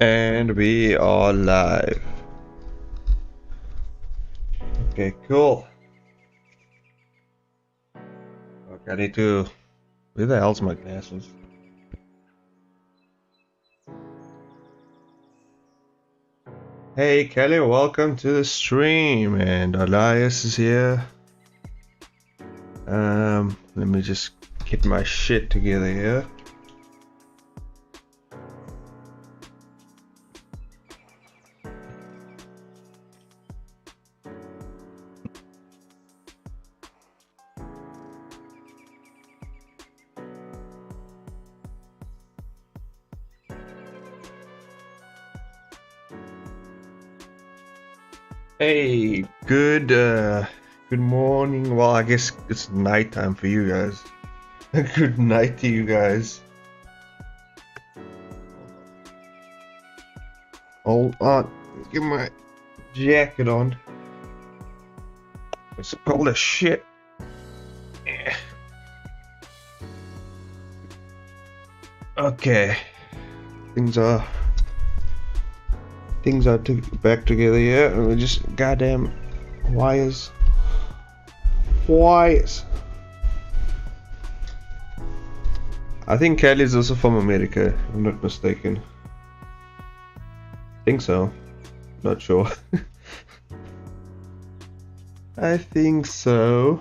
And we are live. Okay, cool. Okay, I need to... Where the hell's my glasses? Hey Kelly, welcome to the stream. And Elias is here. Let me just get my shit together here. Hey, good morning. Well, I guess it's nighttime for you guys. Good night to you guys. Hold on, get my jacket on. It's cold as shit. Yeah. Okay, things are back together here. And we just goddamn wires. I think Kelly's also from America, if I'm not mistaken. Think so. Not sure. I think so.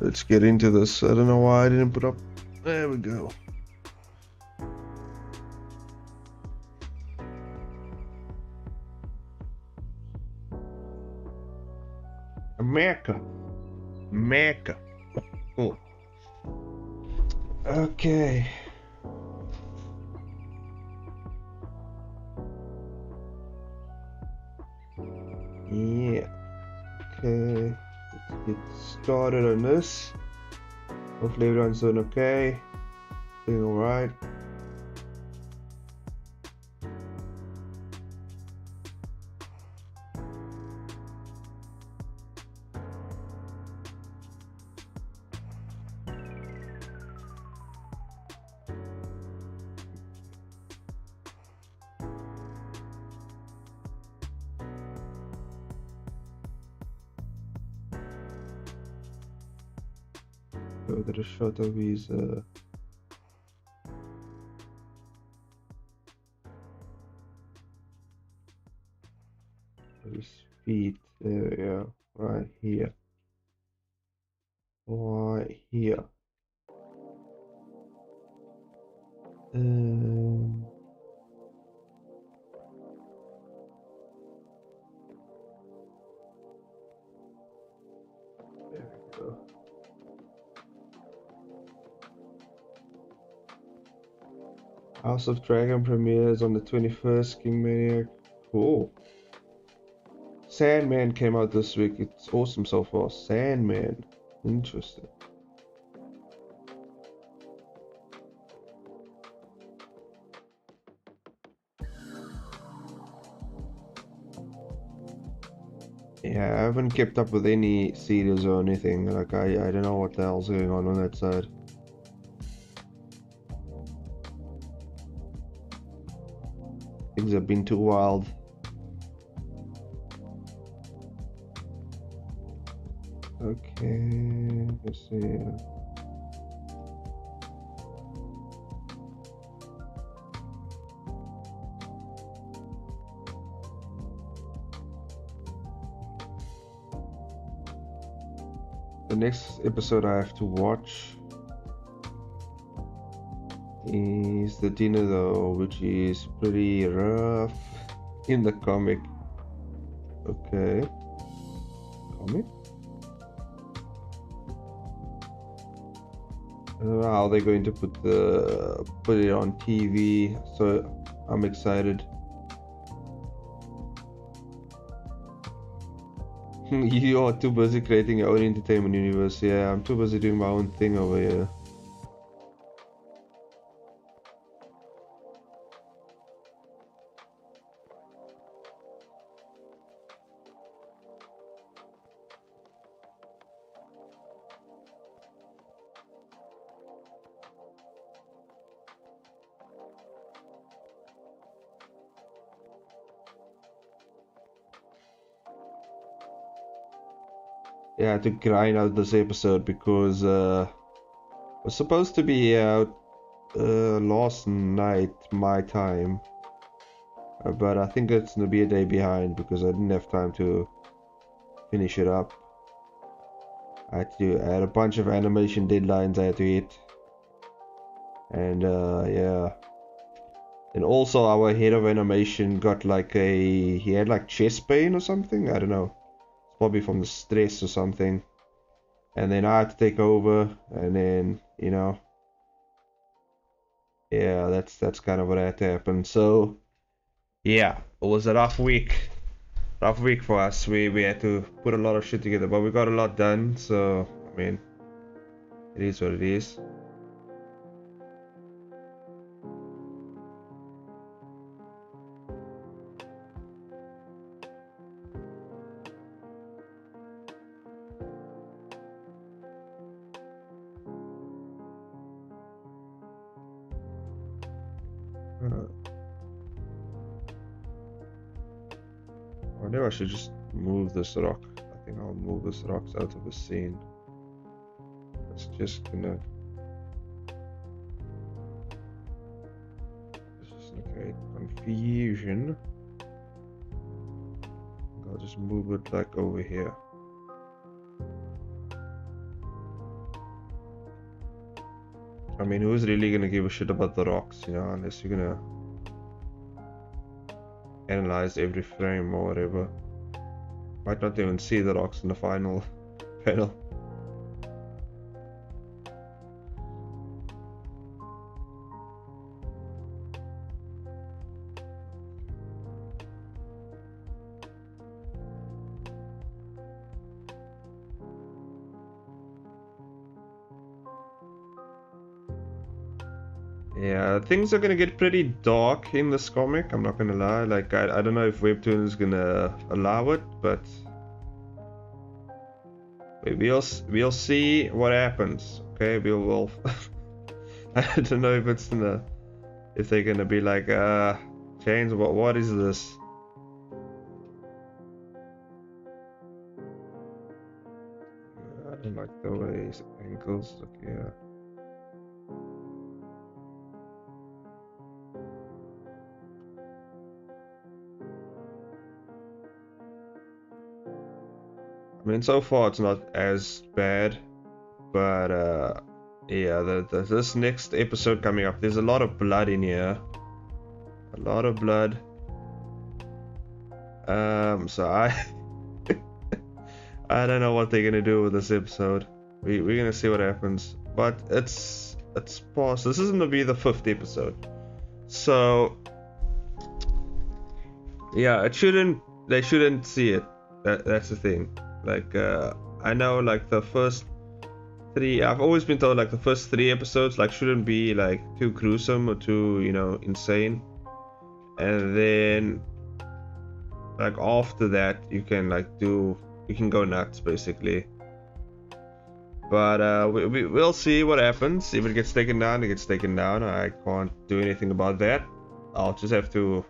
Let's get into this. I don't know why I didn't put up. There we go. America. Cool. Okay. Yeah. Okay. Let's get started on this. Hopefully everyone's doing okay. Doing alright. Go to the shot of his feet. There we go. Right here. Right here. There we go. House of Dragon premieres on the 21st. King Maniac. Cool. Sandman came out this week. It's awesome so far. Sandman. Interesting. Yeah, I haven't kept up with any series or anything. Like, I don't know what the hell's going on that side. Things have been too wild. Okay, let's see. The next episode I have to watch is the dinner though, which is pretty rough in the comic. Okay. Comic? I don't know how they're going to put it on TV, so I'm excited. You are too busy creating your own entertainment universe. Yeah, I'm too busy doing my own thing over here. yeah, to grind out this episode because was supposed to be out last night my time, but I think it's gonna be a day behind because I didn't have time to finish it up. I had a bunch of animation deadlines I had to hit, and yeah. And also our head of animation got like he had like chest pain or something, I don't know. It's probably from the stress or something. And then I had to take over, and then, you know, yeah, that's kind of what had to happen. So yeah, it was a rough week. Rough week for us. We had to put a lot of shit together, but we got a lot done, so I mean, it is what it is. I know I should just move this rock. I think I'll move this rocks out of the scene. It's just gonna create confusion. I'll just move it like over here. I mean, who's really gonna give a shit about the rocks, you know, unless you're gonna analyze every frame or whatever. Might not even see the rocks in the final panel. Yeah, things are gonna get pretty dark in this comic, I'm not gonna lie. Like, I don't know if Webtoon is gonna allow it, but we'll see what happens. Okay, we'll I don't know if it's gonna, if they're gonna be like, James, what is this? I don't like the way his ankles look here. I mean, so far it's not as bad, but yeah, this next episode coming up, there's a lot of blood in here. A lot of blood. So I don't know what they're gonna do with this episode. We're gonna see what happens. But it's past. This is gonna be the 5th episode. So yeah, they shouldn't see it. That's the thing. Like, I know, like, the first 3, I've always been told, like, the first 3 episodes, like, shouldn't be, like, too gruesome or too, you know, insane. And then, like, after that, you can, like, you can go nuts, basically. But, we'll see what happens. If it gets taken down, it gets taken down. I can't do anything about that. I'll just have to...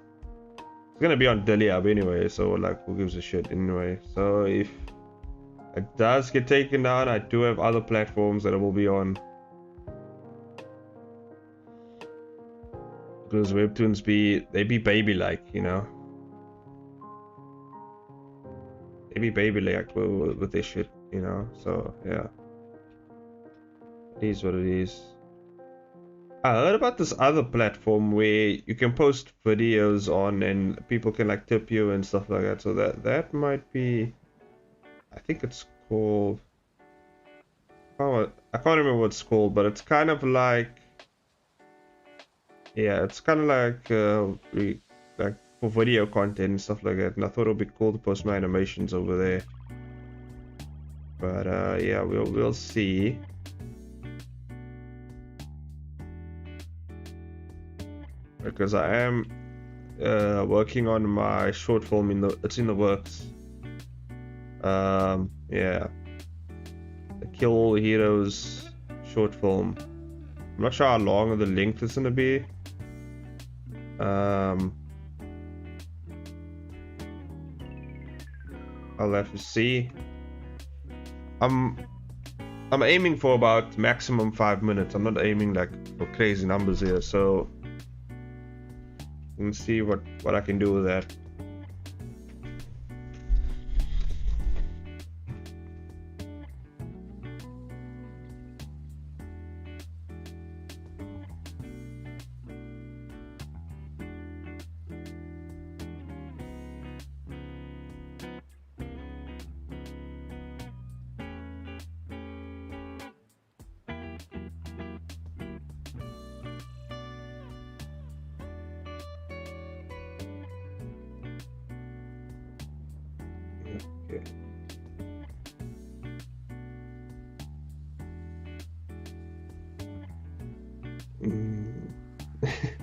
It's gonna be on Deliab anyway, so, like, who gives a shit anyway. So, if it does get taken down, I do have other platforms that it will be on. Because Webtoons they be baby-like, you know? They be baby-like with this shit, you know? So, yeah. It is what it is. I heard about this other platform where you can post videos on and people can, like, tip you and stuff like that. So that might be... I think it's called... I can't remember what it's called, but it's kind of like... Yeah, it's kind of like like for video content and stuff like that. And I thought it would be cool to post my animations over there. But yeah, we'll see. Because I am working on my short film it's in the works. Yeah, the Kill All Heroes short film. I'm not sure how long or the length it's gonna be. I'll have to see. I'm aiming for about maximum 5 minutes. I'm not aiming like for crazy numbers here, so let's see what I can do with that. Okay.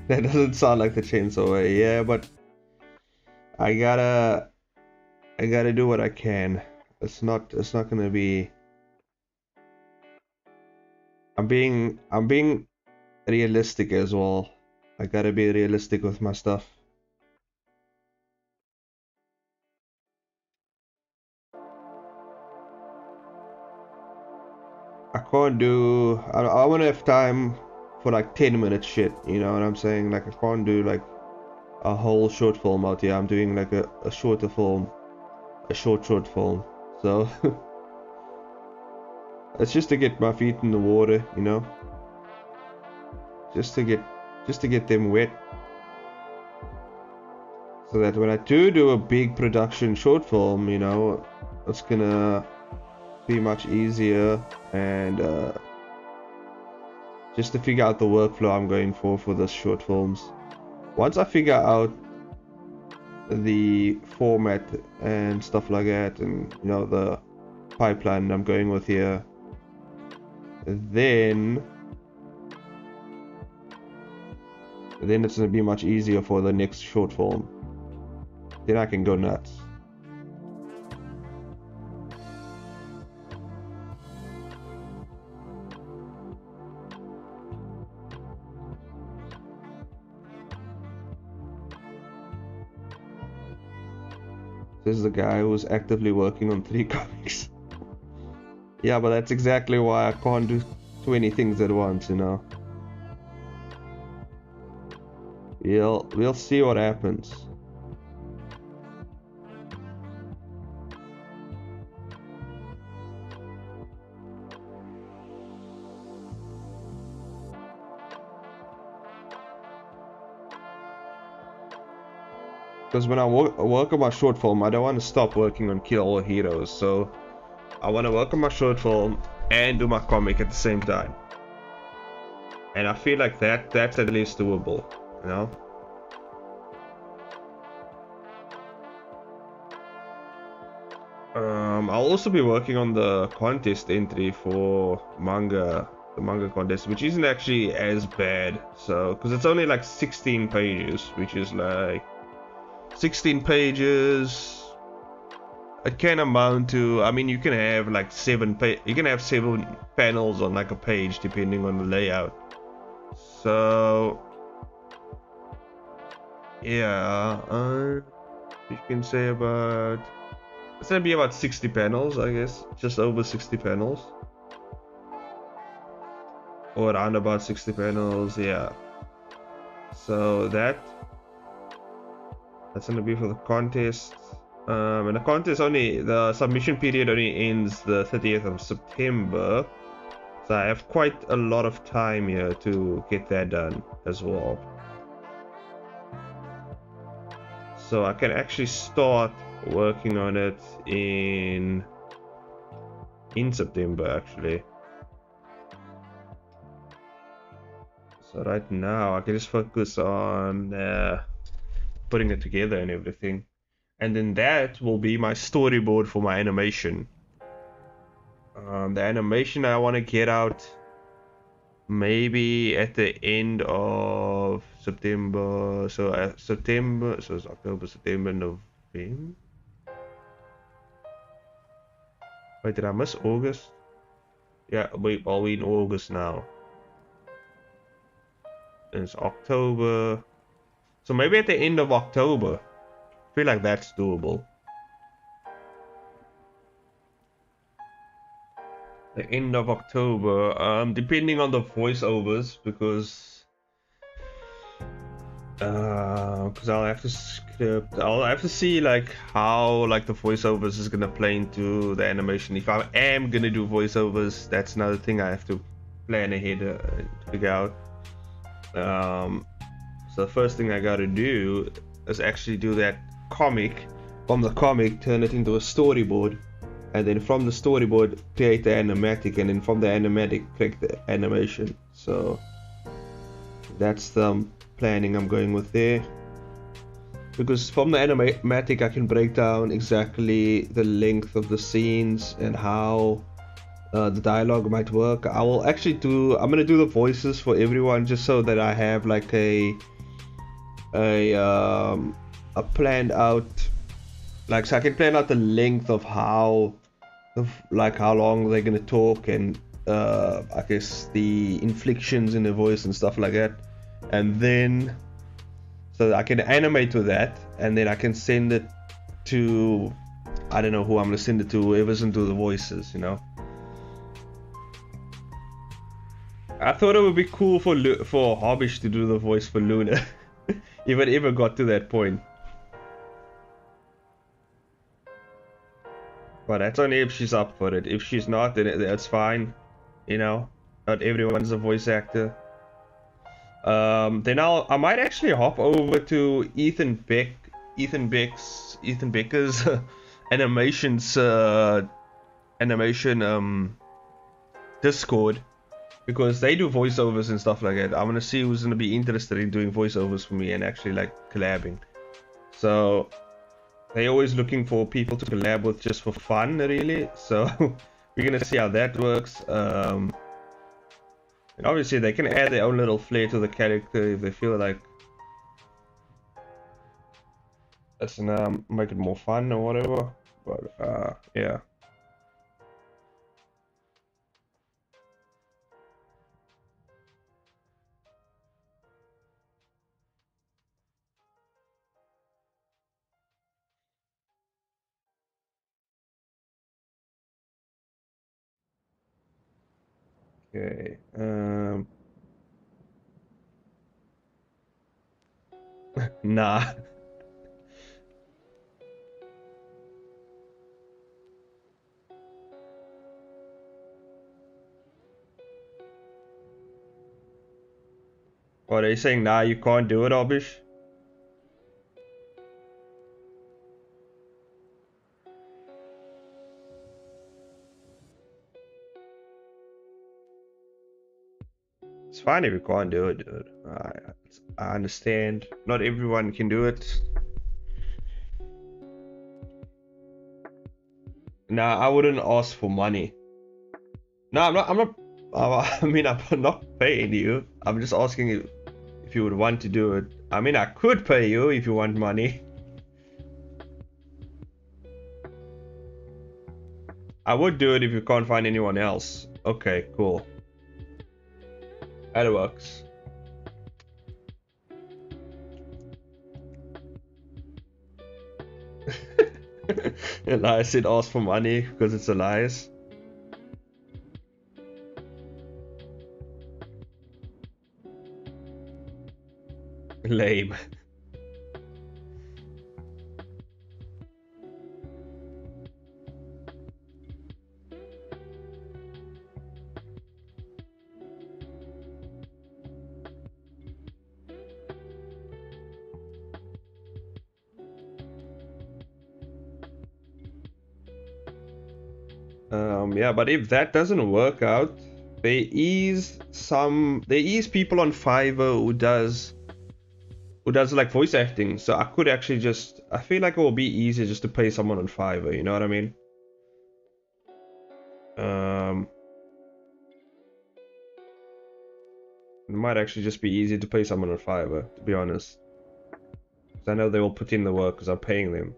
That doesn't sound like the chainsaw way, yeah, but I gotta do what I can. It's not gonna be. I'm being realistic as well. I gotta be realistic with my stuff. I can't do. I want to have time for like 10-minute shit. You know what I'm saying? Like I can't do like a whole short film out here. I'm doing like a shorter film, a short film. So it's just to get my feet in the water, you know. Just to get them wet, so that when I do a big production short film, you know, it's gonna be much easier, and just to figure out the workflow I'm going for this short films. Once I figure out the format and stuff like that, and you know the pipeline I'm going with here, then it's gonna be much easier for the next short film. Then I can go nuts. This is the guy who's actively working on 3 comics. Yeah, but that's exactly why I can't do 20 things at once, you know. We'll see what happens. Because when I work on my short film, I don't want to stop working on Kill All Heroes, so I want to work on my short film and do my comic at the same time. And I feel like that's at least doable, you know? I'll also be working on the contest entry for manga, the manga contest, which isn't actually as bad. So, because it's only like 16 pages, which is like 16 pages. It can amount to, I mean, you can have like 7 panels on like a page depending on the layout. So yeah, you can say about, it's gonna be about 60 panels, I guess, just over 60 panels, or around about 60 panels, yeah. So that's gonna be for the contest. And the contest the submission period only ends the 30th of September. So I have quite a lot of time here to get that done as well. So I can actually start working on it in September actually. So right now I can just focus on putting it together and everything. And then that will be my storyboard for my animation. The animation I want to get out maybe at the end of September. So September, so it's October, September, November. Wait, did I miss August? Yeah, wait, are we in August now? And it's October. So maybe at the end of October. I feel like that's doable. the end of October, depending on the voiceovers, because I'll have to script, I'll have to see like how like the voiceovers is gonna play into the animation. If I am gonna do voiceovers, that's another thing I have to plan ahead to figure out. So the first thing I gotta do is actually do that comic. From the comic, turn it into a storyboard, and then from the storyboard create the animatic, and then from the animatic create the animation. So that's the planning I'm going with there, because from the animatic I can break down exactly the length of the scenes and how the dialogue might work. I'm gonna do the voices for everyone, just so that I have like a planned out, like, so I can plan out the length of how long they're gonna talk, and I guess the inflections in the voice and stuff like that, and then so I can animate with that, and then I can send it to, I don't know who I'm gonna send it to, whoever's gonna do the voices, you know. I thought it would be cool for Hobbish to do the voice for Luna, if it ever got to that point. But that's only if she's up for it. If she's not, then that's fine. You know, not everyone's a voice actor. Then I might actually hop over to Ethan Becker's animation Discord, because they do voiceovers and stuff like that. I'm gonna see who's gonna be interested in doing voiceovers for me and actually like collabing. So they're always looking for people to collab with just for fun, really. So we're gonna see how that works. And obviously they can add their own little flair to the character if they feel like that's gonna make it more fun or whatever. But yeah. Okay. Nah. What are you saying? Nah, you can't do it, Abish? It's fine if you can't do it, dude. I understand. Not everyone can do it. Nah, I wouldn't ask for money. No, I'm not. I mean, I'm not paying you. I'm just asking you if you would want to do it. I mean, I could pay you if you want money. I would do it if you can't find anyone else. Okay, cool. That works. Elias said ask for money because it's Elias. Lame. Yeah, but if that doesn't work out, there is people on Fiverr who does like voice acting. So I could actually I feel like it will be easier just to pay someone on Fiverr, you know what I mean? It might actually just be easier to pay someone on Fiverr, to be honest. Because I know they will put in the work because I'm paying them.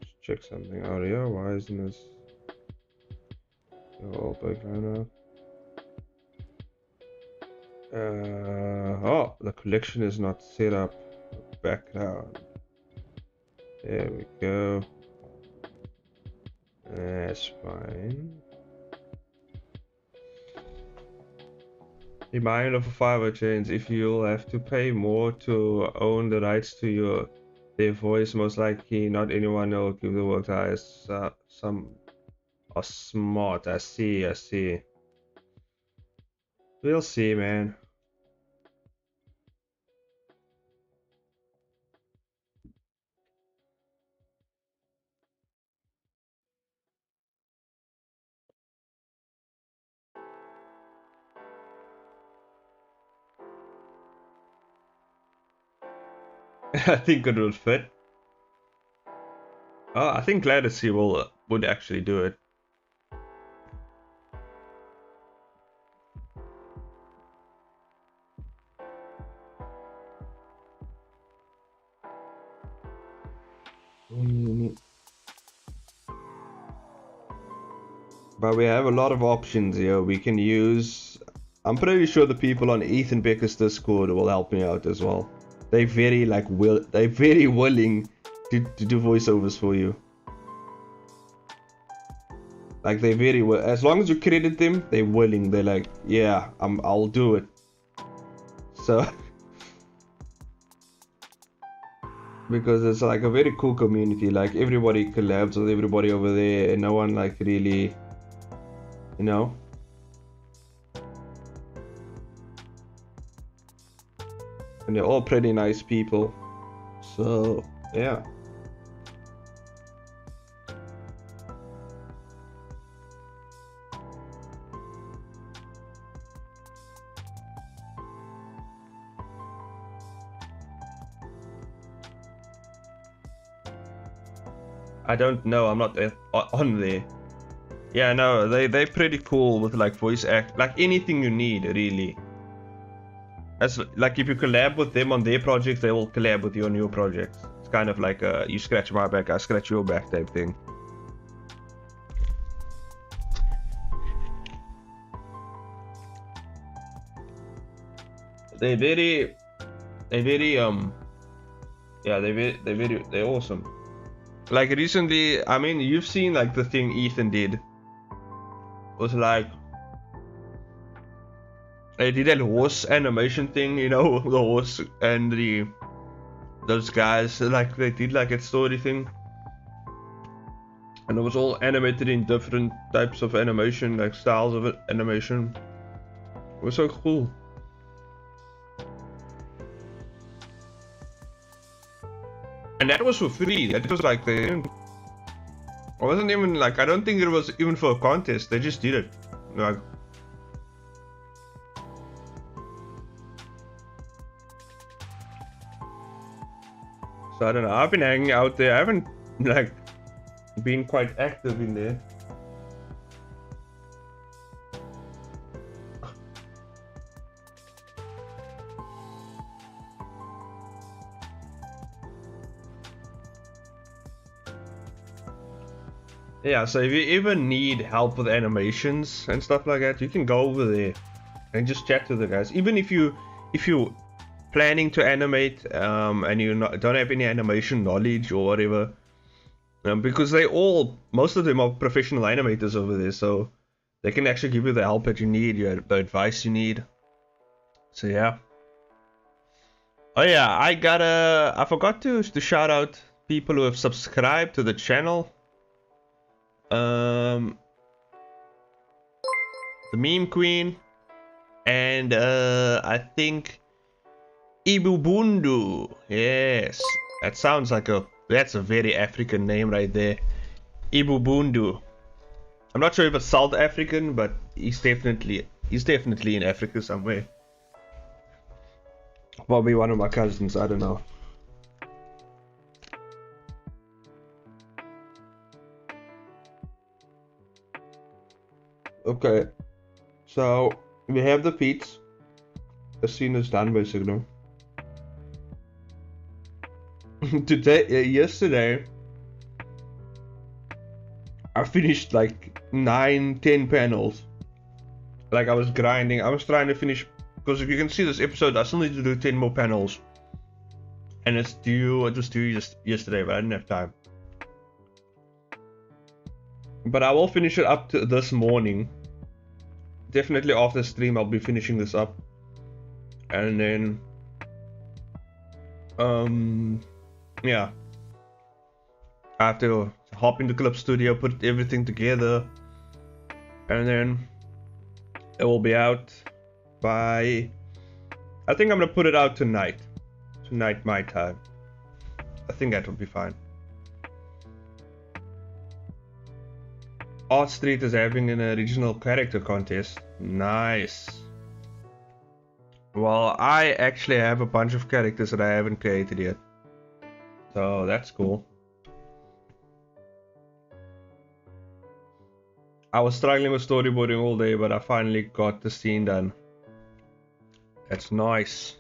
Just check something out here. Why isn't this all background up? Oh, the collection is not set up. Background. There we go. That's fine. Reminder of fiber chains. If you'll have to pay more to own the rights to their voice, most likely not anyone will give the work highest. Some are smart. I see. We'll see, man. I think it will fit. Oh, I think Gladys would actually do it. But we have a lot of options here. We can use. I'm pretty sure the people on Ethan Becker's Discord will help me out as well. They're very they're very willing to do voiceovers for you. Like they're very well. As long as you credit them, they're willing. They're like, yeah, I'll do it. So because it's like a very cool community. Like everybody collabs with everybody over there, and no one like really, you know. And they're all pretty nice people. So yeah. I don't know. I'm not on there. Yeah, no, they're pretty cool with like voice act, like anything you need really. As like if you collab with them on their projects, they will collab with you on your projects. It's kind of like you scratch my back, I scratch your back type thing. They're awesome. Like recently, I mean, you've seen like the thing Ethan did. Was like they did that horse animation thing, you know, the horse and those guys, like they did like a story thing, and it was all animated in different types of animation, like styles of animation. It was so cool. And that was for free. That was like they didn't. It wasn't even like, I don't think it was even for a contest. They just did it. Like, so I don't know. I've been hanging out there. I haven't like been quite active in there. Yeah, so if you ever need help with animations and stuff like that, you can go over there and just chat to the guys. Even if you're planning to animate and you don't have any animation knowledge or whatever, because most of them are professional animators over there, so they can actually give you the help that you need, the advice you need. So yeah. Oh yeah, I forgot to shout out people who have subscribed to the channel. The Meme Queen, and I think Ibubundu. Yes, that sounds like that's a very African name right there. Ibubundu. I'm not sure if it's South African, but he's definitely in Africa somewhere. Probably one of my cousins, I don't know. Okay, so we have the feats. The scene is done basically. Yesterday, I finished like 9-10 panels. Like I was grinding. I was trying to finish Because if you can see this episode, I still need to do 10 more panels. And it's due, it was due just yesterday, but I didn't have time. But I will finish it up to this morning. Definitely after stream, I'll be finishing this up. And then, yeah. I have to hop into Clip Studio, put everything together. And then it will be out by, I think I'm gonna put it out tonight. Tonight my time. I think that will be fine. Art Street is having an original character contest. Nice. Well, I actually have a bunch of characters that I haven't created yet. So that's cool. I was struggling with storyboarding all day, but I finally got the scene done. That's nice.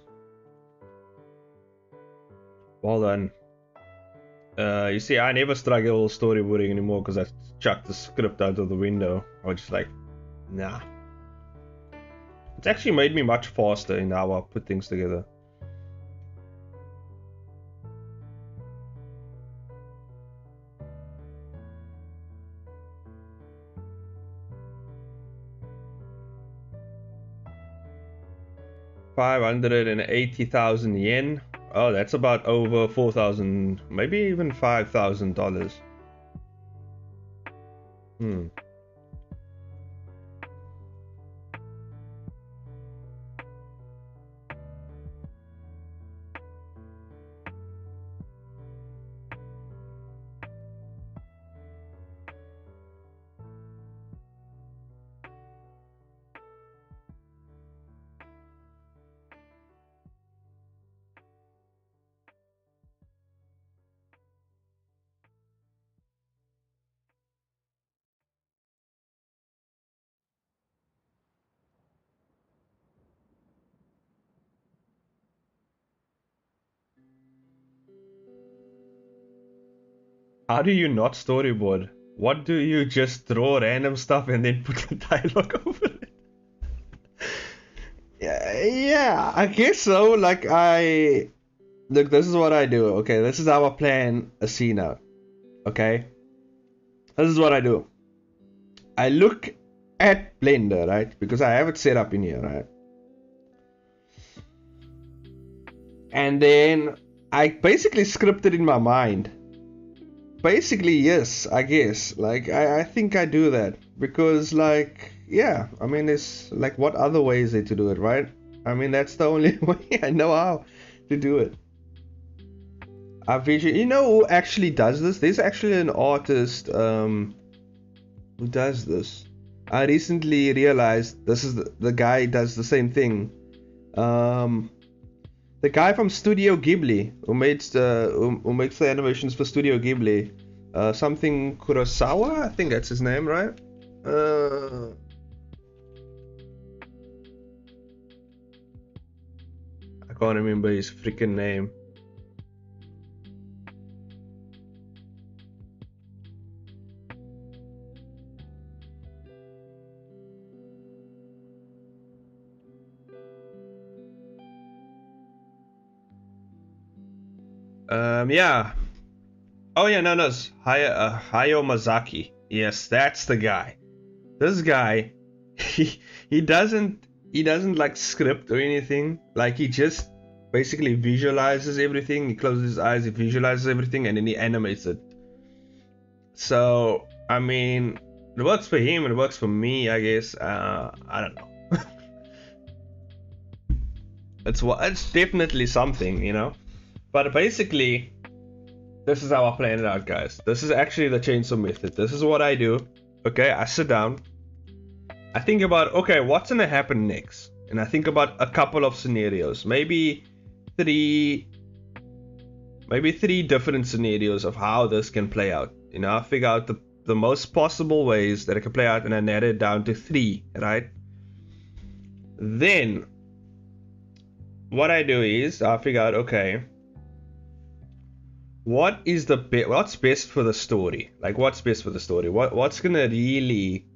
Well done. You see, I never struggle with storyboarding anymore because I chucked the script out of the window. I was just like, nah. It's actually made me much faster in how I put things together. $580,000 yen. Oh, that's about over $4,000, maybe even $5,000. How do you not storyboard? What do you just draw random stuff and then put the dialogue over it? Yeah, I guess so. Like look, this is what I do. Okay, this is how I plan a scene out. Okay, this is what I do. I look at Blender, right? Because I have it set up in here, right? And then I basically script it in my mind. Basically, yes, I guess. Like, I think I do that. Because, like, yeah, I mean, there's, like, what other way is there to do it, right? I mean, that's the only way I know how to do it. You know who actually does this? There's actually an artist who does this. I recently realized this is the guy does the same thing. The guy from Studio Ghibli who makes the animations for Studio Ghibli, something Kurosawa, I think that's his name, right? I can't remember his freaking name. Yeah. Oh yeah, no, it's Hayao Miyazaki. Yes, that's the guy. This guy, he doesn't like script or anything. Like, he just basically visualizes everything. He closes his eyes, he visualizes everything, and then he animates it. So, I mean, it works for him, and it works for me, I guess. I don't know. It's definitely something, you know. But basically, this is how I plan it out, guys. This is actually the chainsaw method. This is what I do. Okay, I sit down. I think about, okay, what's gonna happen next? And I think about a couple of scenarios. Maybe three different scenarios of how this can play out. You know, I figure out the most possible ways that it can play out, and I narrow it down to 3, right? Then, what I do is, I figure out, okay, what's best for the story? Like, what's best for the story? What's gonna really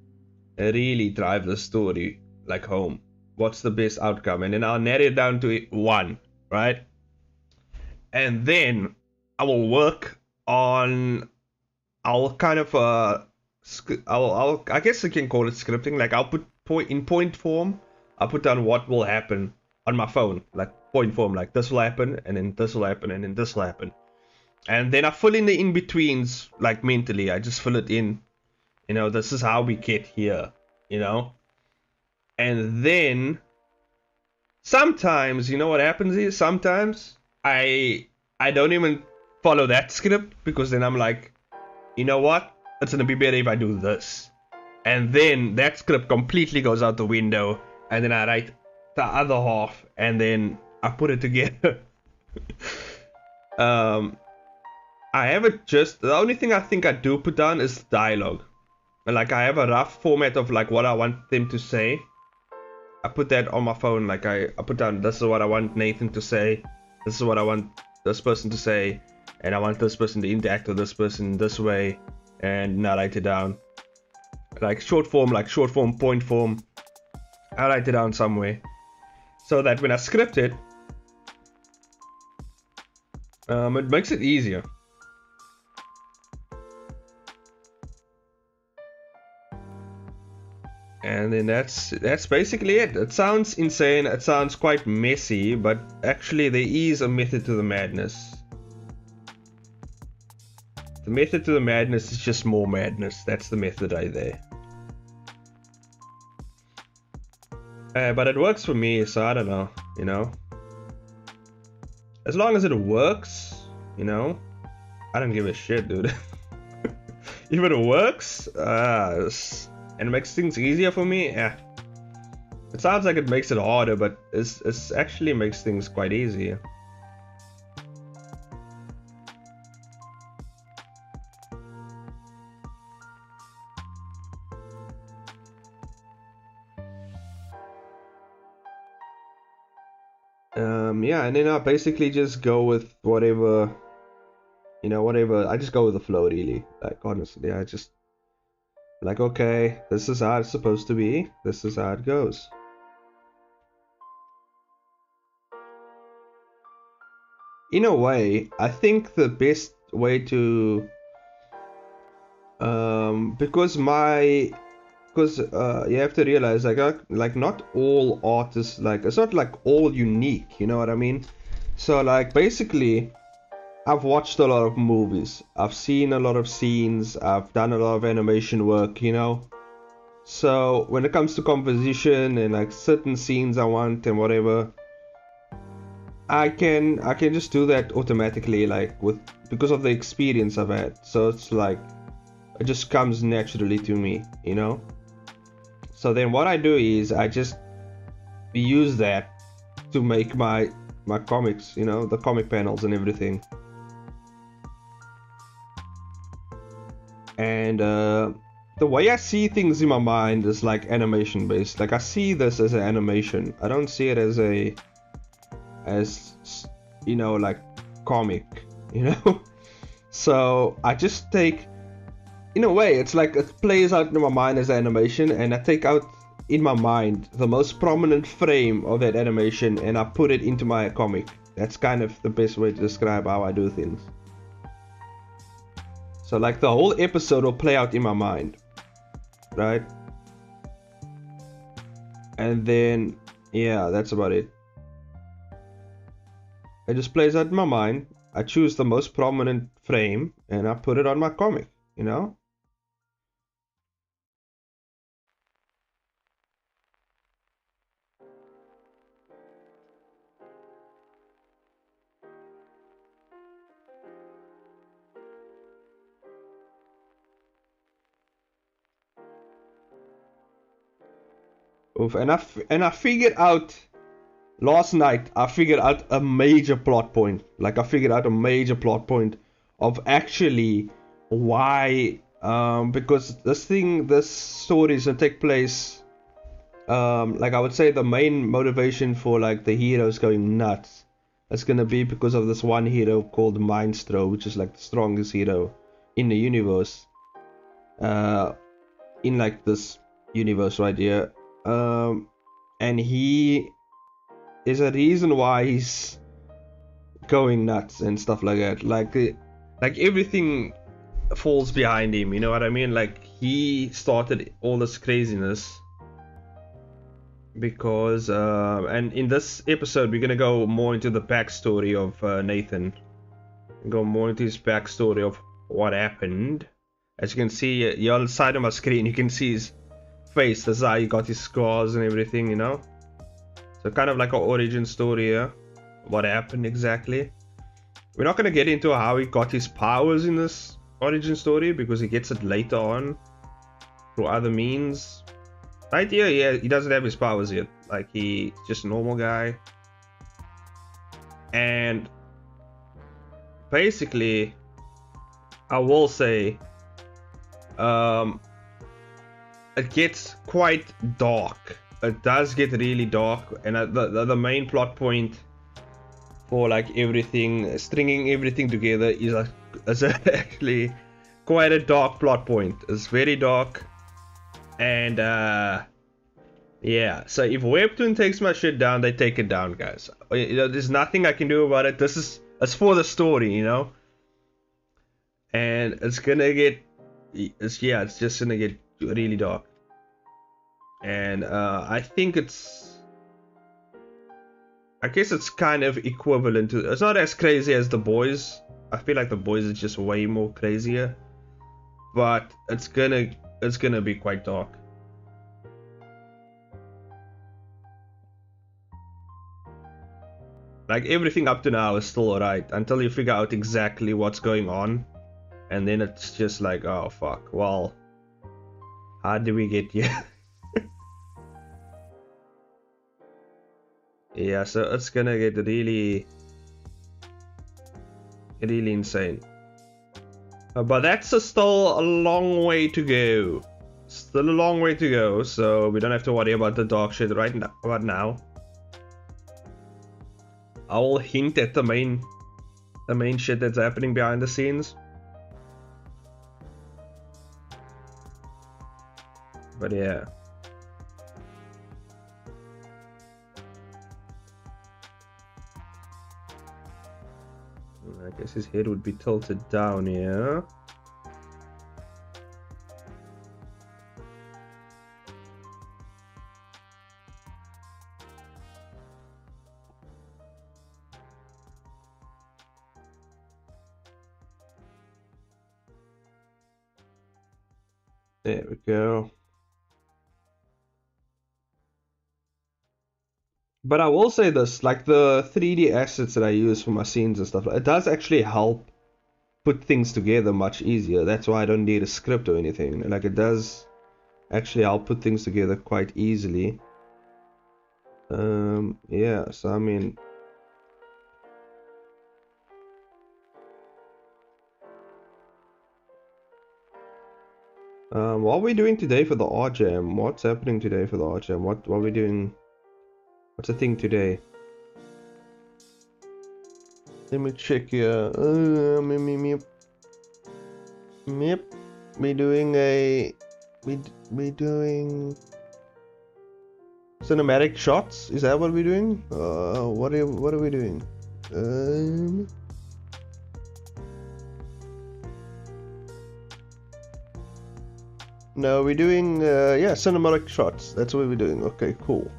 drive the story, like, home? what's the best outcome, and then I'll narrow it down to 1, right? And then I will work on, I'll kind of I guess you can call it scripting. Like I'll put point form, I'll put down what will happen on my phone, like point form, like this will happen, and then this will happen, and then this will happen. And then I fill in the in-betweens, like mentally. I just fill it in. You know, this is how we get here, you know? And then sometimes, you know what happens is, sometimes I don't even follow that script, because then I'm like, you know what? It's gonna be better if I do this. And then that script completely goes out the window, and then I write the other half, and then I put it together. I have it just, the only thing I think I do put down is dialogue. Like I have a rough format of like what I want them to say. I put that on my phone, like I put down, this is what I want Nathan to say, this is what I want this person to say, and I want this person to interact with this person this way, and I write it down. Like short form, point form, I write it down somewhere, so that when I script it, it makes it easier. And then that's basically it. It sounds insane, it sounds quite messy, but actually there is a method to the madness. The method to the madness is just more madness. That's the method right there. But it works for me, so I don't know, you know. As long as it works, you know, I don't give a shit, dude. If it works, and it makes things easier for me, yeah. It sounds like it makes it harder, but it's actually makes things quite easy. Yeah, and then I basically just go with whatever, you know, whatever. I just go with the flow, really. Like honestly, I just like, okay, this is how it's supposed to be. This is how it goes. In a way, I think the best way to, because you have to realize, like not all artists, like it's not like all unique, you know what I mean? So like basically, I've watched a lot of movies, I've seen a lot of scenes, I've done a lot of animation work, you know. So when it comes to composition and like certain scenes I want and whatever, I can just do that automatically, like because of the experience I've had. So it's like it just comes naturally to me, you know. So then what I do is I just use that to make my comics, you know, the comic panels and everything. And the way I see things in my mind is like animation based. Like I see this as an animation. I don't see it as you know, like comic, you know. So I just take, in a way, it's like it plays out in my mind as animation, and I take out in my mind the most prominent frame of that animation and I put it into my comic. That's kind of the best way to describe how I do things. So like the whole episode will play out in my mind, right? And then, yeah, that's about it. It just plays out in my mind. I choose the most prominent frame and I put it on my comic, you know? Oof, and I figured out last night. I figured out a major plot point. Like I figured out a major plot point of actually why. Because this story is gonna take place. Like I would say the main motivation for like the heroes going nuts. It's gonna be because of this one hero called Mindstro, which is like the strongest hero in the universe. In like this universe right here. And and he is a reason why he's going nuts and stuff like that. Like everything falls behind him, you know what I mean? Like he started all this craziness because and in this episode we're gonna go more into the backstory of Nathan, go more into his backstory of what happened. As you can see here on the side of my screen, you can see his face. That's how he got his scars and everything, you know. So kind of like an origin story here, what happened exactly. We're not gonna get into how he got his powers in this origin story because he gets it later on through other means. Right here, yeah, he doesn't have his powers yet. Like he's just a normal guy. And basically, I will say, it gets quite dark. It does get really dark, and the main plot point for like everything, stringing everything together is actually quite a dark plot point. It's very dark, and yeah. So if Webtoon takes my shit down, they take it down, guys. You know, there's nothing I can do about it. It's for the story, you know. And it's gonna get, it's just gonna get really dark. And I think I guess it's kind of equivalent to, it's not as crazy as The Boys. I feel like The Boys is just way more crazier, but it's gonna be quite dark. Like everything up to now is still alright until you figure out exactly what's going on, and then it's just like, oh fuck, well, how did we get here? Yeah, so it's gonna get really insane. But that's still a long way to go. Still a long way to go, so we don't have to worry about the dark shit right now. I will hint at the main shit that's happening behind the scenes. But yeah. I guess his head would be tilted down here. There we go. But I will say this, like the 3D assets that I use for my scenes and stuff, it does actually help put things together much easier. That's why I don't need a script or anything. Like it does actually help put things together quite easily. Yeah, so I mean, what are we doing today for the art jam? What's happening today for the art jam? What are we doing? What's the thing today? Let me check here. We doing cinematic shots. Is that what we're doing? What are we doing? No, we're doing yeah, cinematic shots. That's what we're doing. Okay, cool.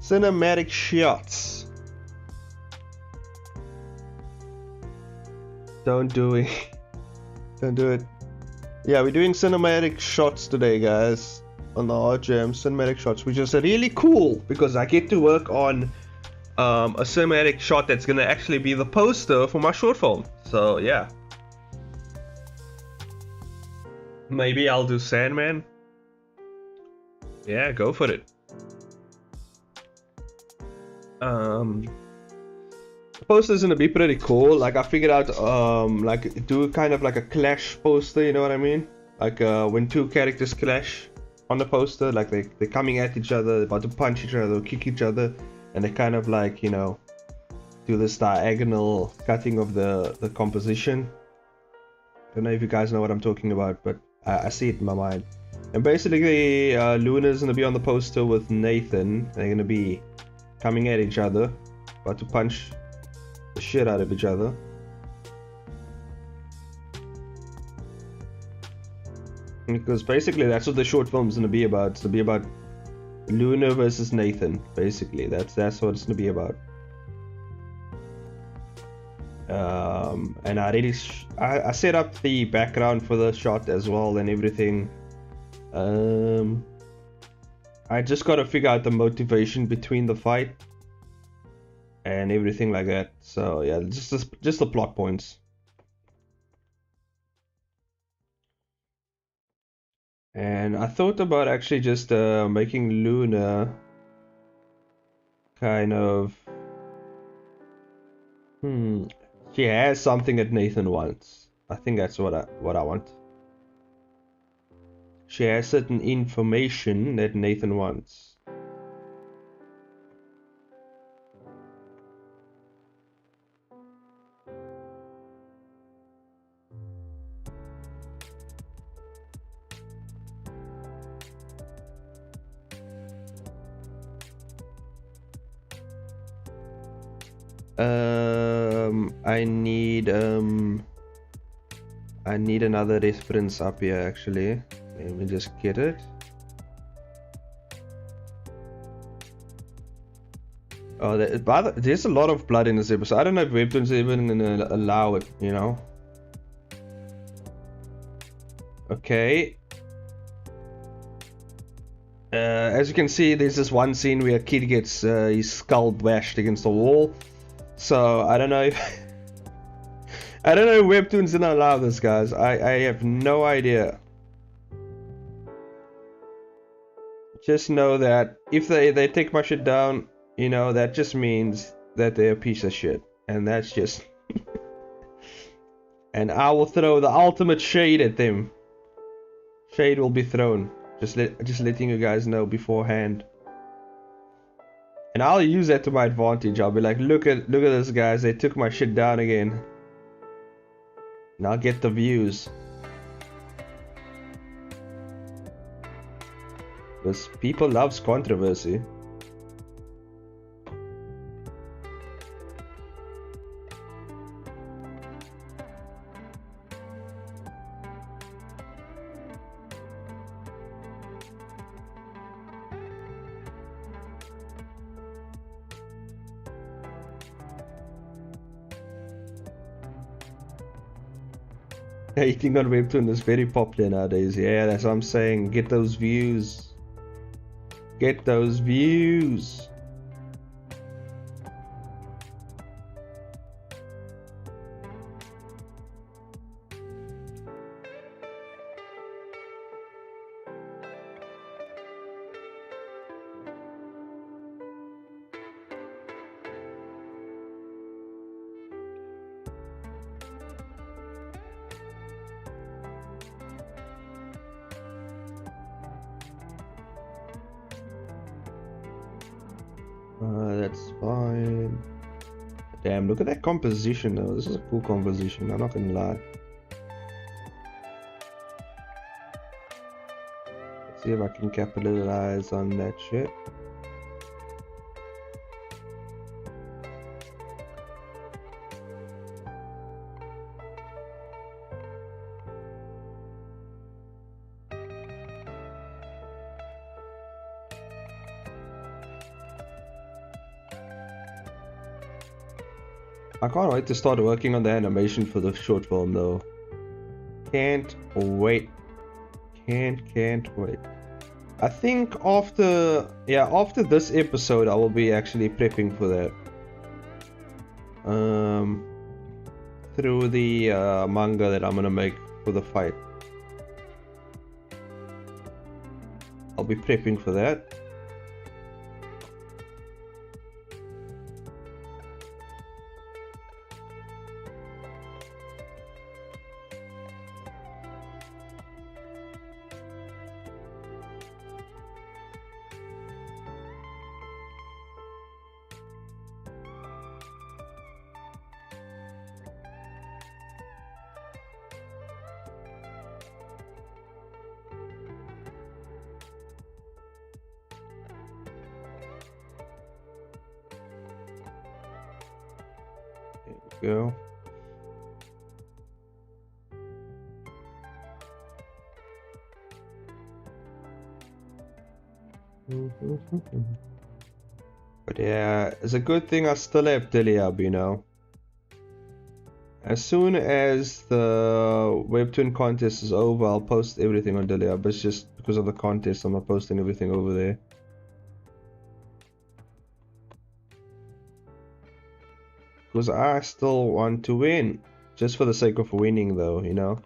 Cinematic shots. Don't do it. Don't do it. Yeah, we're doing cinematic shots today, guys, on the art jam. Cinematic shots, which is really cool because I get to work on a cinematic shot that's gonna actually be the poster for my short film. So yeah, maybe I'll do Sandman. Yeah, go for it. The poster's gonna be pretty cool. Like I figured out like do kind of like a clash poster, you know what I mean? Like when two characters clash on the poster, like they're coming at each other, about to punch each other or kick each other, and they kind of like, you know, do this diagonal cutting of the composition. I don't know if you guys know what I'm talking about, but I see it in my mind. And basically, Luna's gonna be on the poster with Nathan. They're gonna be coming at each other, about to punch the shit out of each other. Because basically, that's what the short film's gonna be about. It's gonna be about Luna versus Nathan. Basically, that's what it's gonna be about. And I set up the background for the shot as well and everything. I just gotta figure out the motivation between the fight and everything like that. So yeah, just the plot points. And I thought about actually just making Luna kind of she has something that Nathan wants. I think that's what I want. She has certain information that Nathan wants. I need another reference up here actually. Let me just get it. Oh, there's a lot of blood in this episode. I don't know if Webtoon's even gonna allow it, you know. Okay. As you can see, there's this one scene where a kid gets his skull bashed against the wall. So I don't know if I don't know if Webtoon's gonna allow this, guys. I have no idea. Just know that if they take my shit down, you know, that just means that they're a piece of shit. And that's just and I will throw the ultimate shade at them. Shade will be thrown. Just letting you guys know beforehand. And I'll use that to my advantage. I'll be like, look at this, guys. They took my shit down again. And I'll get the views. Because people loves controversy. Hating on Webtoon is very popular nowadays. Yeah, that's what I'm saying. Get those views. Get those views. That's fine. Damn, look at that composition though. This is a cool composition, I'm not gonna lie. Let's see if I can capitalize on that shit. I can't wait to start working on the animation for the short film though. Can't wait. Can't wait. I think after this episode I will be actually prepping for that. Through the manga that I'm gonna make for the fight. I'll be prepping for that. go. But yeah, it's a good thing I still have Diliab, you know. As soon as the Webtoon contest is over, I'll post everything on Diliab. It's just because of the contest, I'm not posting everything over there. Because I still want to win. Just for the sake of winning, though, you know.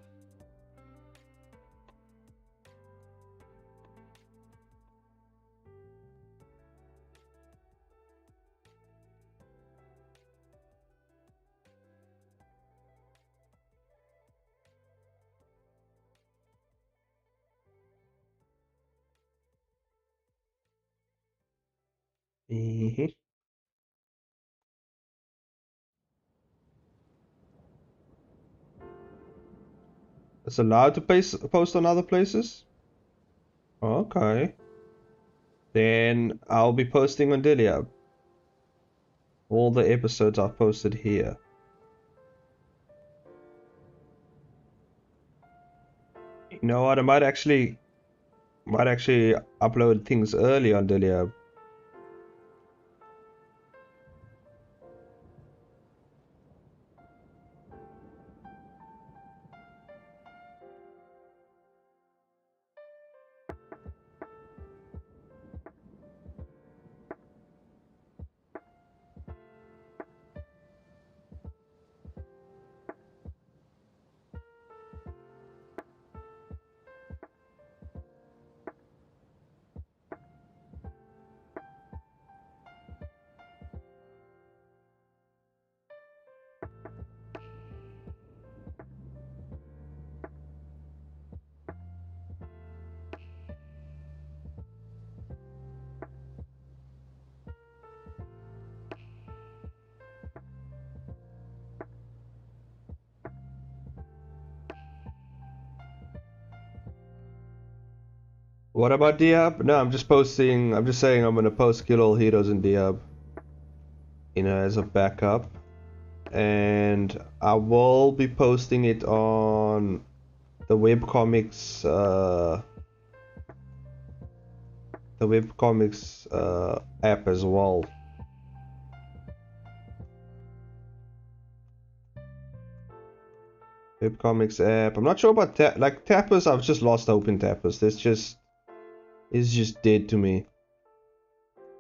It's allowed to post on other places? Okay. Then I'll be posting on Diliab. All the episodes I've posted here. You know what? I might actually upload things early on Diliab. What about Diab? No, I'm just saying I'm gonna post Kill All Heroes in Diab. You know, as a backup. And I will be posting it on the webcomics app as well. Webcomics app. I'm not sure about Tappers. I've just lost hope in Tappers. It's just dead to me.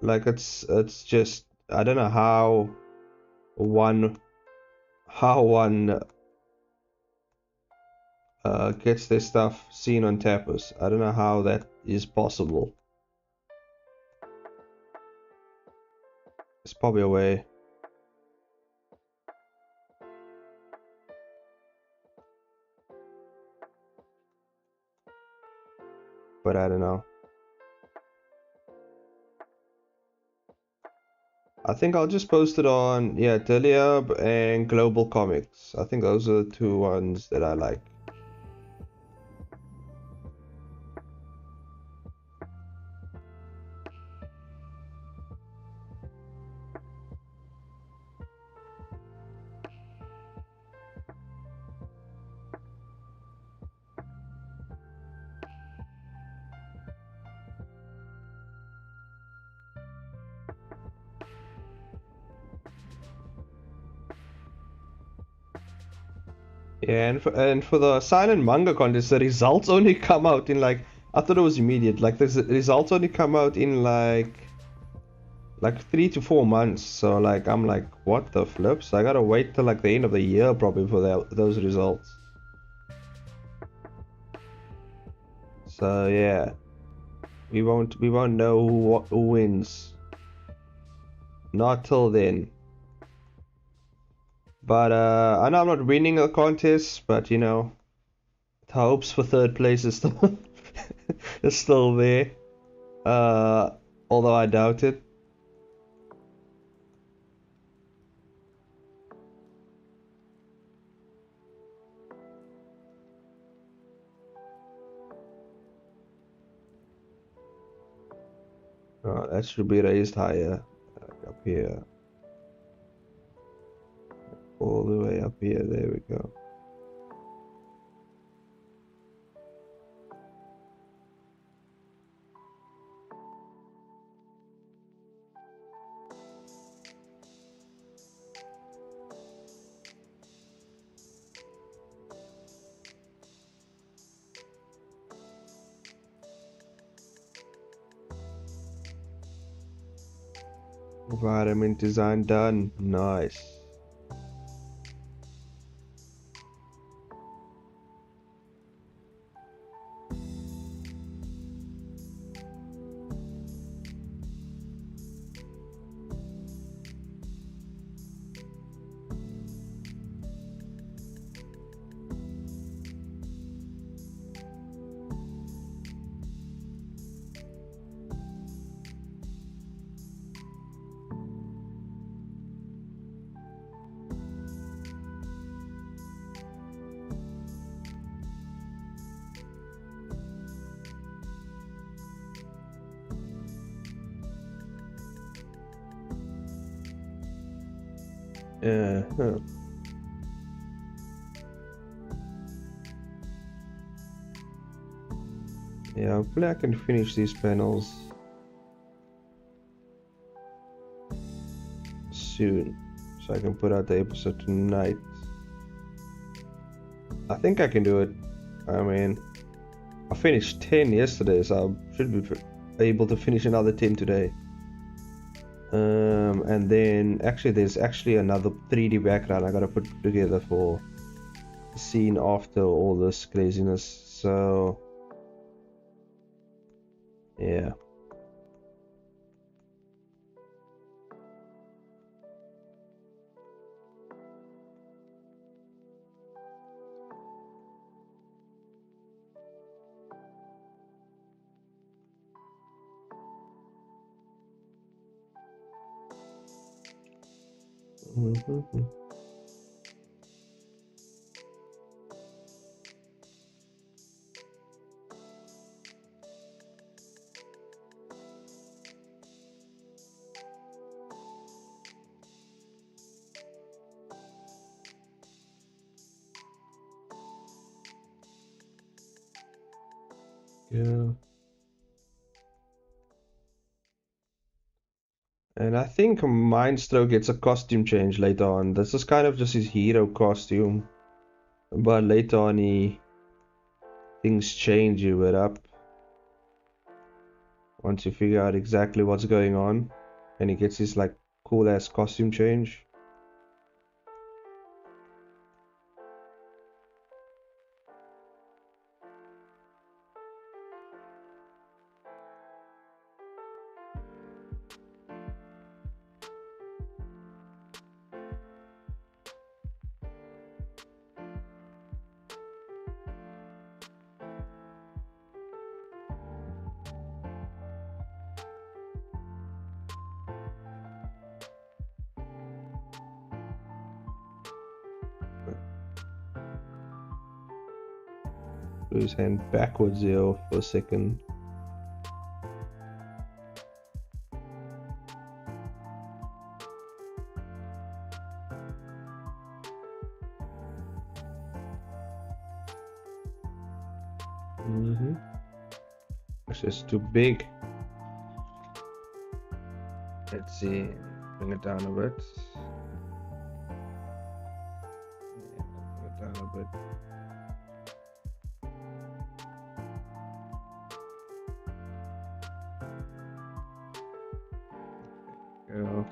Like it's just, I don't know how one gets their stuff seen on Tappers. I don't know how that is possible. There's probably a way. But I don't know. I think I'll just post it on, yeah, Diliab and Global Comics. I think those are the two ones that I like. Yeah, and for the silent manga contest, the results only come out in like, I thought it was immediate. Like the results only come out in like 3 to 4 months. So like I'm like, what the flips? I gotta wait till like the end of the year probably for those results. So yeah, we won't know who wins. Not till then. But I know I'm not winning a contest, but you know, the hopes for third place is still is still there. Although I doubt it. That should be raised higher, like up here. all the way up here. There we go. Environment design done. Nice. Huh. Yeah, hopefully I can finish these panels soon, so I can put out the episode tonight. I think I can do it. I mean, I finished 10 yesterday, so I should be able to finish another 10 today. And then there's actually another 3D background I gotta put together for the scene after all this craziness. So yeah. Yeah. And I think Mindstroke gets a costume change later on. This is kind of just his hero costume. But later on things change a bit up. Once you figure out exactly what's going on. And he gets his like cool ass costume change. Put his hand backwards there for a second. It's just too big. Let's see. Bring it down a bit. Yeah, bring it down a bit. Go.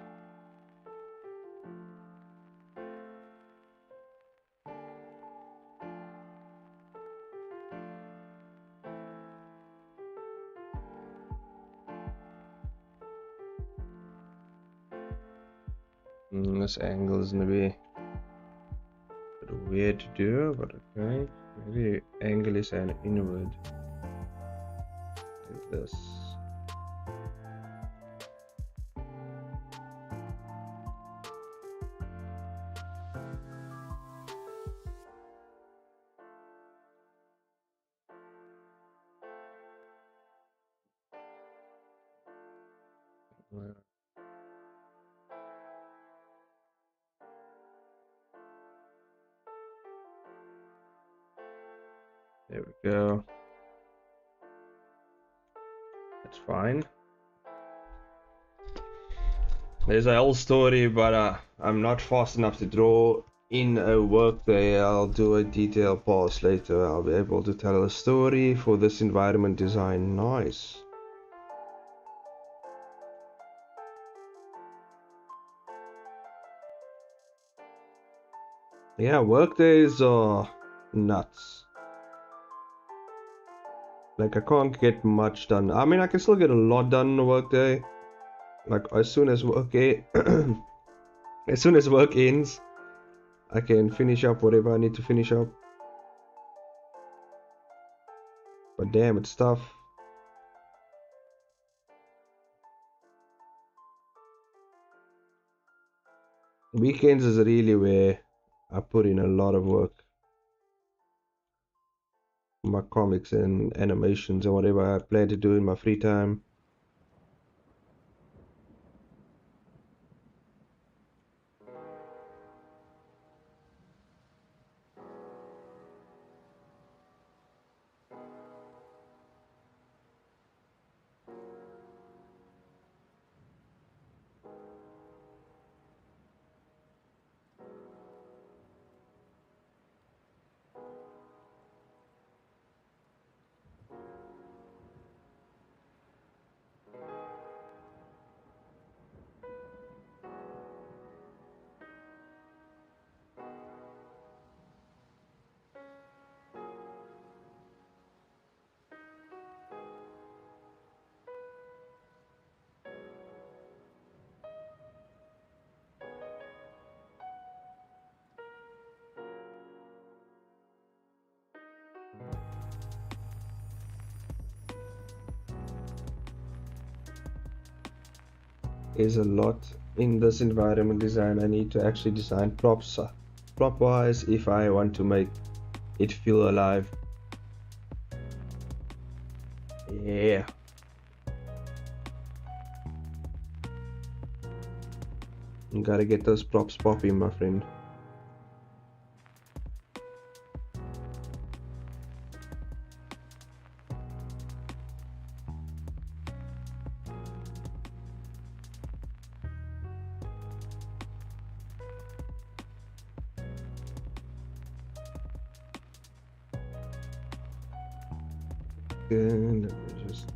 This angle is gonna be a bit weird to do, but okay. Maybe angle is an inward. Like this. There we go. That's fine. There's a whole story, but I'm not fast enough to draw in a workday. I'll do a detailed pass later. I'll be able to tell a story for this environment design. Nice. Yeah, workdays are nuts. Like, I can't get much done. I mean, I can still get a lot done in a workday. Like, as soon as work as soon as work ends, I can finish up whatever I need to finish up. But damn, it's tough. Weekends is really where I put in a lot of work. My comics and animations and whatever I plan to do in my free time. There's a lot in this environment design. I need to actually design props, prop wise, if I want to make it feel alive. Yeah. You gotta get those props popping, my friend. And let me just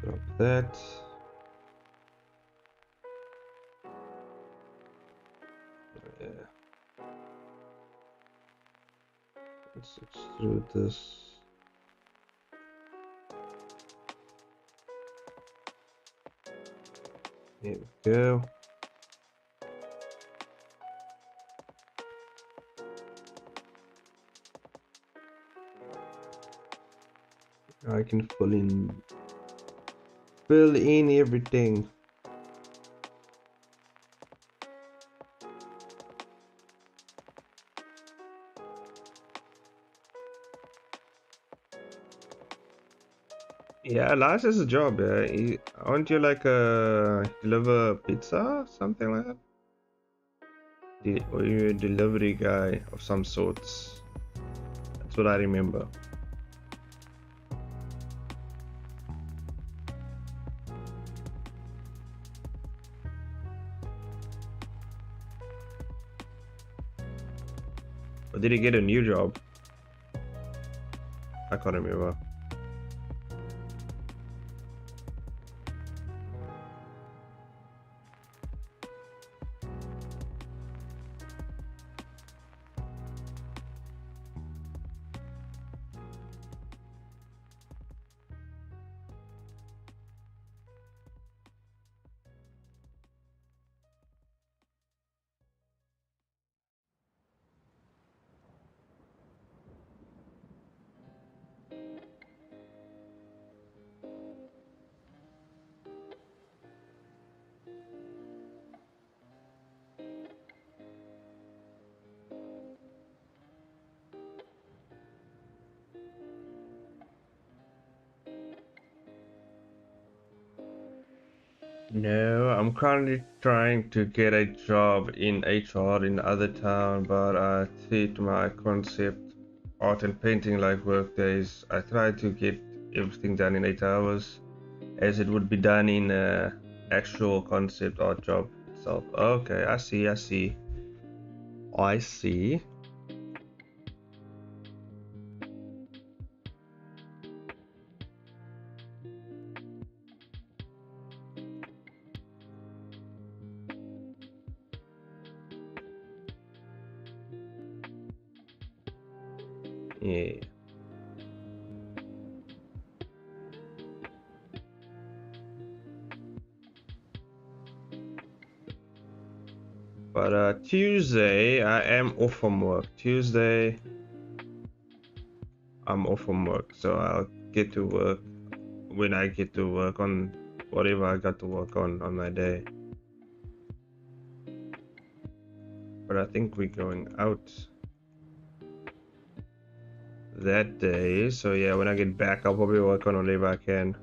drop that. Yeah. Let's extrude this. Here we go. I can fill in everything. Yeah, Lars has a job. Aren't you like deliver pizza, something like that? Or you're a delivery guy of some sorts. That's what I remember. Or did he get a new job? I can't remember. No, I'm currently trying to get a job in HR in other town, but I think my concept art and painting like work days. I try to get everything done in 8 hours, as it would be done in actual concept art job itself. Okay, I see. Yeah. But Tuesday, I am off from work. Tuesday, I'm off from work, so I'll get to work when I get to work on whatever I got to work on my day. But I think we're going out that day, so yeah, when I get back, I'll probably work on whatever I can.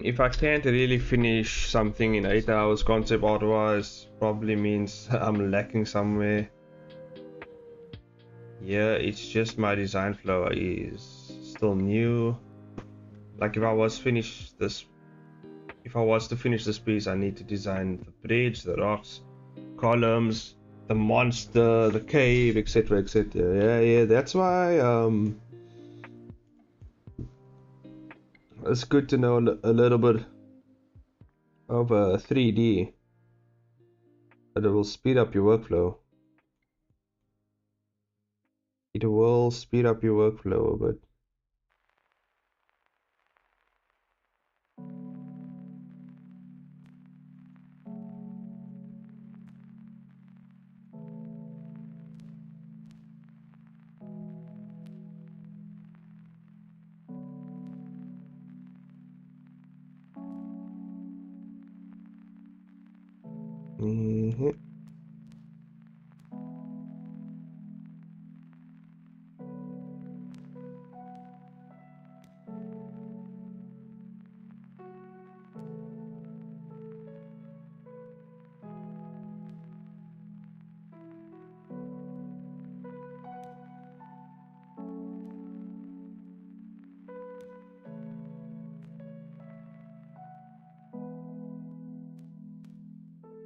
If I can't really finish something in 8 hours concept art wise, probably means I'm lacking somewhere. Yeah, it's just my design flow is still new. Like if I was to finish this piece, I need to design the bridge, the rocks, columns, the monster, the cave, etc, etc. Yeah, that's why it's good to know a little bit of 3D, but it will speed up your workflow. It will speed up your workflow a bit.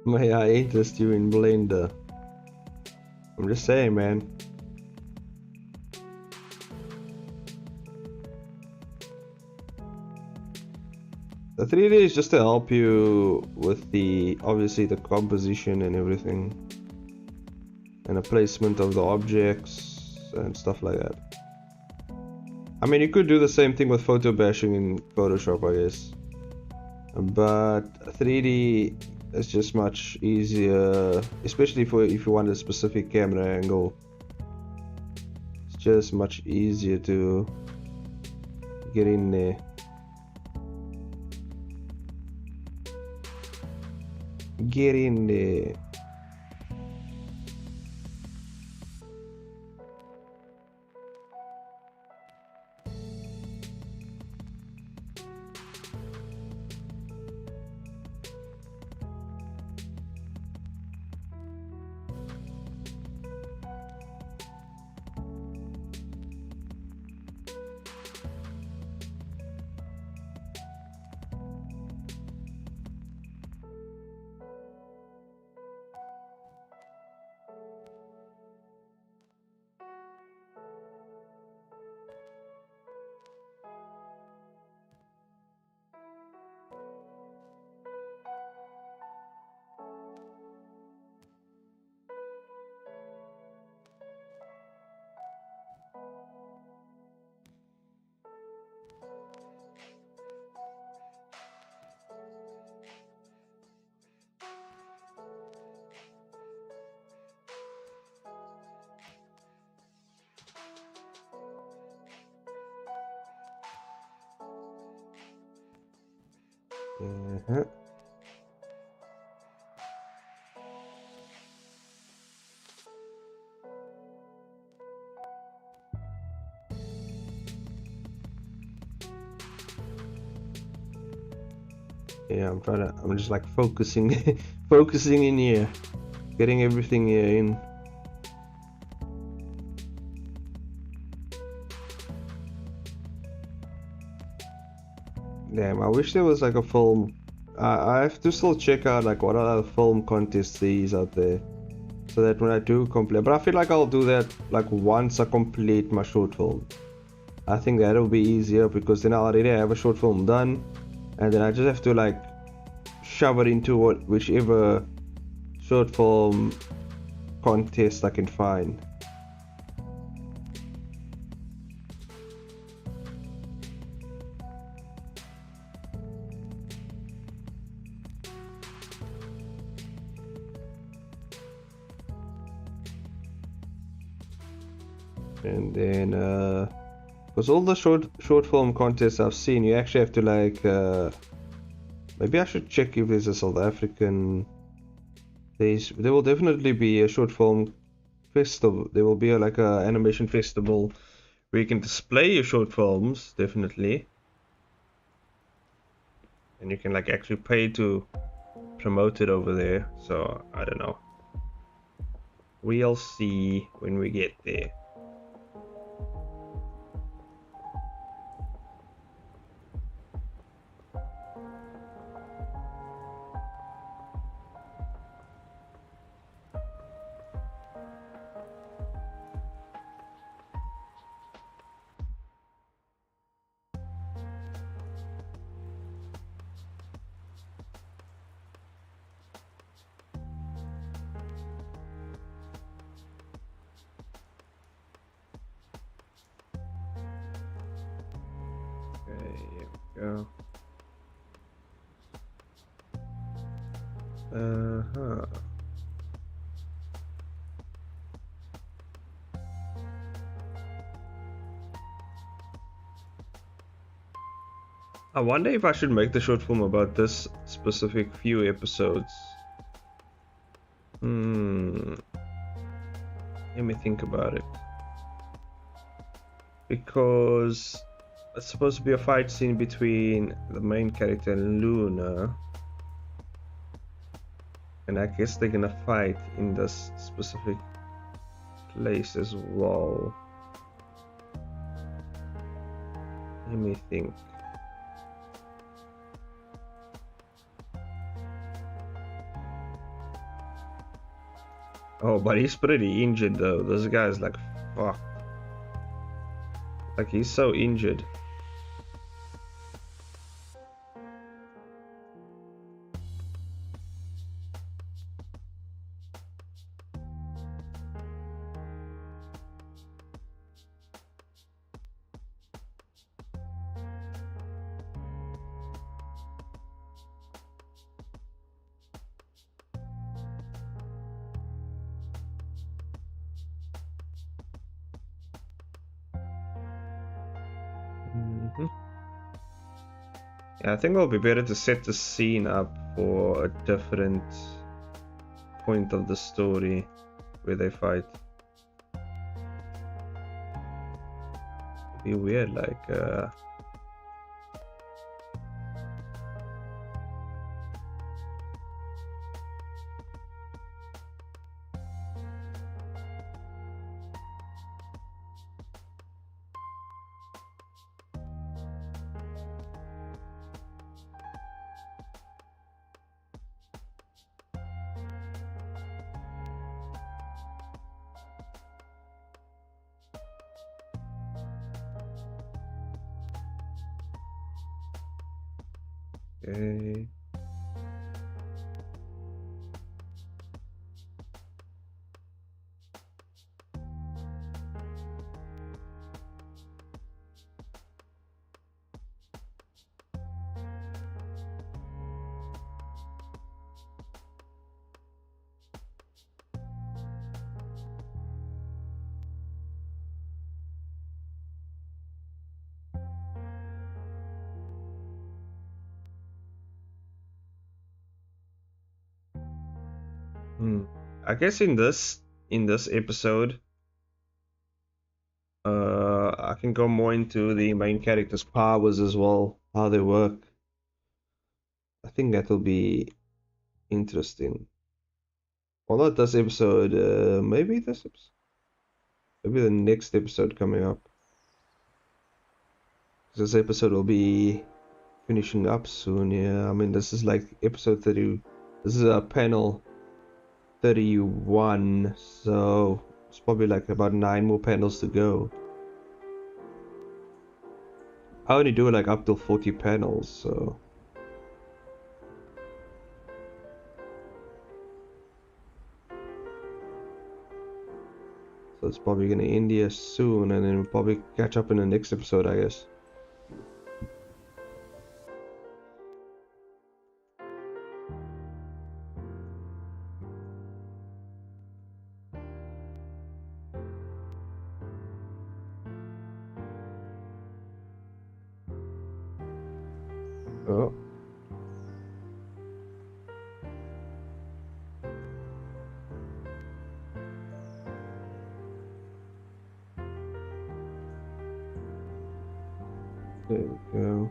May I interest you in Blender? I'm just saying, man. The 3D is just to help you with obviously the composition and everything, and the placement of the objects and stuff like that. I mean, you could do the same thing with photo bashing in Photoshop, I guess, but 3D is just much easier, especially if you want a specific camera angle. It's just much easier to get in there. Get in there. Uh-huh. Yeah, I'm just like focusing, focusing in here, getting everything here in. Damn, I wish there was like a film. I have to still check out like what other film contests there is out there, so that when I do complete, but I feel like I'll do that like once I complete my short film. I think that'll be easier because then I already have a short film done, and then I just have to like shove it into whichever short film contest I can find. And then because all the short film contests I've seen, you actually have to like maybe I should check if there's a South African. There will definitely be a short film festival. There will be like a animation festival where you can display your short films, definitely, and you can like actually pay to promote it over there. So I don't know. We'll see when we get there. Okay, here we go. Uh-huh. I wonder if I should make the short film about this specific few episodes. Let me think about it. Because it's supposed to be a fight scene between the main character and Luna. And I guess they're gonna fight in this specific place as well. Let me think. Oh, but he's pretty injured though. This guy's like, fuck. Like, he's so injured. Yeah, I think it'll be better to set the scene up for a different point of the story where they fight. It'd be weird, like okay. I guess in this episode, I can go more into the main characters' powers as well, how they work. I think that will be interesting. Well, not this episode. Maybe this episode. Maybe the next episode coming up. This episode will be finishing up soon. Yeah, I mean this is like episode 30. This is a panel 31, so it's probably like about 9 more panels to go. I only do like up till 40 panels, so it's probably gonna end here soon, and then we'll probably catch up in the next episode, I guess. Oh. There we go.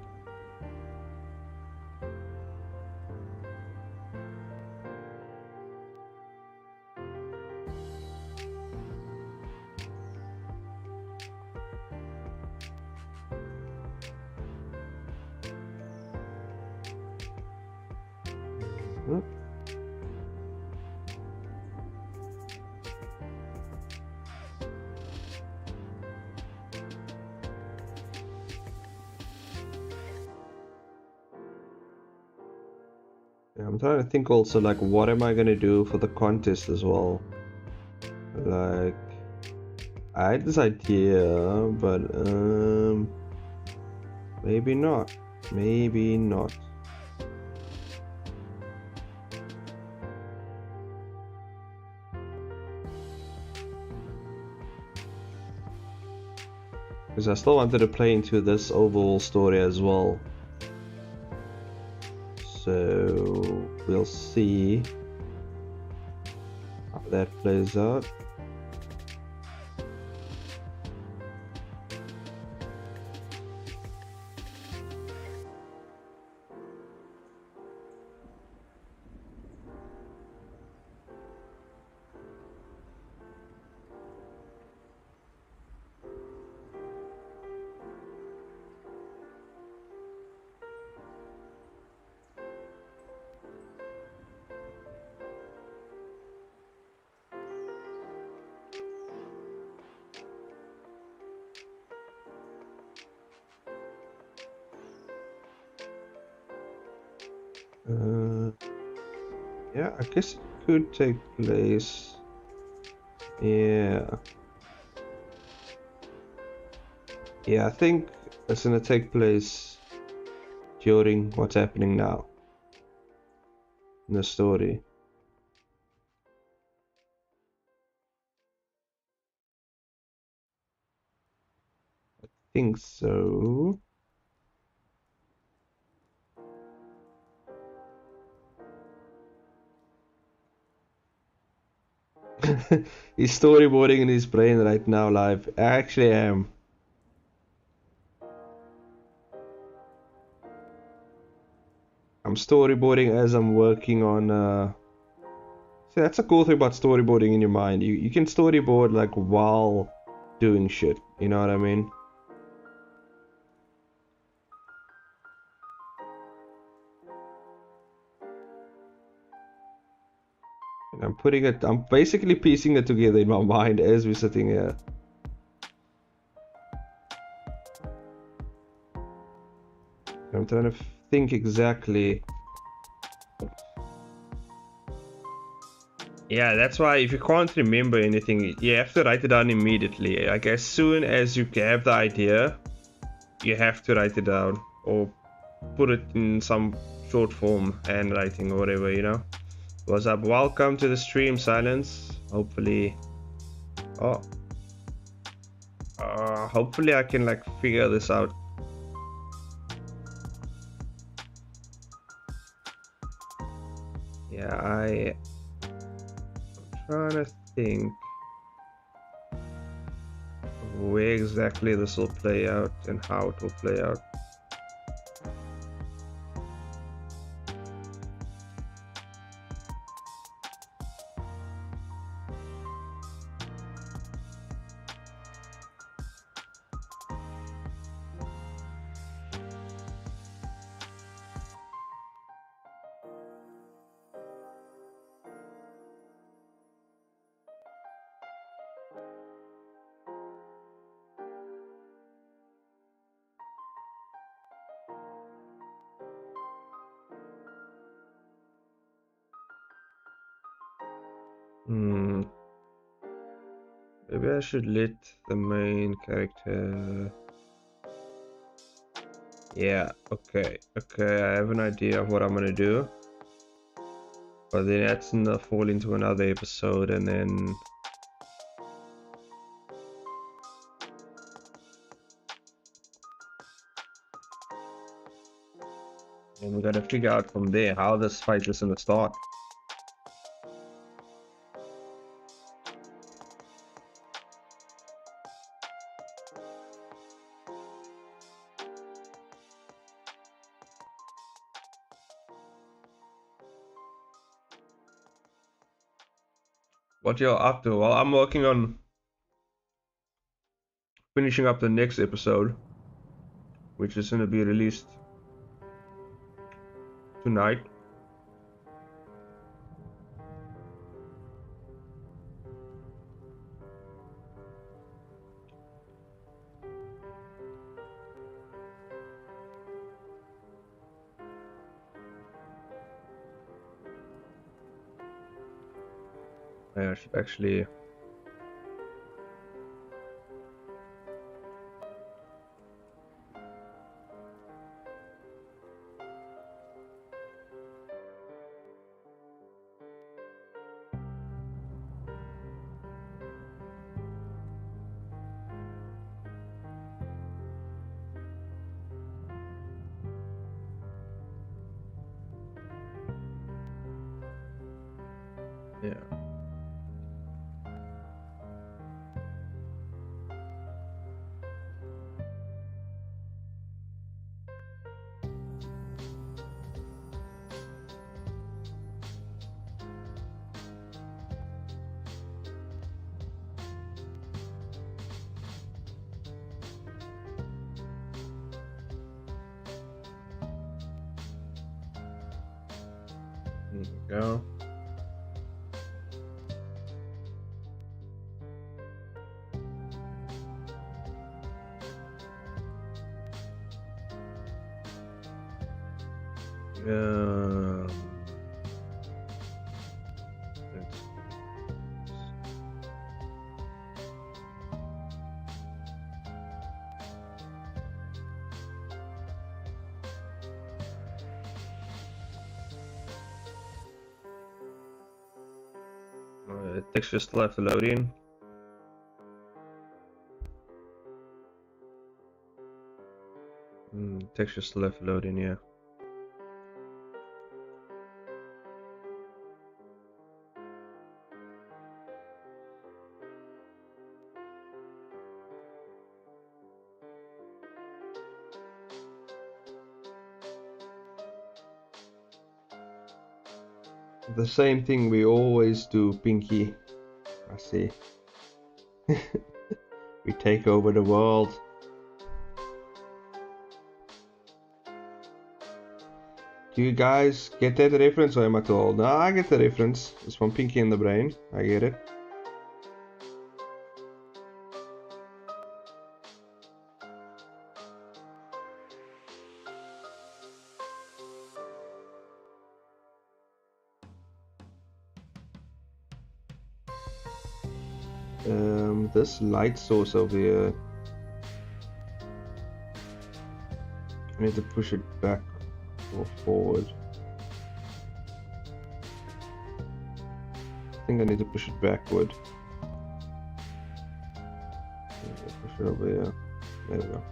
Oh. Yeah, I'm trying to think also, like, what am I gonna do for the contest as well? Like, I had this idea, but maybe not. Maybe not. Because I still wanted to play into this overall story as well. So we'll see how that plays out. Yeah, I guess it could take place. Yeah. Yeah, I think it's gonna take place during what's happening now in the story. I think so. He's storyboarding in his brain right now live. I actually am. I'm storyboarding as I'm working on See, that's a cool thing about storyboarding in your mind. You can storyboard like while doing shit, you know what I mean? I'm basically piecing it together in my mind as we're sitting here. I'm trying to think exactly. Yeah, that's why if you can't remember anything, you have to write it down immediately. Like as soon as you have the idea, you have to write it down or put it in some short form, handwriting or whatever, you know. What's up? Welcome to the stream, Silence. Hopefully, hopefully I can like figure this out. Yeah, trying to think where exactly this will play out and how it will play out. Maybe I should let the main character. Yeah, okay, I have an idea of what I'm gonna do. But then that's gonna fall into another episode and then. And we gotta figure out from there how this fight is gonna start. What you're up to? Well, I'm working on finishing up the next episode, which is gonna be released tonight. I should actually. Yeah. There we go. Um, texture still have to load in. Texture still have to load in, yeah. The same thing we always do, Pinky. I see. We take over the world. Do you guys get that reference or am I too old? No, I get the reference. It's from Pinky in the Brain. I get it. This light source over here, I need to push it back or forward. I think I need to push it backward. Push it over here. There we go.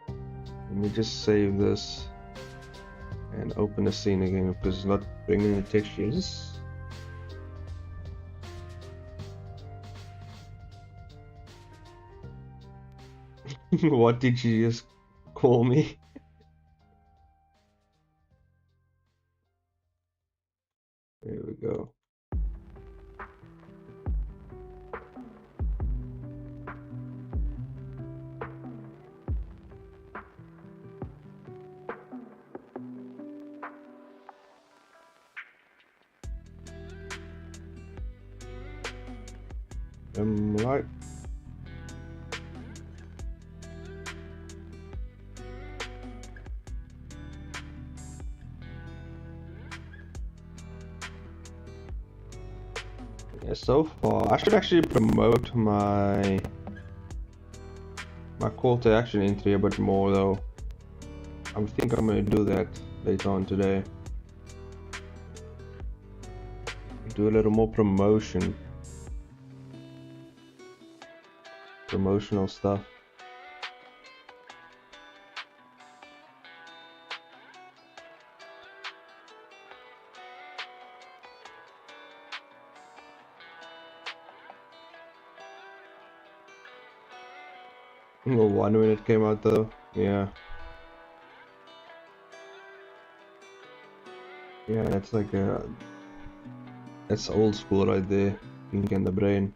Let me just save this and open the scene again because it's not bringing the textures. What did you just call me? There we go. Right. Yeah, so far I should actually promote my call to action entry a bit more though. I think I'm gonna do that later on today. Do a little more promotional stuff. Oh, 1 minute came out though. Yeah. Yeah, that's like that's old school right there. Pink in the brain.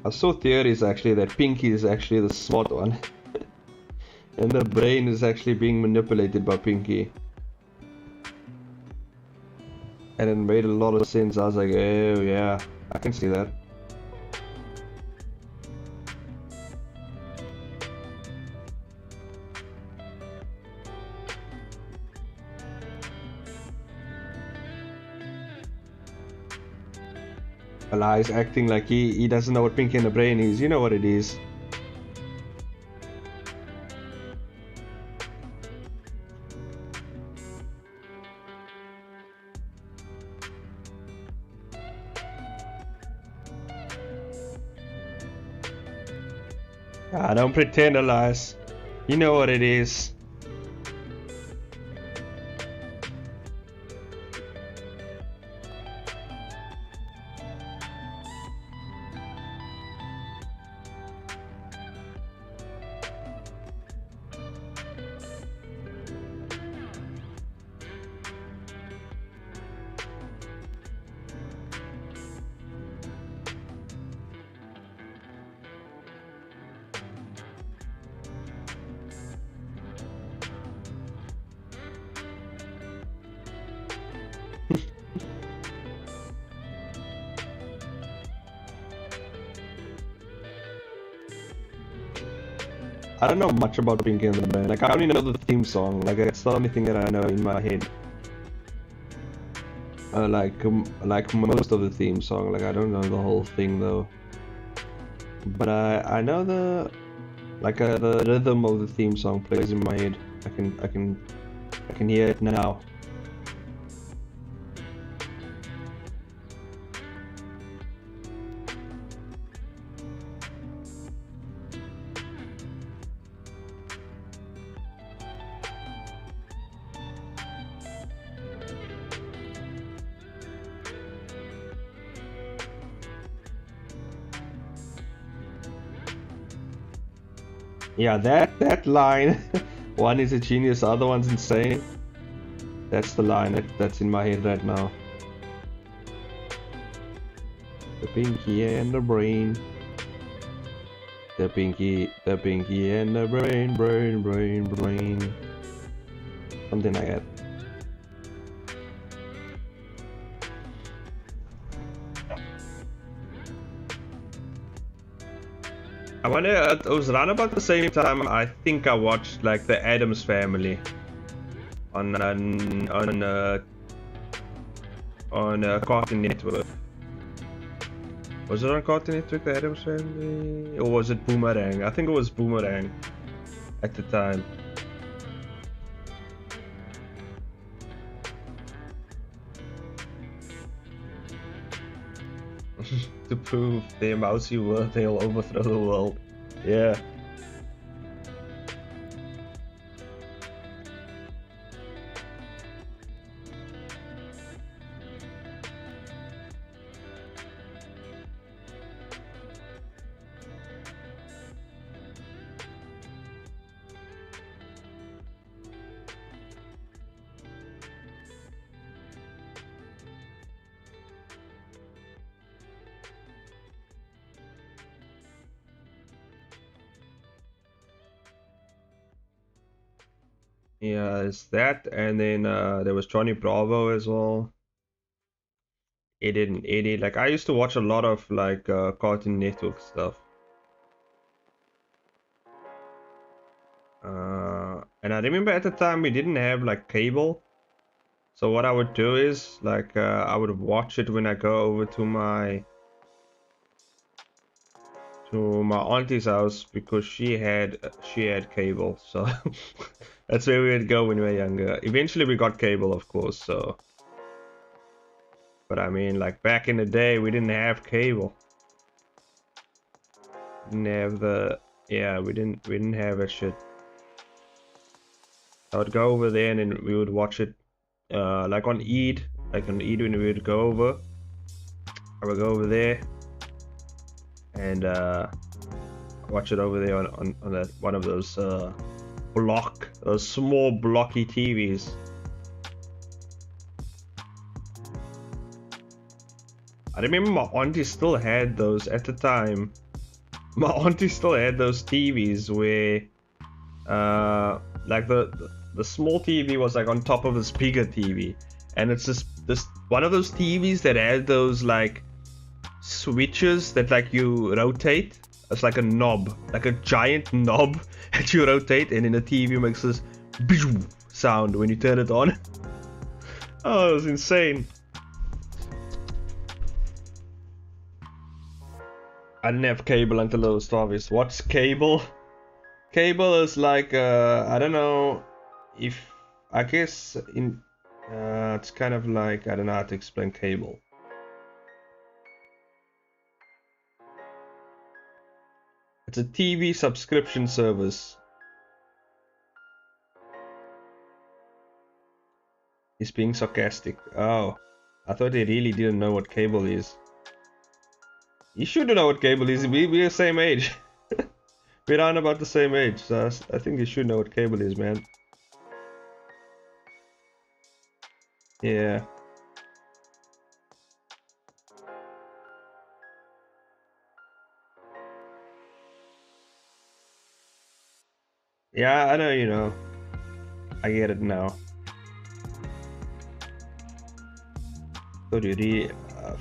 I saw theories actually that Pinky is actually the smart one. And the brain is actually being manipulated by Pinky. And it made a lot of sense. I was like, oh yeah, I can see that. He's acting like he doesn't know what Pinky in the brain is. You know what it is. Ah, don't pretend, Elias. You know what it is. I don't know much about Pinky and the Brain. Like, I only know the theme song. Like, it's the only thing that I know in my head. Like most of the theme song. Like, I don't know the whole thing though. But I know the the rhythm of the theme song plays in my head. I can hear it now. Yeah, that line, one is a genius, the other one's insane. That's the line that's in my head right now. The Pinky and the Brain. The Pinky and the brain. Something like that. I wonder, it was around about the same time I think I watched like the Addams Family. on Cartoon Network. Was it on Cartoon Network, the Addams Family, or was it Boomerang? I think it was Boomerang at the time. To prove their mousy world, they'll overthrow the world. Yeah. Yeah, it's that, and then there was Johnny Bravo as well. Like I used to watch a lot of like Cartoon Network stuff. And I remember at the time we didn't have like cable, so what I would do is like I would watch it when I go over to my auntie's house because she had cable, so that's where we would go when we were younger. Eventually we got cable, of course, so, but I mean, like back in the day we didn't have cable. Didn't have we didn't have that shit. I would go over there and then we would watch it like on Eid, when we would go over. I would go over there and watch it over there on one of those those small blocky TVs. I remember my auntie still had those at the time. My auntie still had those TVs where like the small TV was like on top of this bigger TV, and it's just this one of those TVs that had those like switches that like you rotate. It's like a knob, like a giant knob that you rotate, and then the TV makes this sound when you turn it on. Oh, it was insane. I didn't have cable until I was 12 years. What's cable? Cable is like I don't know if I guess in it's kind of like I don't know how to explain cable. It's a TV subscription service. He's being sarcastic. Oh, I thought he really didn't know what cable is. You should know what cable is. We're the same age. We're around about the same age, so I think you should know what cable is, man. Yeah. Yeah, I know you know. I get it now.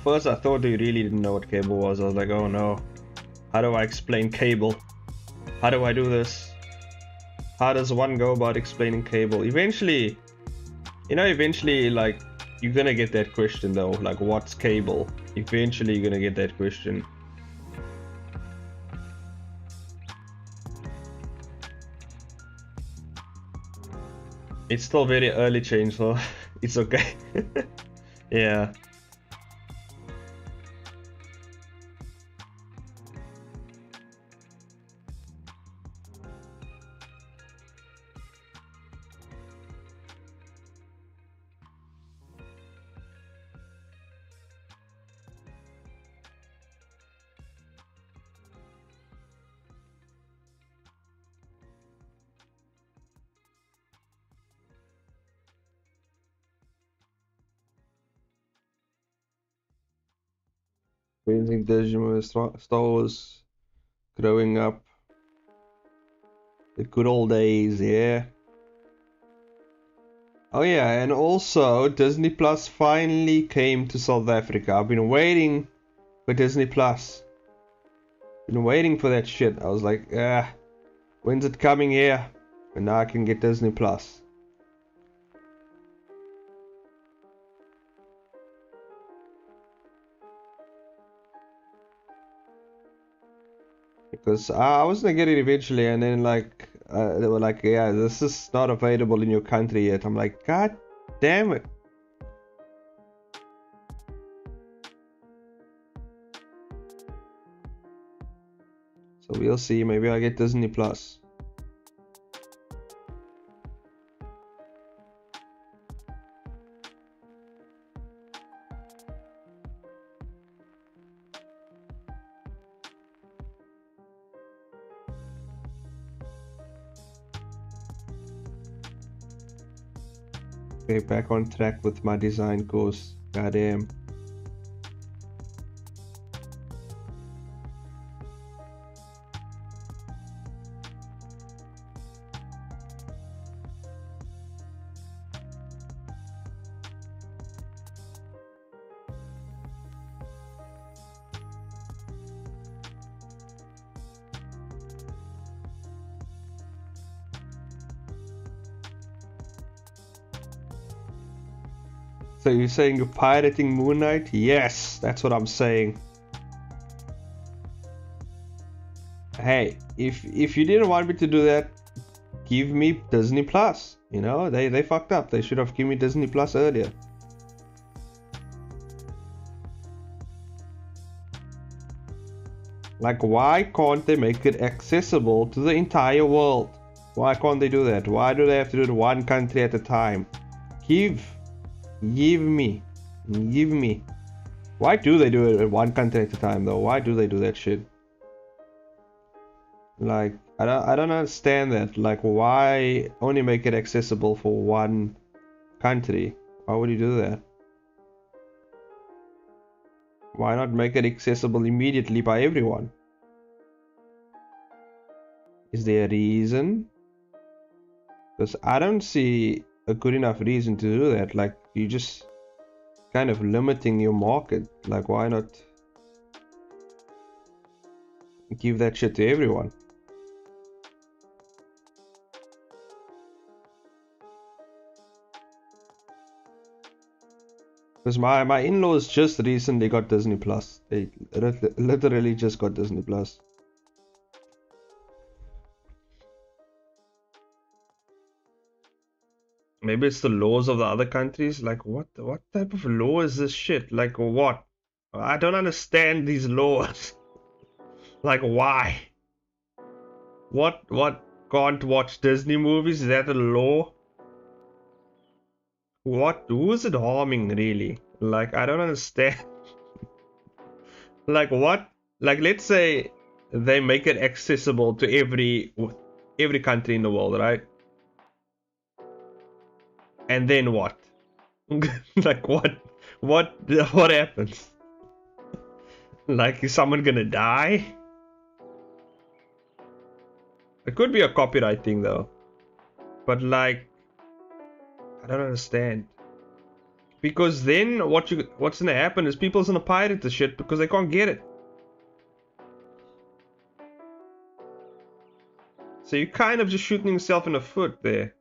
First I thought you really didn't know what cable was. I was like, oh no. How do I explain cable? How do I do this? How does one go about explaining cable? Eventually, like, you're gonna get that question though. Like, what's cable? Eventually you're gonna get that question. It's still very early change, so it's okay. Yeah. Amazing Digimon, Star Wars, growing up, the good old days, yeah. Oh yeah, and also Disney Plus finally came to South Africa. I've been waiting for Disney Plus. Been waiting for that shit. I was like, when's it coming here? And now I can get Disney Plus. Because I was gonna get it eventually, and then like they were like, yeah, this is not available in your country yet. I'm like, god damn it. So we'll see. Maybe I'll get Disney Plus. Okay, back on track with my design course. Goddamn. So you're saying you're pirating Moon Knight? Yes, that's what I'm saying. Hey, if you didn't want me to do that, give me Disney Plus. You know, they fucked up. They should have given me Disney Plus earlier. Like, why can't they make it accessible to the entire world? Why can't they do that? Why do they have to do it one country at a time? Give me. Why do they do it at one country at a time though? Why do they do that shit? Like, I don't understand that. Like, why only make it accessible for one country? Why would you do that? Why not make it accessible immediately by everyone? Is there a reason? Because I don't see a good enough reason to do that. Like, you just kind of limiting your market. Like, why not give that shit to everyone? Because my in-laws just recently got Disney Plus. They literally just got Disney Plus. Maybe it's the laws of the other countries. Like, what type of law is this shit? Like, what? I don't understand these laws. Like, why? What can't watch Disney movies? Is that a law? What? Who is it harming, really? Like, I don't understand. Like, what? Like, let's say they make it accessible to every country in the world, right? And then what? Like, what happens? Like, is someone gonna die? It could be a copyright thing though, but like, I don't understand. Because then what's gonna happen is people's gonna pirate the shit because they can't get it. So you're kind of just shooting yourself in the foot there.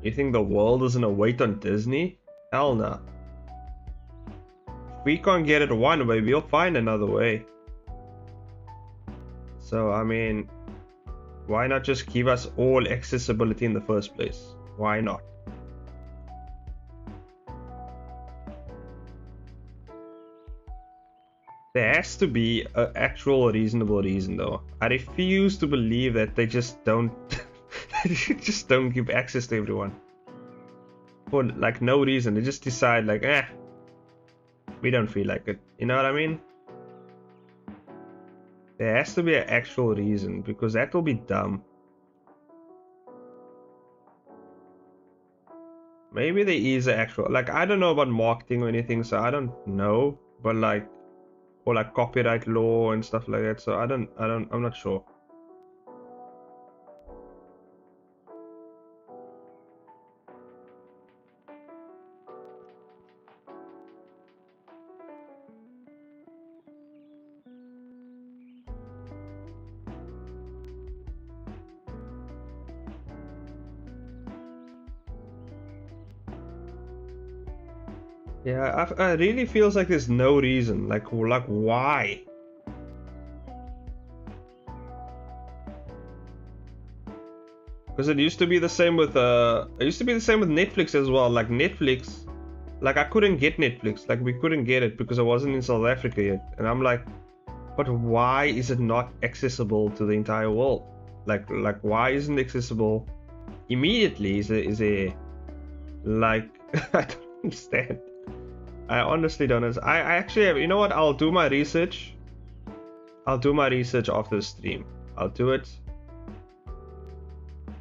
You think the world is gonna wait on Disney? Hell no. If we can't get it one way, we'll find another way. So I mean, why not just give us all accessibility in the first place? Why not? There has to be an actual reasonable reason though. I refuse to believe that they just don't they just don't give access to everyone. For like no reason. They just decide like, we don't feel like it. You know what I mean? There has to be an actual reason because that will be dumb. Maybe there is an actual, like, I don't know about marketing or anything, so I don't know. But like, or like copyright law and stuff like that. So I'm not sure. Yeah, I really feels like there's no reason. Like why? Because it used to be the same with Netflix as well. Like Netflix, like I couldn't get Netflix. Like we couldn't get it because I wasn't in South Africa yet. And I'm like, but why is it not accessible to the entire world? Like why isn't it accessible immediately? Is a like I don't understand. I honestly don't understand. I actually have, you know what? I'll do my research. I'll do my research after the stream. I'll do it.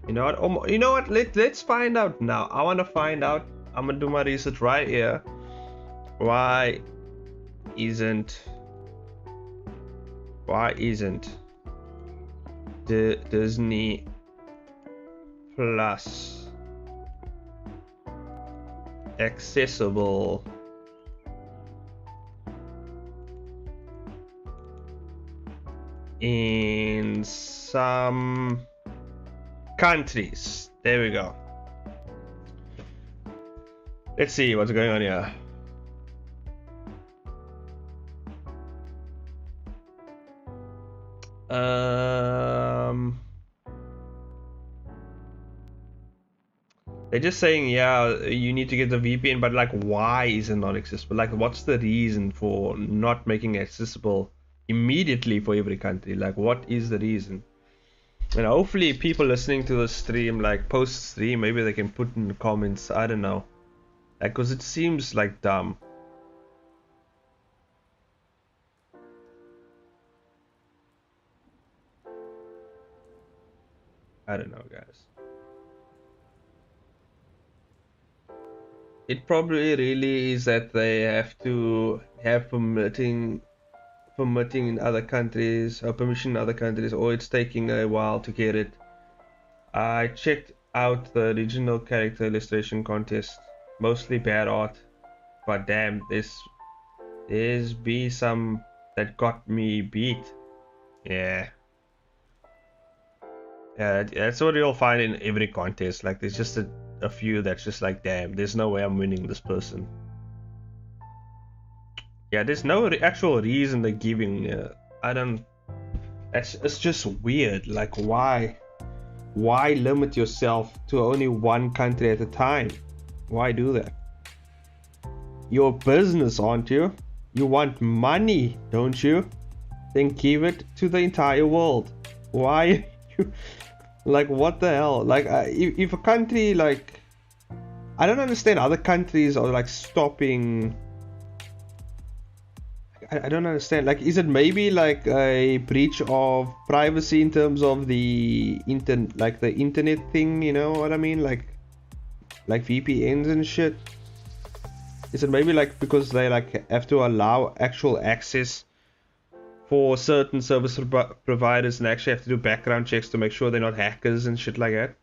You know what? You know what? Let's find out now. I want to find out. I'm gonna do my research right here. Why isn't the Disney Plus accessible in some countries? There we go. Let's see what's going on here. They're just saying, yeah, you need to get the VPN, but like, why is it not accessible? Like, what's the reason for not making it accessible immediately for every country? Like, what is the reason? And hopefully people listening to the stream, like post stream, maybe they can put in the comments. I don't know, like, because it seems like dumb. I don't know, guys. It probably really is that they have to have permitting in other countries, or permission in other countries, or it's taking a while to get it. I checked out the original character illustration contest, mostly bad art, but damn, there's be some that got me beat. Yeah, that's what you'll find in every contest. Like, there's just a few that's just like, damn, there's no way I'm winning this person. Yeah, there's no actual reason they're giving. I don't. It's just weird. Like, why limit yourself to only one country at a time? Why do that? You're a business, aren't you? You want money, don't you? Then give it to the entire world. Why? Like, what the hell? Like, if a country, like, I don't understand. Other countries are like stopping. I don't understand. Like, is it maybe like a breach of privacy in terms of the internet thing? You know what I mean? Like VPNs and shit. Is it maybe like because they like have to allow actual access for certain service providers and actually have to do background checks to make sure they're not hackers and shit like that?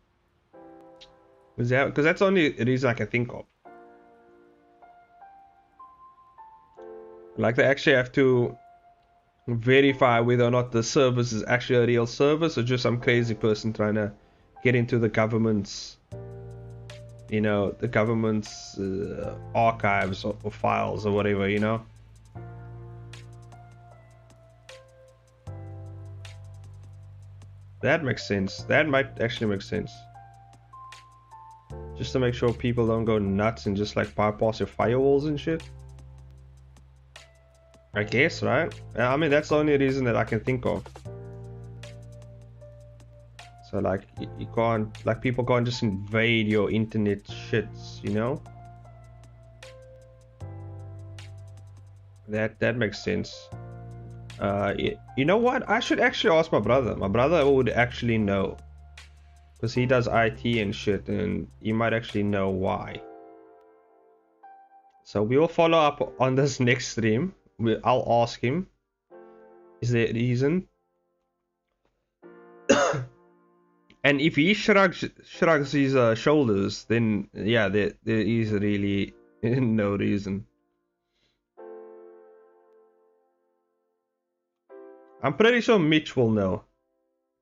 Because that's the only reason I can think of. Like, they actually have to verify whether or not the service is actually a real service or just some crazy person trying to get into the government's, you know, the government's archives or files or whatever, you know. That makes sense. That might actually make sense. Just to make sure people don't go nuts and just like bypass your firewalls and shit. I guess, right? I mean, that's the only reason that I can think of. So like, you can't, like, people can't just invade your internet shits, you know? That makes sense. You know what? I should actually ask my brother. My brother would actually know, because he does IT and shit, and he might actually know why. So we will follow up on this next stream. I'll ask him, is there a reason? And if he shrugs his shoulders, then yeah, there is really no reason. I'm pretty sure Mitch will know.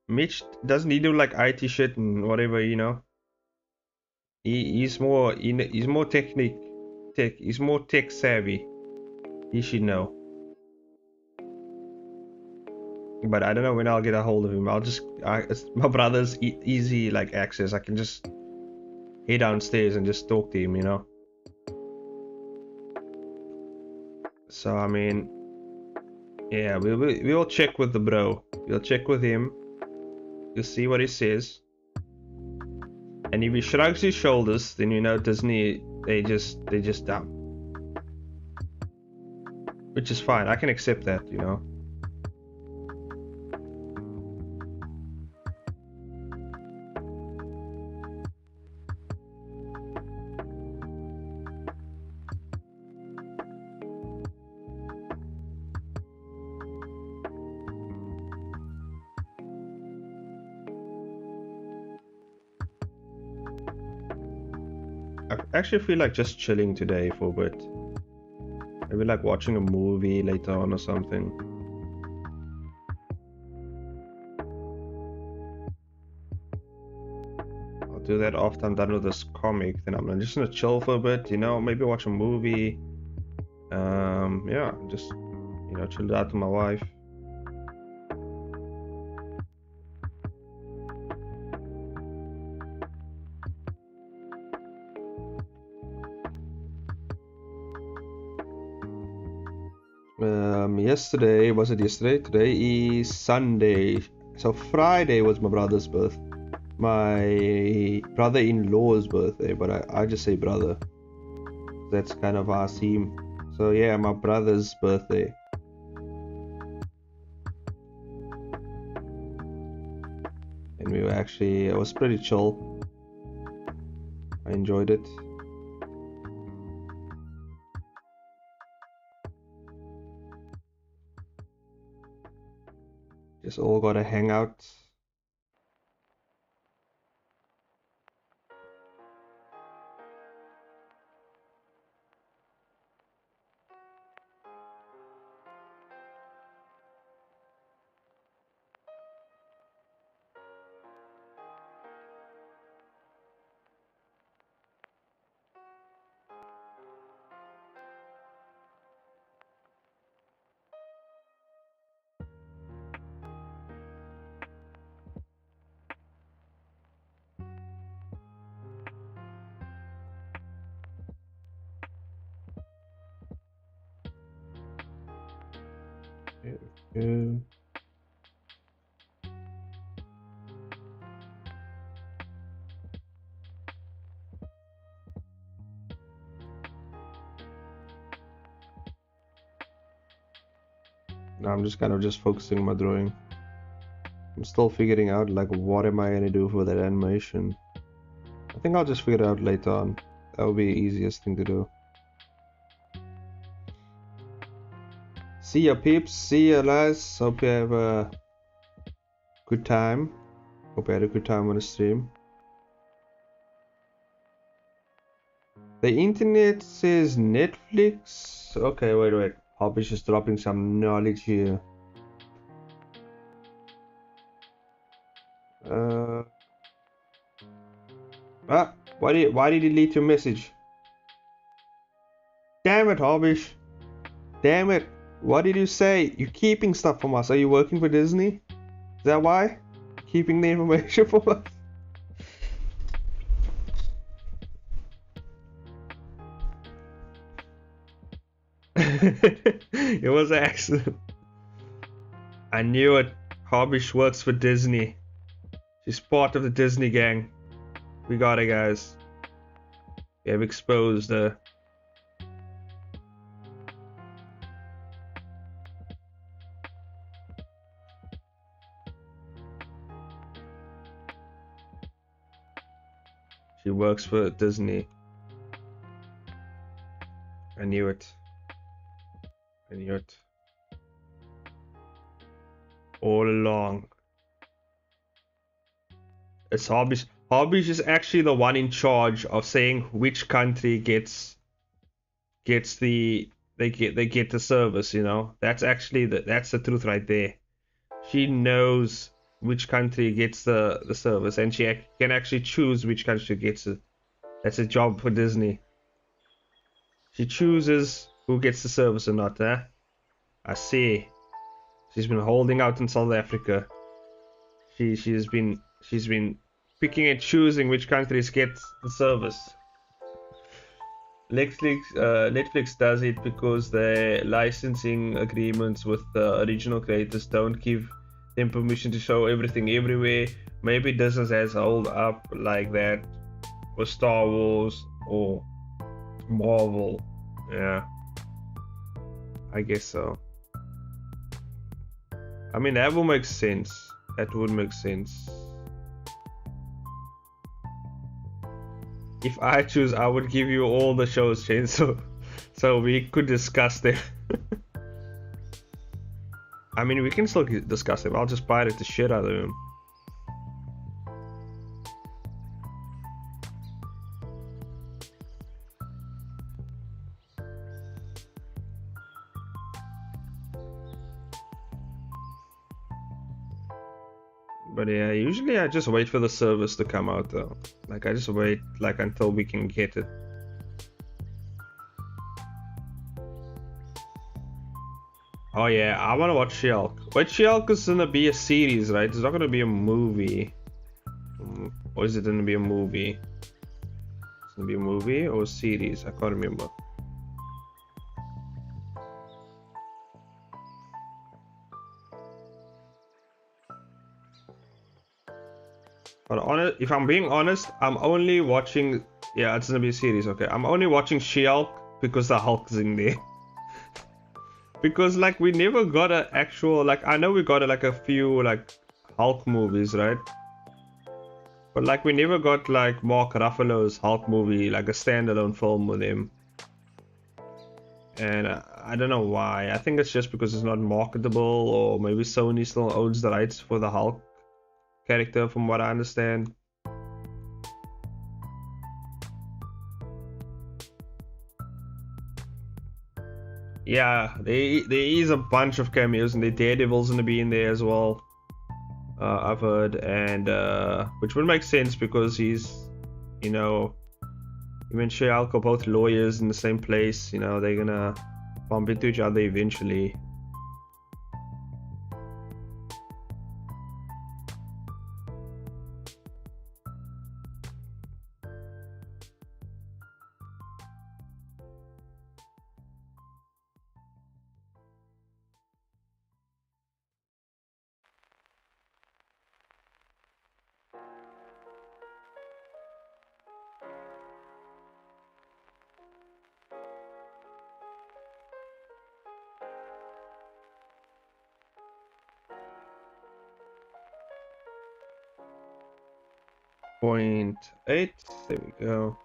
Mitch, doesn't he do like IT shit and whatever, you know? He's more technique. He's more tech savvy. He should know. But I don't know when I'll get a hold of him. It's my brother's easy like access. I can just head downstairs and just talk to him, you know. So I mean, yeah, we'll check with the bro. We'll check with him. You'll see what he says. And if he shrugs his shoulders, then you know Disney, they just dumb. Which is fine. I can accept that, you know. I actually feel like just chilling today for a bit. Maybe like watching a movie later on or something. I'll do that after I'm done with this comic. Then I'm just gonna chill for a bit, you know, maybe watch a movie. Yeah, just, you know, chill out with my wife. Yesterday, was it yesterday? Today is Sunday. So Friday was my brother's birth. My brother-in-law's birthday, but I just say brother. That's kind of how I see him. So yeah, my brother's birthday. And we were actually, it was pretty chill. I enjoyed it. Just all gotta hang out. Yeah. Now I'm just kind of just focusing on my drawing. I'm still figuring out like what am I gonna do for that animation. I think I'll just figure it out later on. That would be the easiest thing to do. See ya peeps, see ya lads. Hope you have a good time. Hope you had a good time on the stream. The internet says Netflix. Okay, wait. Hobby's just dropping some knowledge here. Why did you delete your message? Damn it, Hobbish. Damn it. What did you say? You're keeping stuff from us. Are you working for Disney? Is that why? Keeping the information from us? It was an accident. I knew it. Hobbish works for Disney. She's part of the Disney gang. We got it, guys. We have exposed her. She works for Disney. I knew it. I knew it. All along. It's Hobbish. Hobbish is actually the one in charge of saying which country gets the they get the service, you know. That's actually that's the truth right there. She knows which country gets the service, and she can actually choose which country gets it. That's a job for Disney. She chooses who gets the service or not, eh? I see. She's been holding out in South Africa. She's been picking and choosing which countries get the service. Netflix does it because their licensing agreements with the original creators don't give them permission to show everything everywhere. Maybe Disney has hold up like that with Star Wars or Marvel. Yeah, I guess so. I mean, that would make sense. That would make sense. If I choose, I would give you all the shows, Shane, so we could discuss them. I mean, we can still discuss them. I'll just pirate the shit out of them. But yeah, usually I just wait for the service to come out though. Like I just wait like until we can get it. Oh yeah, I wanna watch She-Hulk. Wait, She-Hulk is gonna be a series, right? It's not gonna be a movie. Or is it gonna be a movie? It's gonna be a movie or a series? I can't remember. But if I'm being honest, I'm only watching. Yeah, it's gonna be a series. Okay, I'm only watching She-Hulk because the Hulk's in there. Because like we never got an actual like I know we got like a few like Hulk movies, right? But like we never got like Mark Ruffalo's Hulk movie, like a standalone film with him. And I don't know why. I think it's just because it's not marketable, or maybe Sony still owns the rights for the Hulk character from what I understand. Yeah, there is a bunch of cameos, and the Daredevil's gonna be in there as well. I've heard, and which would make sense because he's, you know, him and She-Hulk are both lawyers in the same place. You know, they're gonna bump into each other eventually. .8, there we go.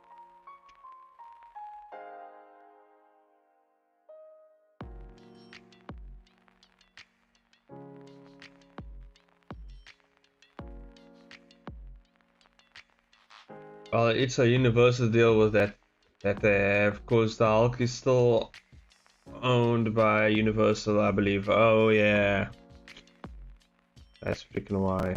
Well, it's a universal deal with that they have, because the Hulk is still owned by Universal, I believe. Oh yeah, that's freaking why.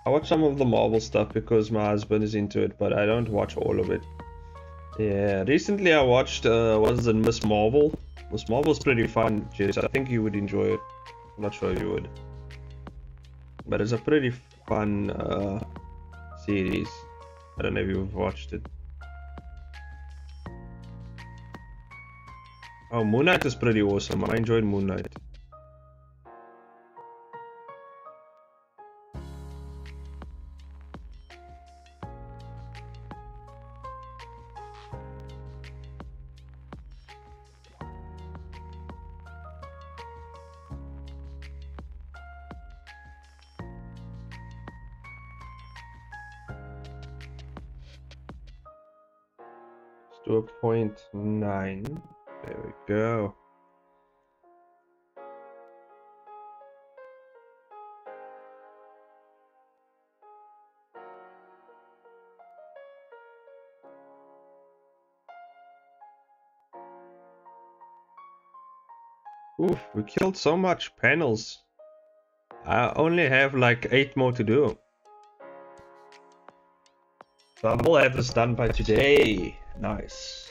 I watch some of the Marvel stuff because my husband is into it, but I don't watch all of it. Yeah, recently I watched was it Miss Marvel? Miss Marvel's pretty fun, Jess. I think you would enjoy it. I'm not sure you would, but it's a pretty fun series. I don't know if you've watched it. Oh, Moon Knight is pretty awesome. I enjoyed Moon Knight. To a 0.9. There we go. Oof, we killed so much panels. I only have like 8 more to do. So I will have this done by today. Nice.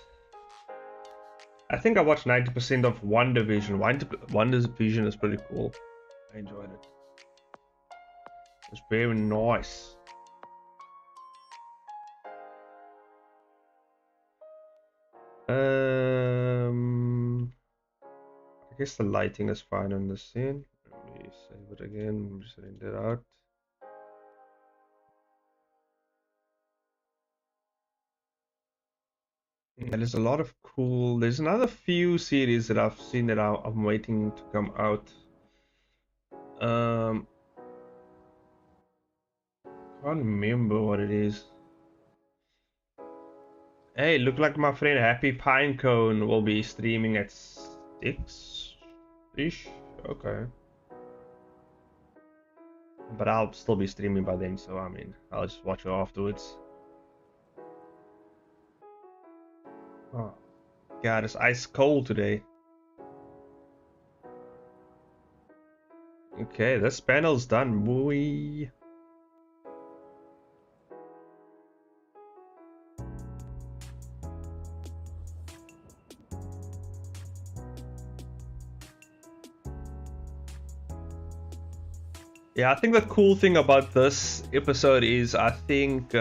I think I watched 90% of One Division. One Division is pretty cool. I enjoyed it. It's very nice. I guess the lighting is fine on the scene. Let me save it again. I'm just setting that out. Yeah, there's a lot of cool. There's another few series that I've seen that I'm waiting to come out. Can't remember what it is. Hey, look like my friend Happy Pinecone will be streaming at 6-ish. Okay. But I'll still be streaming by then, so I mean, I'll just watch it afterwards. Oh, God, it's ice cold today. Okay, this panel's done, boy. Yeah, I think the cool thing about this episode is I think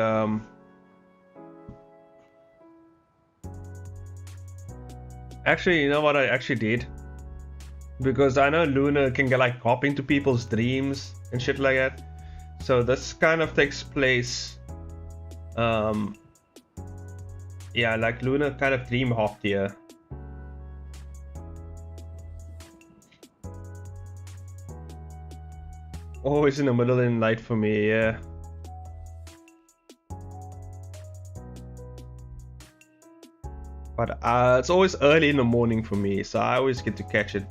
actually, you know what I actually did? Because I know Luna can get like hop into people's dreams and shit like that. So this kind of takes place yeah, like Luna kind of dream hopped here. Always in the middle of the night for me, yeah. But it's always early in the morning for me, so I always get to catch it.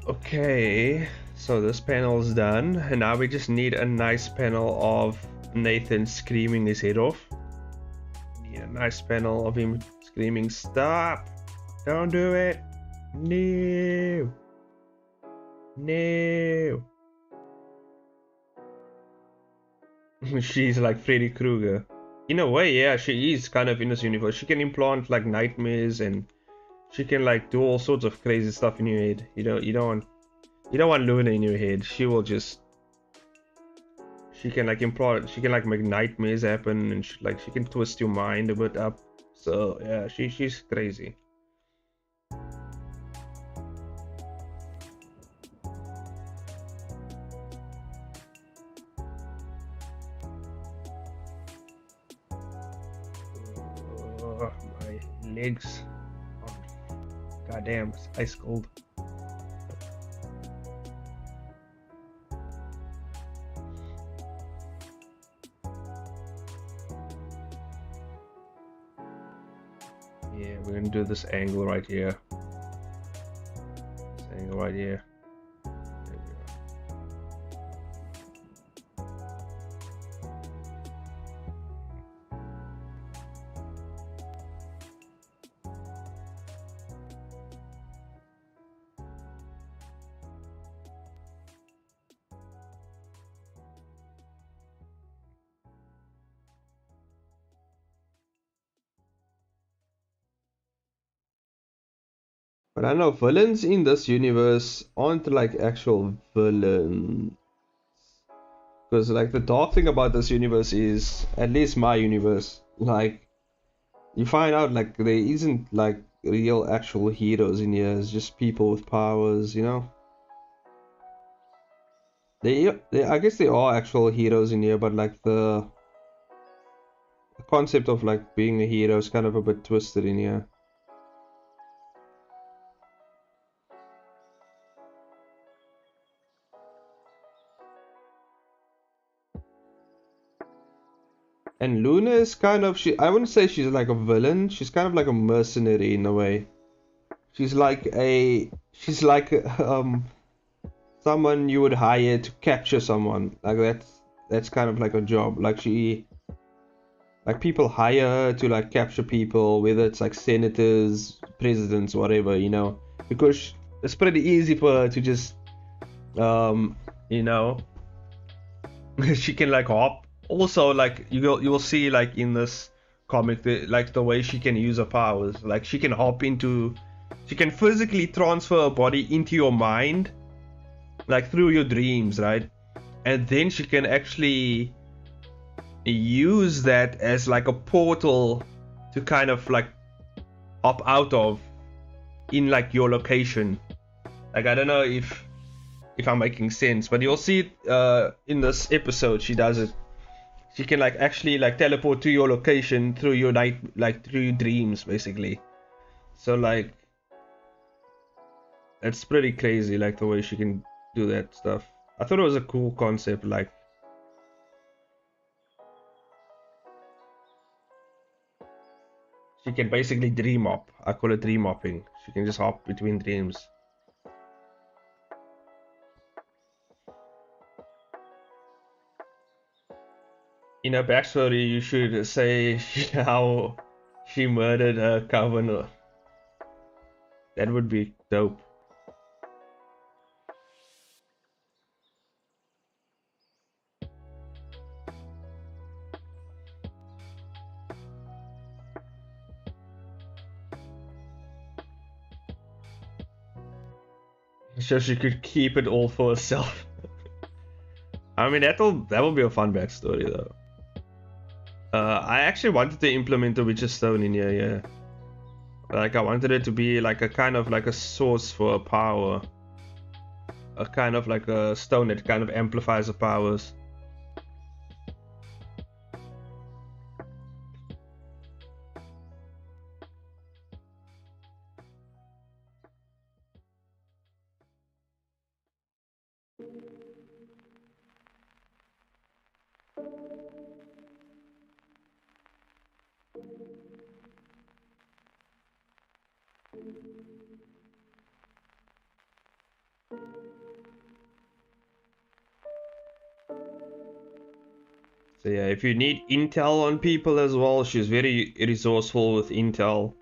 Okay, so this panel is done, and now we just need a nice panel of Nathan screaming his head off. Need a nice panel of him screaming, "Stop! Don't do it! No! No!" She's like Freddy Krueger. In a way, yeah, she is kind of in this universe. She can implant like nightmares, and she can like do all sorts of crazy stuff in your head. You don't want Luna in your head. She will just. She can like implant. She can like make nightmares happen, and she can twist your mind a bit up. So yeah, she's crazy. My legs. Oh, goddamn, it's ice cold. Yeah, we're gonna do this angle right here. This angle right here. There we go. But I know villains in this universe aren't like actual villains. Because like the dark thing about this universe is, at least my universe, like you find out like there isn't like real actual heroes in here. It's just people with powers, you know. I guess there are actual heroes in here, but like the concept of like being a hero is kind of a bit twisted in here. And Luna is kind of, I wouldn't say she's like a villain. She's kind of like a mercenary in a way. She's like someone you would hire to capture someone. Like that's kind of like a job. Like people hire her to like capture people, whether it's like senators, presidents, whatever, you know. because it's pretty easy for her to just you know, she can like hop. Also, like you will see like in this comic, like the way she can use her powers. Like she can hop into, she can physically transfer her body into your mind, like through your dreams, right? And then she can actually use that as like a portal to kind of like hop out of in like your location. Like I don't know if I'm making sense, but you'll see it in this episode. She does it. She can like actually like teleport to your location through your night, like through your dreams, basically. So like, it's pretty crazy, like the way she can do that stuff. I thought it was a cool concept. Like, she can basically dream hop. I call it dream hopping. She can just hop between dreams. In her backstory, you should say how she murdered her coven. That would be dope. So she could keep it all for herself. I mean, that will be a fun backstory though. I actually wanted to implement the Witch's Stone in here, yeah. Like I wanted it to be like a kind of like a source for power. A kind of like a stone that kind of amplifies the powers. So yeah, if you need intel on people as well, she's very resourceful with intel.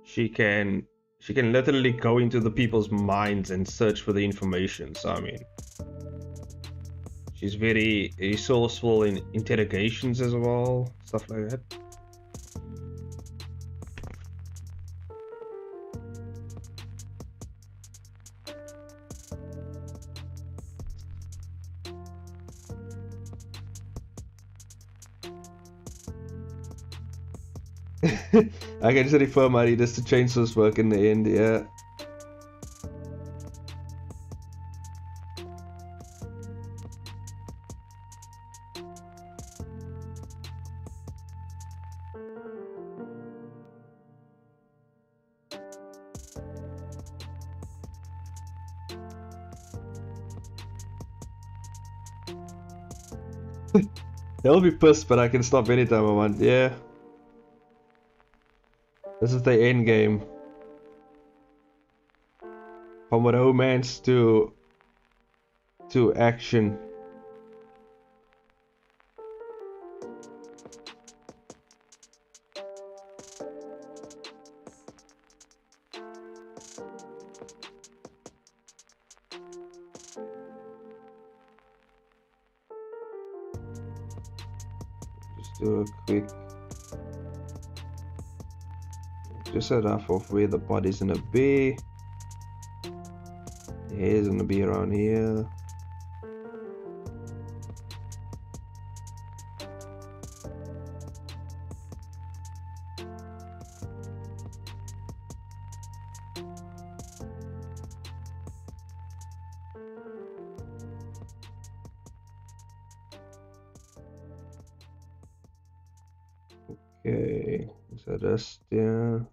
She can literally go into the people's minds and search for the information. So I mean, she's very resourceful in interrogations as well, stuff like that. I can just refer my readers to Chainsaw's work in the end, yeah. They'll be pissed, but I can stop anytime I want, yeah. This is the end game. From romance to action. Just do a quick, just enough of where the body's gonna be. The hair's gonna be around here. Okay, so that's there.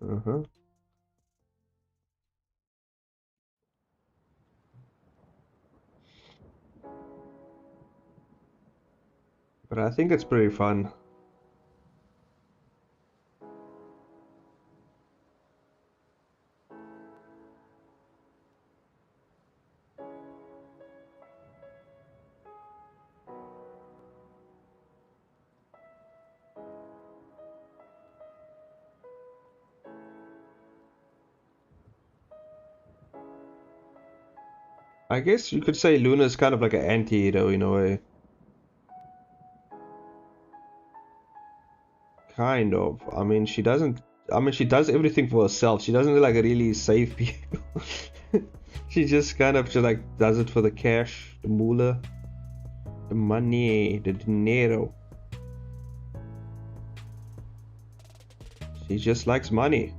But I think it's pretty fun. I guess you could say Luna's kind of like an anti-hero in a way. Kind of. I mean, she doesn't. I mean, she does everything for herself. She doesn't like really save people. She just kind of just like does it for the cash, the moolah, the money, the dinero. She just likes money.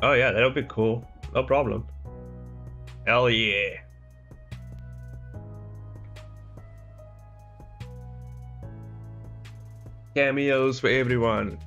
Oh yeah, that'll be cool. No problem. Hell yeah. Cameos for everyone.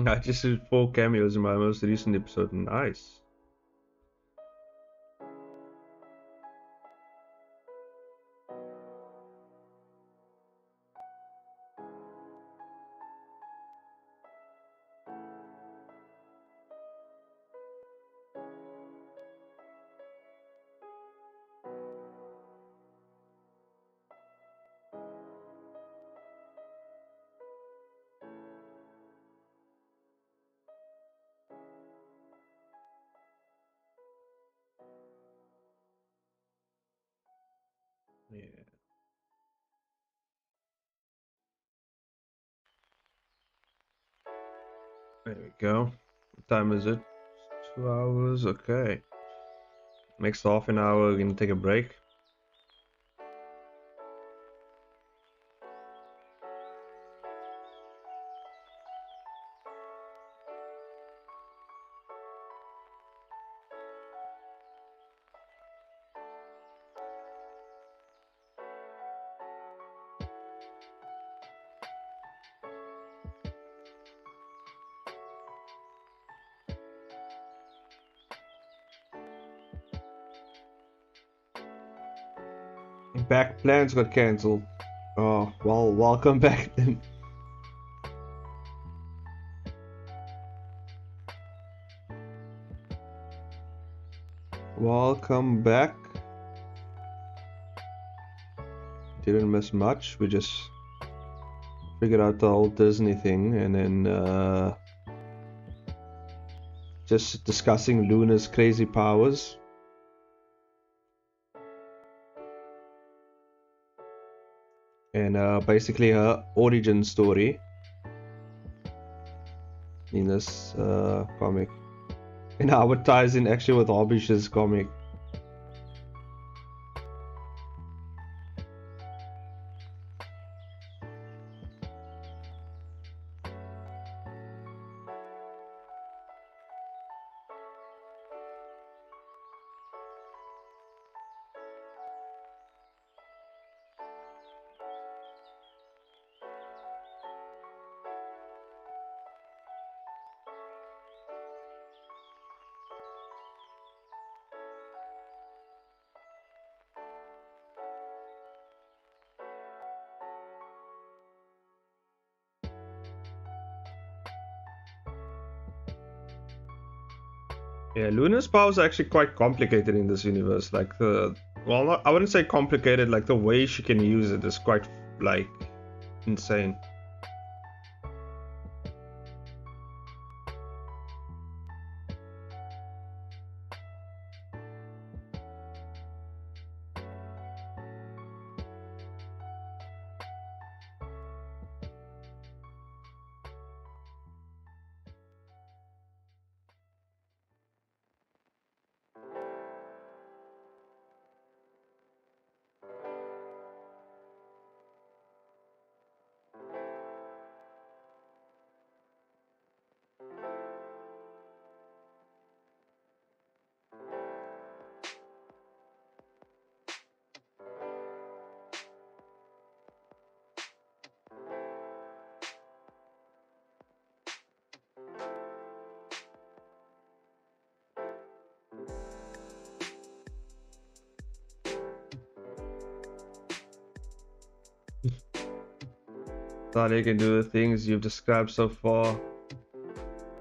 I just did 4 cameos in my most recent episode. Nice. Yeah. There we go. What time is it? 2 hours. Okay. Next half an hour, we're gonna take a break. Back plans got cancelled. Oh, well, welcome back then. Welcome back. Didn't miss much. We just figured out the whole Disney thing and then just discussing Luna's crazy powers. And basically her origin story in this comic. And how it ties in actually with Hobbish's comic. Yeah, Luna's powers are actually quite complicated in this universe. Like well, not, I wouldn't say complicated. Like the way she can use it is quite like insane. thought you can do the things you've described so far.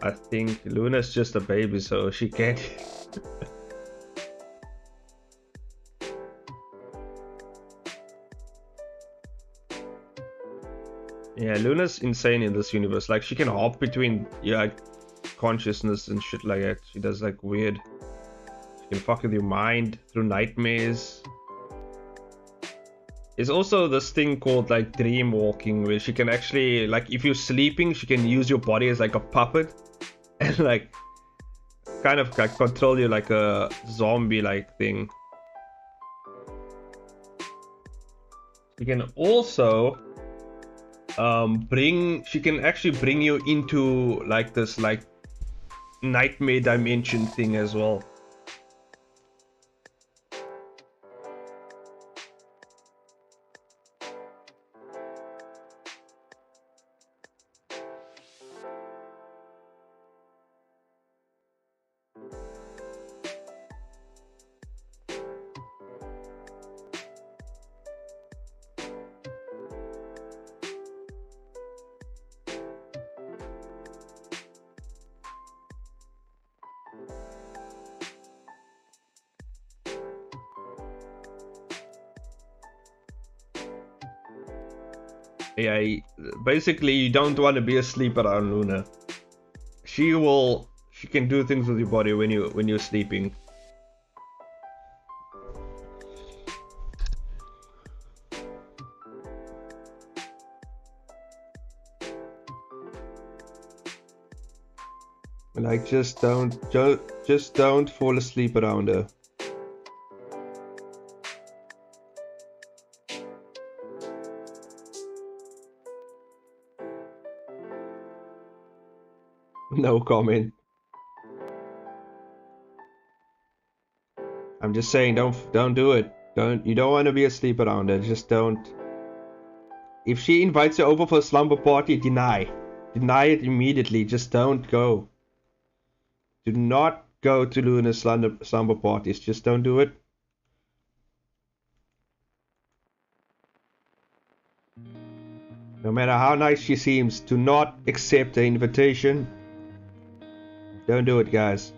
I think Luna's just a baby, so she can't. Yeah, Luna's insane in this universe. Like, she can hop between consciousness and shit like that. She does like weird. She can fuck with your mind through nightmares. There's also this thing called like dream walking, where she can actually, like, if you're sleeping, she can use your body as like a puppet and like kind of like control you like a zombie like thing. She can also she can actually bring you into like this like nightmare dimension thing as well. Yeah, basically you don't want to be asleep around Luna. She can do things with your body when you're sleeping. Like, just don't fall asleep around her. No comment. I'm just saying, don't do it. You don't want to be asleep around her. Just don't. If she invites you over for a slumber party, deny it immediately. Just don't go. Do not go to Luna's slumber parties. Just don't do it. No matter how nice she seems, do not accept the invitation. Don't do it, guys.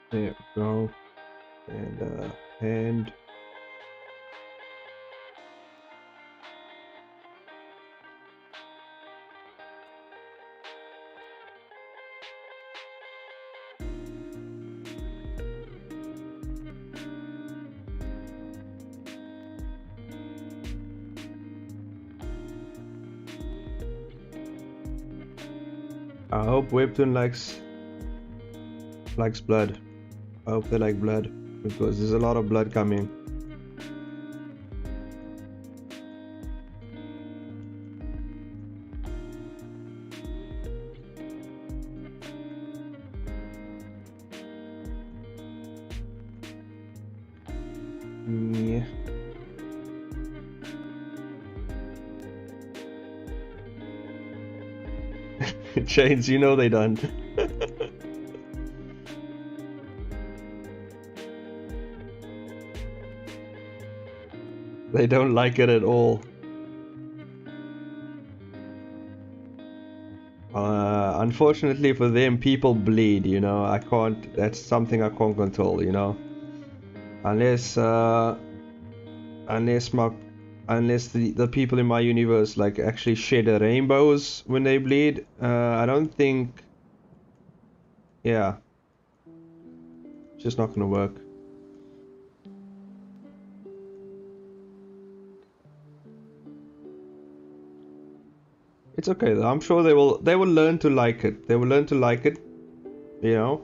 There we go. And hand. I hope Webtoon likes blood. I hope they like blood, because there's a lot of blood coming. Yeah. Chains, you know they done. They don't like it at all. Unfortunately for them, people bleed, you know. I can't, that's something I can't control, you know. Unless the people in my universe like actually shed rainbows when they bleed. I don't think, yeah, it's just not gonna work. It's okay though. I'm sure they will learn to like it. They will learn to like it, you know.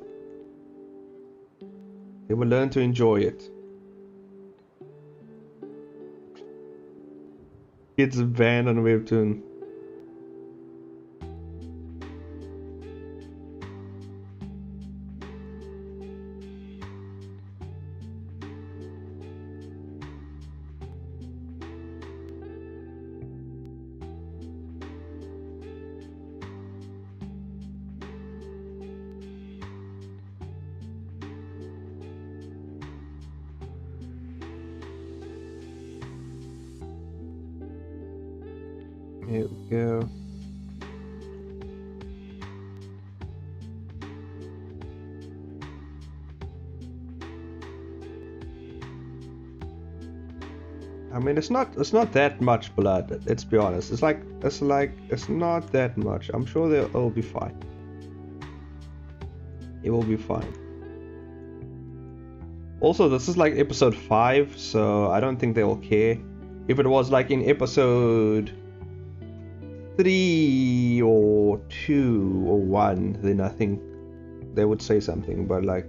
They will learn to enjoy it. It's banned on Webtoon. Here we go. I mean, it's not that much blood. Let's be honest. It's not that much. I'm sure they'll be fine. It will be fine. Also, this is like episode 5, so I don't think they will care. If it was like in episode 3 or 2 or 1, then I think they would say something, but like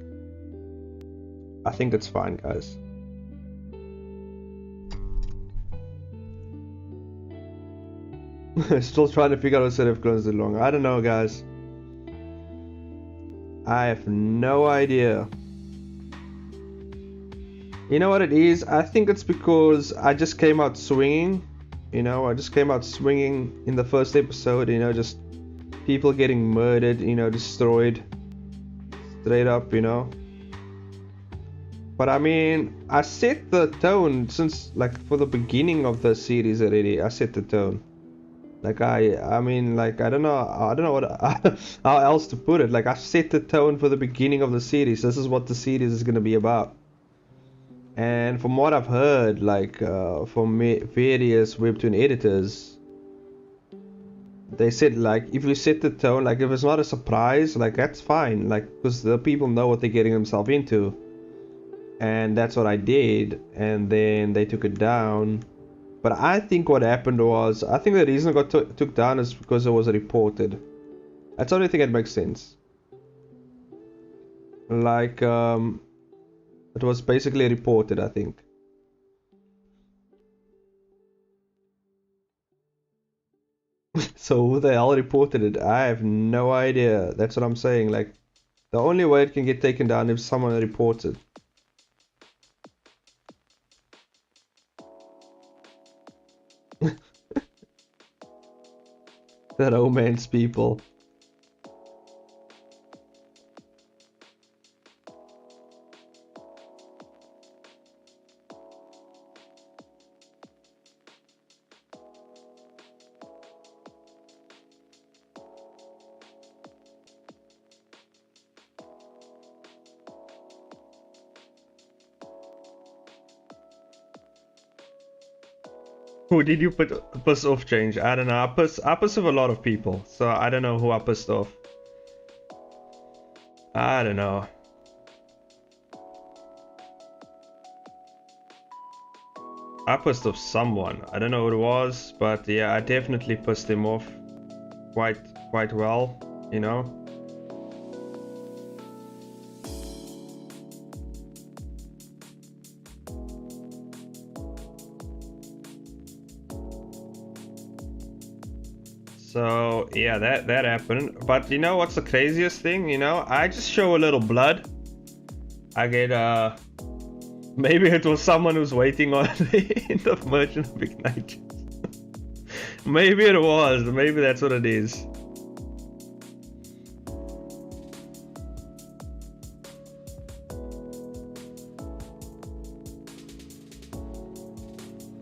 I think it's fine, guys. Still trying to figure out what set of clones did long. I don't know, guys. I have no idea. You know what it is? I think it's because I just came out swinging. You know, I just came out swinging in the first episode, you know, just people getting murdered, you know, destroyed. Straight up, you know. But I mean, I set the tone since, like, for the beginning of the series already. I set the tone. Like, I mean, like, I don't know what, how else to put it. Like, I set the tone for the beginning of the series. This is what the series is going to be about. And from what I've heard, like, from various Webtoon editors, they said, like, if you set the tone, like, if it's not a surprise, like, that's fine. Like, because the people know what they're getting themselves into. And that's what I did. And then they took it down. But I think what happened was, I think the reason it got took down is because it was reported. That's the only thing that makes sense. Like, it was basically reported, I think. So who the hell reported it? I have no idea. That's what I'm saying. Like, the only way it can get taken down is if someone reports it. The romance people. Who did you piss off, Change? I don't know. I piss off a lot of people, so I don't know who I pissed off. I don't know. I pissed off someone. I don't know who it was, but yeah, I definitely pissed him off quite well, you know. So yeah, that happened. But you know what's the craziest thing? You know, I just show a little blood. I get maybe it was someone who's waiting on the end of Merchant of Ignite. Maybe it was. Maybe that's what it is.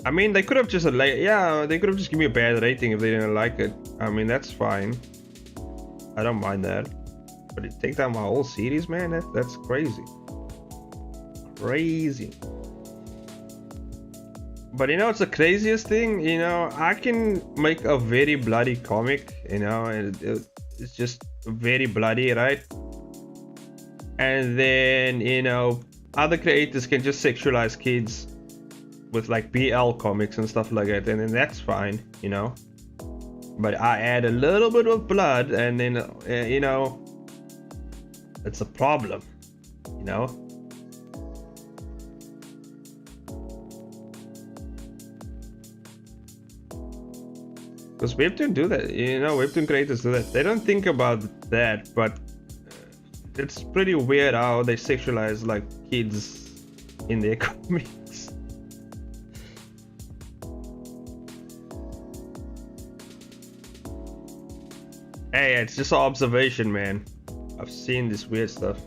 I mean, they could have just they could have just given me a bad rating if they didn't like it. I mean, that's fine. I don't mind that. But it take down my whole series, man. That's crazy. Crazy. But you know, it's the craziest thing. You know, I can make a very bloody comic. You know, and it's just very bloody, right? And then you know, other creators can just sexualize kids with like BL comics and stuff like that, and then that's fine, you know. But I add a little bit of blood, and then you know, it's a problem, you know. Because Webtoon do that, you know. Webtoon creators do that. They don't think about that, but it's pretty weird how they sexualize like kids in their comics. Hey, it's just an observation, man. I've seen this weird stuff.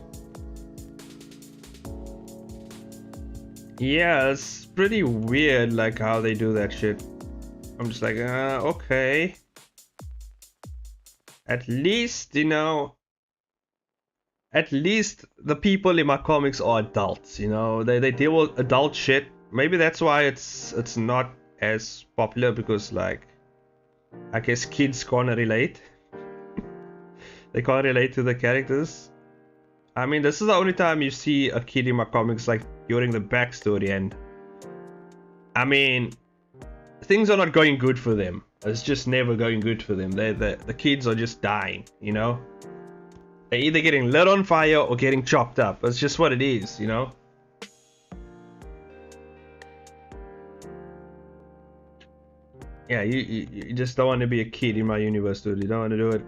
Yeah, it's pretty weird, like how they do that shit. I'm just like, okay. At least, you know, at least the people in my comics are adults, you know. They deal with adult shit. Maybe that's why it's not as popular, because like, I guess kids can't relate. They can't relate to the characters. I mean, this is the only time you see a kid in my comics, like during the backstory, and I mean, things are not going good for them. It's just never going good for them. The kids are just dying, you know. They're either getting lit on fire or getting chopped up. It's just what it is, you know. Yeah, you just don't want to be a kid in my universe, dude. You don't want to do it.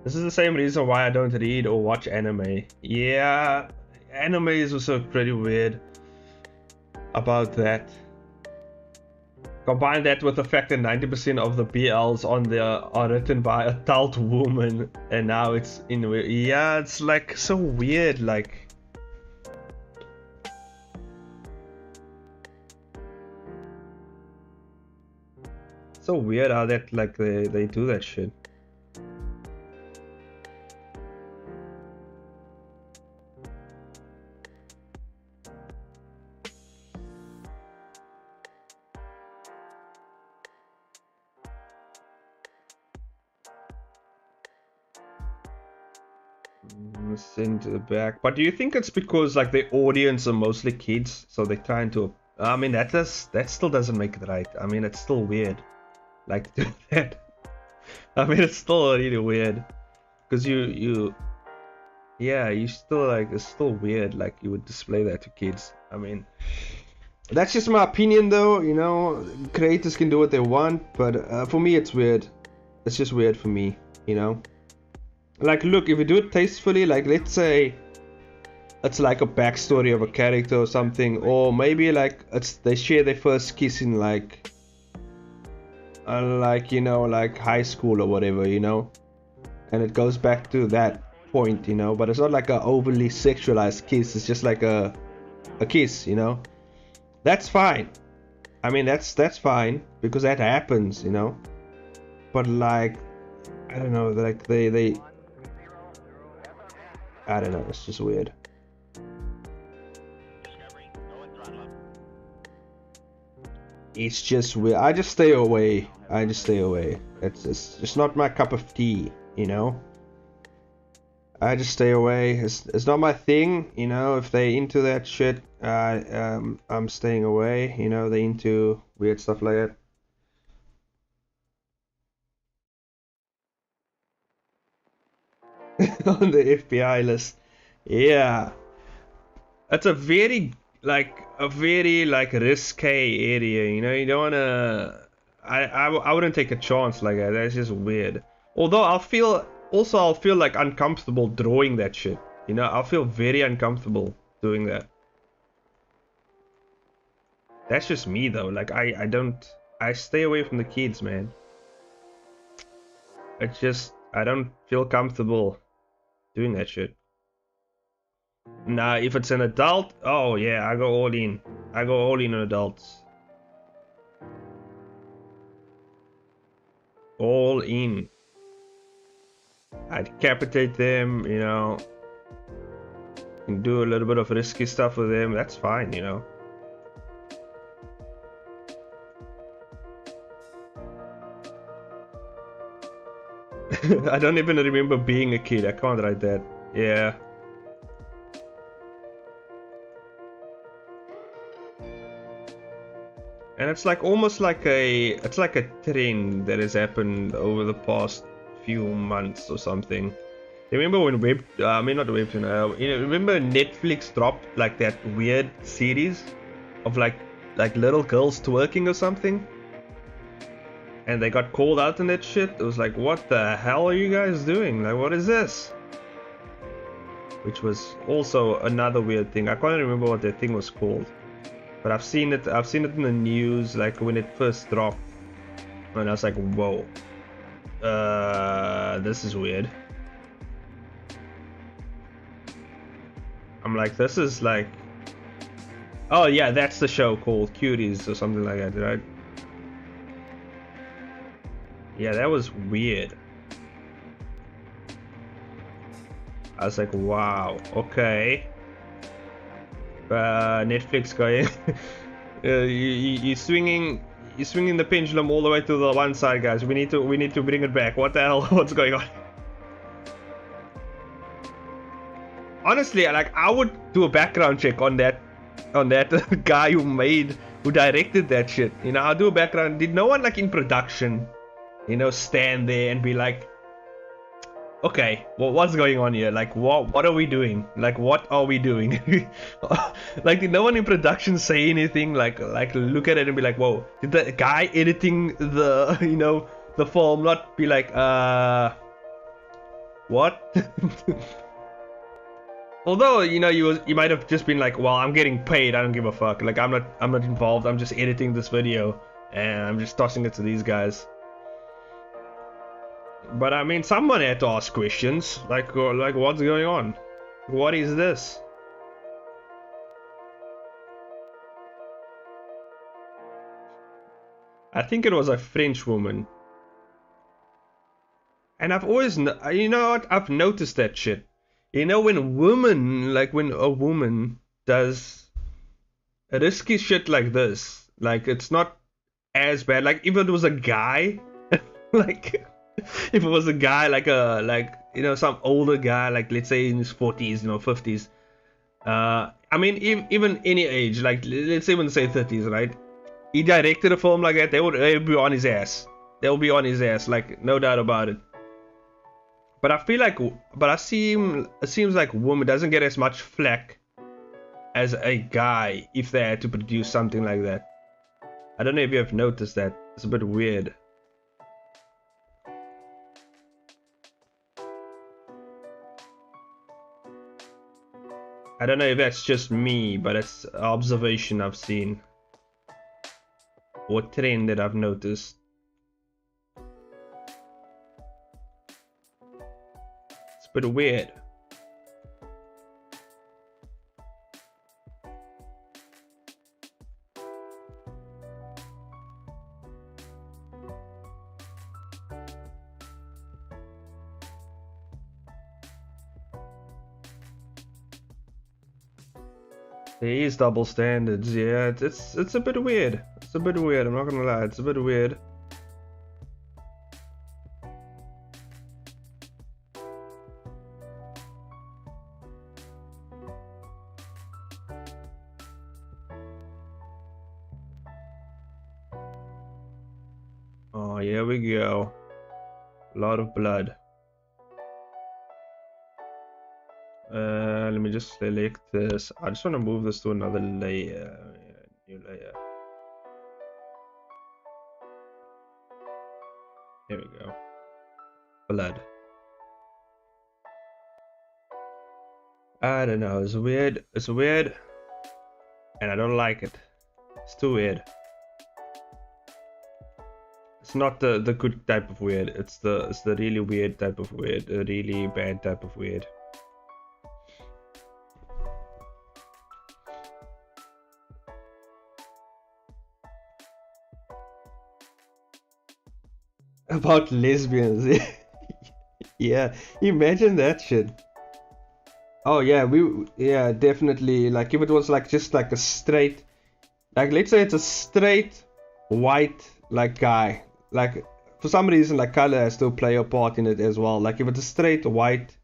This is the same reason why I don't read or watch anime. Yeah, anime is also pretty weird about that. Combine that with the fact that 90% of the BLs on there are written by adult women, and now it's in, yeah, it's like so weird, like. So weird how that, like, they do that shit. Send to the back. But do you think it's because like the audience are mostly kids, so they're trying to, I mean, that still doesn't make it right. I mean, it's still weird, like, do that. I mean, it's still really weird, because yeah, you still, like, it's still weird, like you would display that to kids. I mean, that's just my opinion, though. You know, creators can do what they want, but for me, it's weird. It's just weird for me, you know. Like, look, if you do it tastefully, like, let's say it's like a backstory of a character or something, or maybe like they share their first kiss in like you know, like high school or whatever, you know, and it goes back to that point, you know, but it's not like a overly sexualized kiss. It's just like a kiss, you know. That's fine. I mean, that's fine, because that happens, you know. But like, I don't know, like they I don't know, it's just weird. It's just weird. I just stay away. It's just not my cup of tea, you know. I just stay away. It's not my thing, you know. If they into that shit, I'm staying away, you know. They into weird stuff like that. On the FBI list, yeah, it's a very like risque area, you know. You don't wanna, I wouldn't take a chance like that. That's just weird. Although I'll feel like uncomfortable drawing that shit. You know, I'll feel very uncomfortable doing that. That's just me though. Like I stay away from the kids, man. It's just I don't feel comfortable doing that shit. Nah, if it's an adult, oh yeah, I go all in. I go all in on adults. All in. I decapitate them, you know. And do a little bit of risky stuff with them. That's fine, you know. I don't even remember being a kid. I can't write that. Yeah. And it's like almost like it's like a trend that has happened over the past few months or something. Remember when not Webtoon, remember Netflix dropped like that weird series of like little girls twerking or something? And they got called out in that shit. It was like, what the hell are you guys doing? Like, what is this? Which was also another weird thing. I can't remember what that thing was called. But I've seen it in the news, like when it first dropped. And I was like, whoa. This is weird. I'm like, this is like... Oh yeah, that's the show called Cuties or something like that, right? Yeah, that was weird. I was like, wow, okay. Netflix guy, you swinging the pendulum all the way to the one side, guys. We need to bring it back. What the hell? What's going on? Honestly, like I would do a background check on that guy who directed that shit. You know, I'll do a background. Did no one like in production, you know, stand there and be like, okay, well, what's going on here? Like, what are we doing? Like, what are we doing? Like, did no one in production say anything? Like, look at it and be like, whoa, did the guy editing the, you know, the film not be like, what? Although, you know, you might have just been like, well, I'm getting paid, I don't give a fuck. Like, I'm not involved, I'm just editing this video, and I'm just tossing it to these guys. But I mean, someone had to ask questions, like what's going on? What is this? I think it was a French woman. And I've always, you know what, I've noticed that shit. You know, when a woman does risky shit like this, like, it's not as bad. Like, if it was a guy, like, if it was a guy, like, you know, some older guy, like, let's say in his 40s, you know, 50s, I mean, even any age, like, let's say, say 30s, right? He directed a film like that, they would be on his ass. They'll be on his ass, like, no doubt about it. But I feel like, it seems like woman doesn't get as much flack as a guy if they had to produce something like that. I don't know if you have noticed that. It's a bit weird. I don't know if that's just me, but it's an observation I've seen. Or trend that I've noticed. It's a bit weird. There is double standards, yeah. It's a bit weird. It's a bit weird, I'm not gonna lie, it's a bit weird. Oh, here we go. A lot of blood. Let me just select this. I just want to move this to another layer. New layer. Here we go. Blood. I don't know. It's weird. It's weird, and I don't like it. It's too weird. It's not the good type of weird. It's the really weird type of weird. The really bad type of weird. About lesbians. Yeah, imagine that shit. Oh yeah, yeah, definitely. Like if it was like just like a straight, like let's say it's a straight white like guy. Like for some reason like color has to play a part in it as well. Like if it's a straight white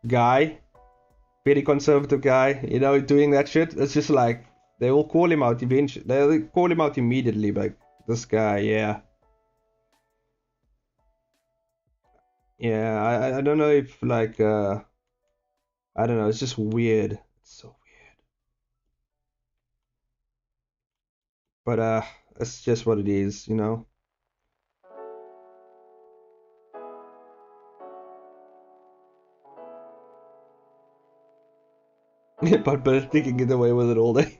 guy, very conservative guy, you know, doing that shit, it's just like they will call him out eventually. They'll call him out immediately. Like this guy, yeah. Yeah, I don't know if like I don't know, it's just weird. It's so weird. But it's just what it is, you know. But they can get away with it all day.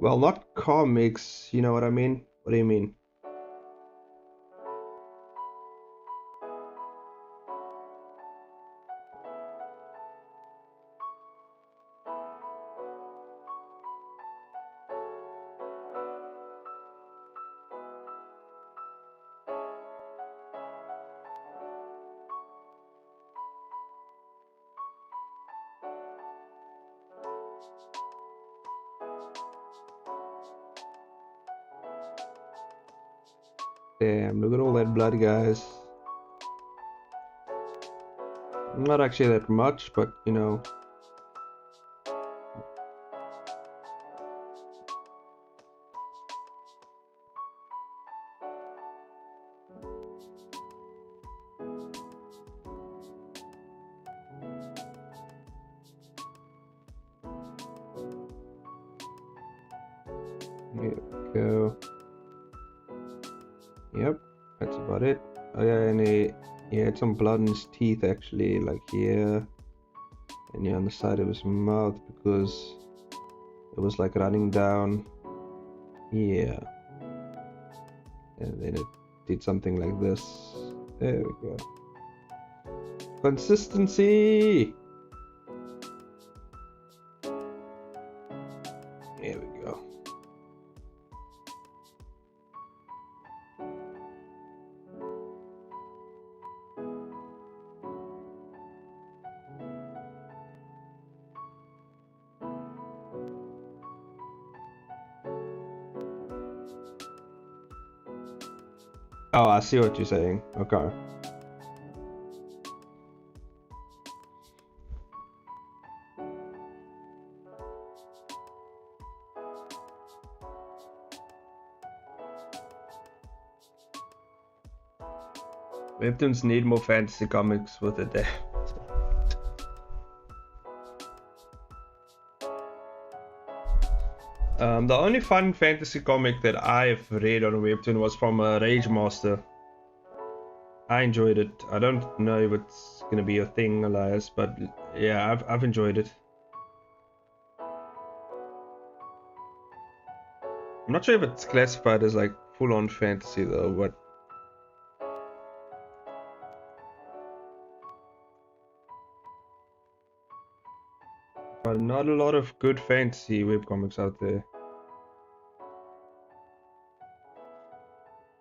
Well, not comics, you know what I mean? What do you mean? Damn, look at all that blood, guys. Not actually that much, but you know. Here we go. Yep, that's about it. Oh yeah, and he had some blood in his teeth actually, like here, and yeah, on the side of his mouth because it was like running down here, and then it did something like this. There we go. Consistency. There we go. Oh, I see what you're saying. Okay. Webtoons need more fantasy comics with it there. The only fun fantasy comic that I've read on Webtoon was from Rage Master. I enjoyed it. I don't know if it's gonna be a thing, Elias, but yeah, I've enjoyed it. I'm not sure if it's classified as like full-on fantasy though, but not a lot of good fantasy webcomics out there.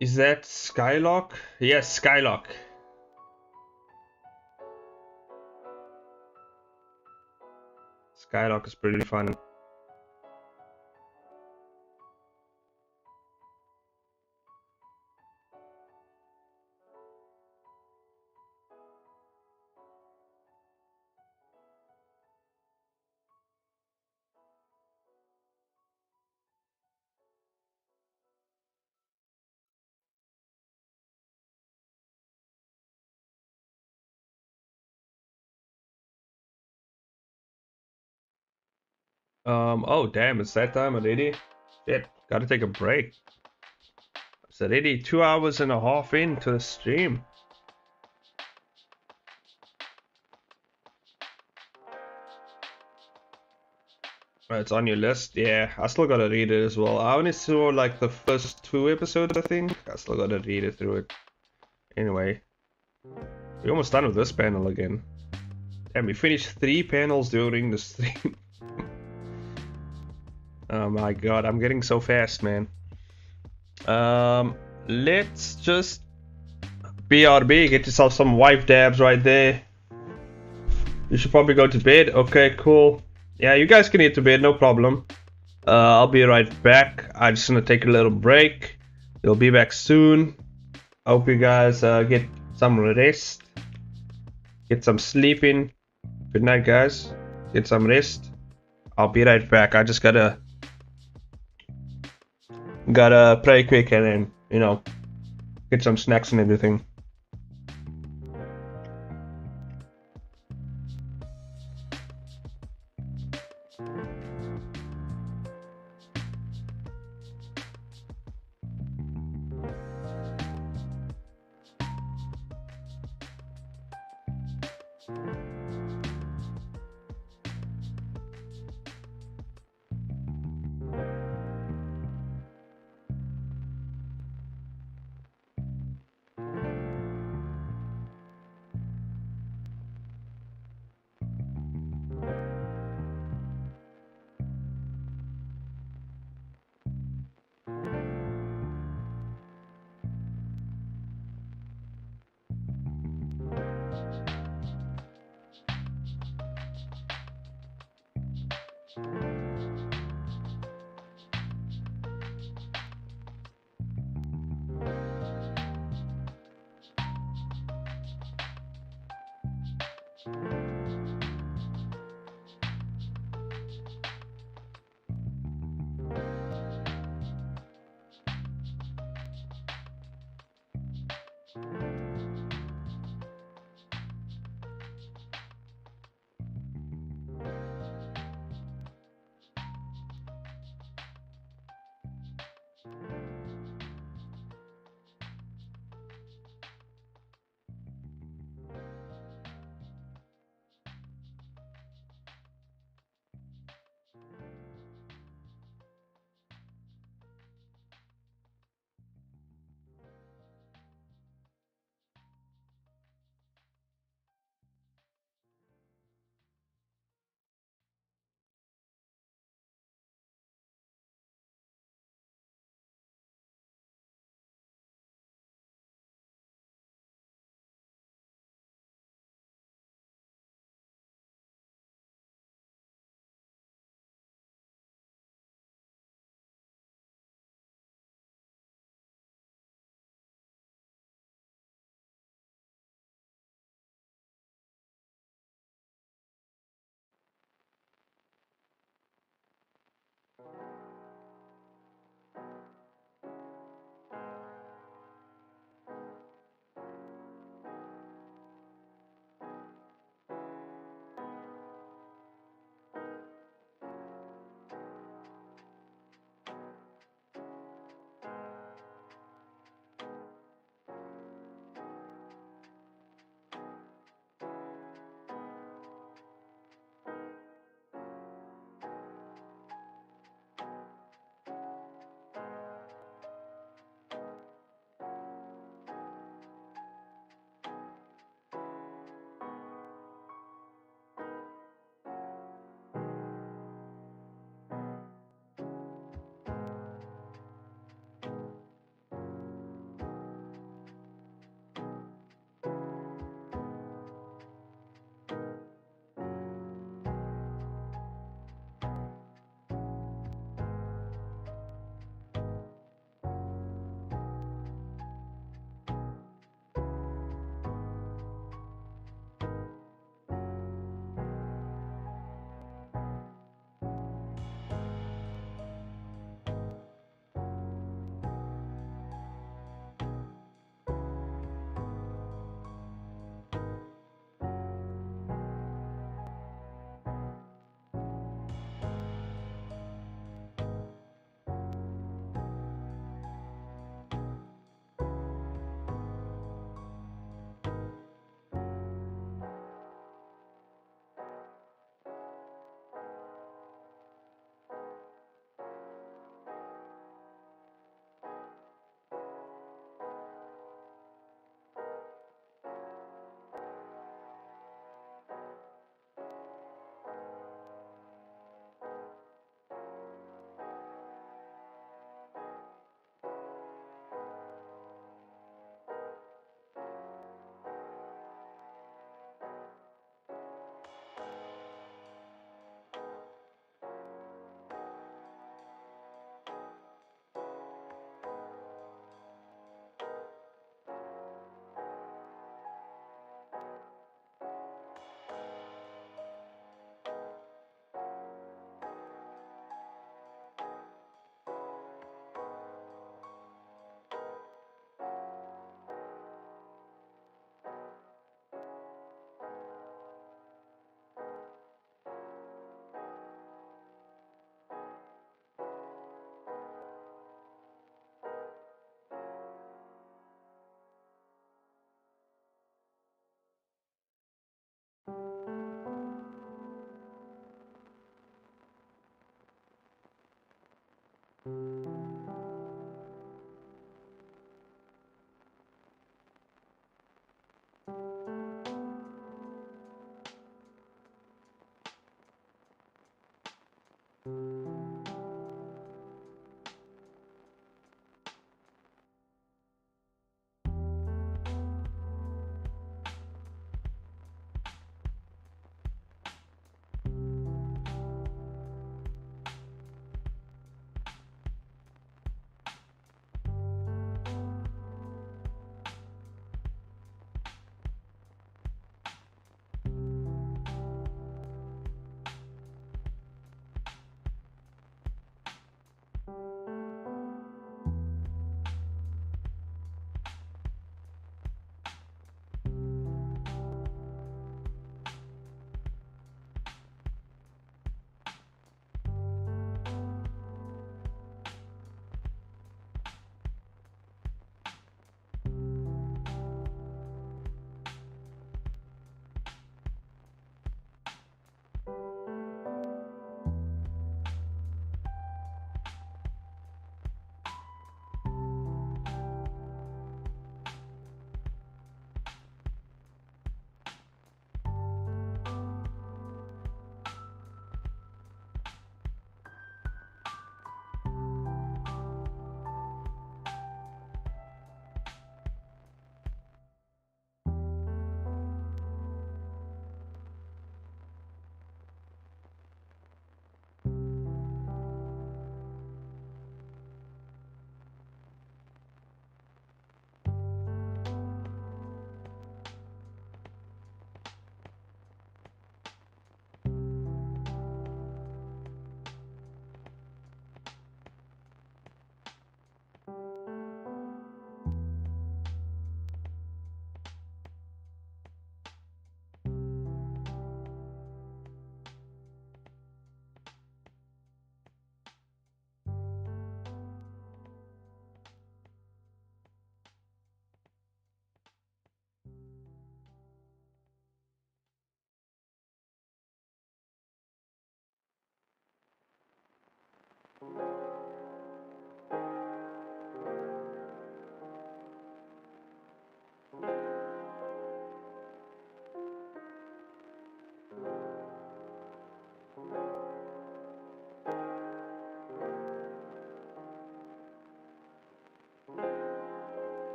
Is that Skylock? Yes, Skylock. Skylock is pretty fun. Oh damn, it's that time already? Shit, gotta take a break. It's already 2 hours and a half into the stream. It's on your list. Yeah, I still gotta read it as well. I only saw like the first 2 episodes, I think. I still gotta read it through it. Anyway, we're almost done with this panel again. Damn, we finished 3 panels during the stream. Oh my god, I'm getting so fast, man. Let's just BRB, get yourself some wipe dabs right there. You should probably go to bed. Okay, cool. Yeah, you guys can get to bed, no problem. I'll be right back. I'm just gonna take a little break. We'll be back soon. Hope you guys get some rest. Get some sleep in. Good night, guys. Get some rest. I'll be right back. I just gotta pray quick and then, you know, get some snacks and everything.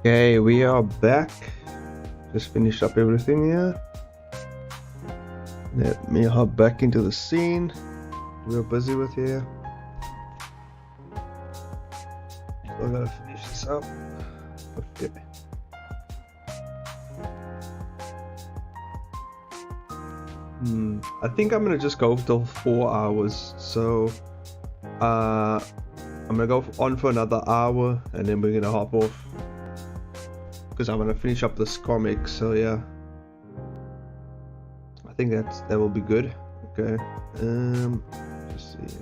Okay, we are back. Just finished up everything here. Let me hop back into the scene we're busy with here. Still gotta finish this up. Okay. I think I'm gonna just go till 4 hours. So I'm gonna go on for another hour and then we're gonna hop off. Because I'm gonna finish up this comic, so yeah. I think that will be good. Okay. Let's see.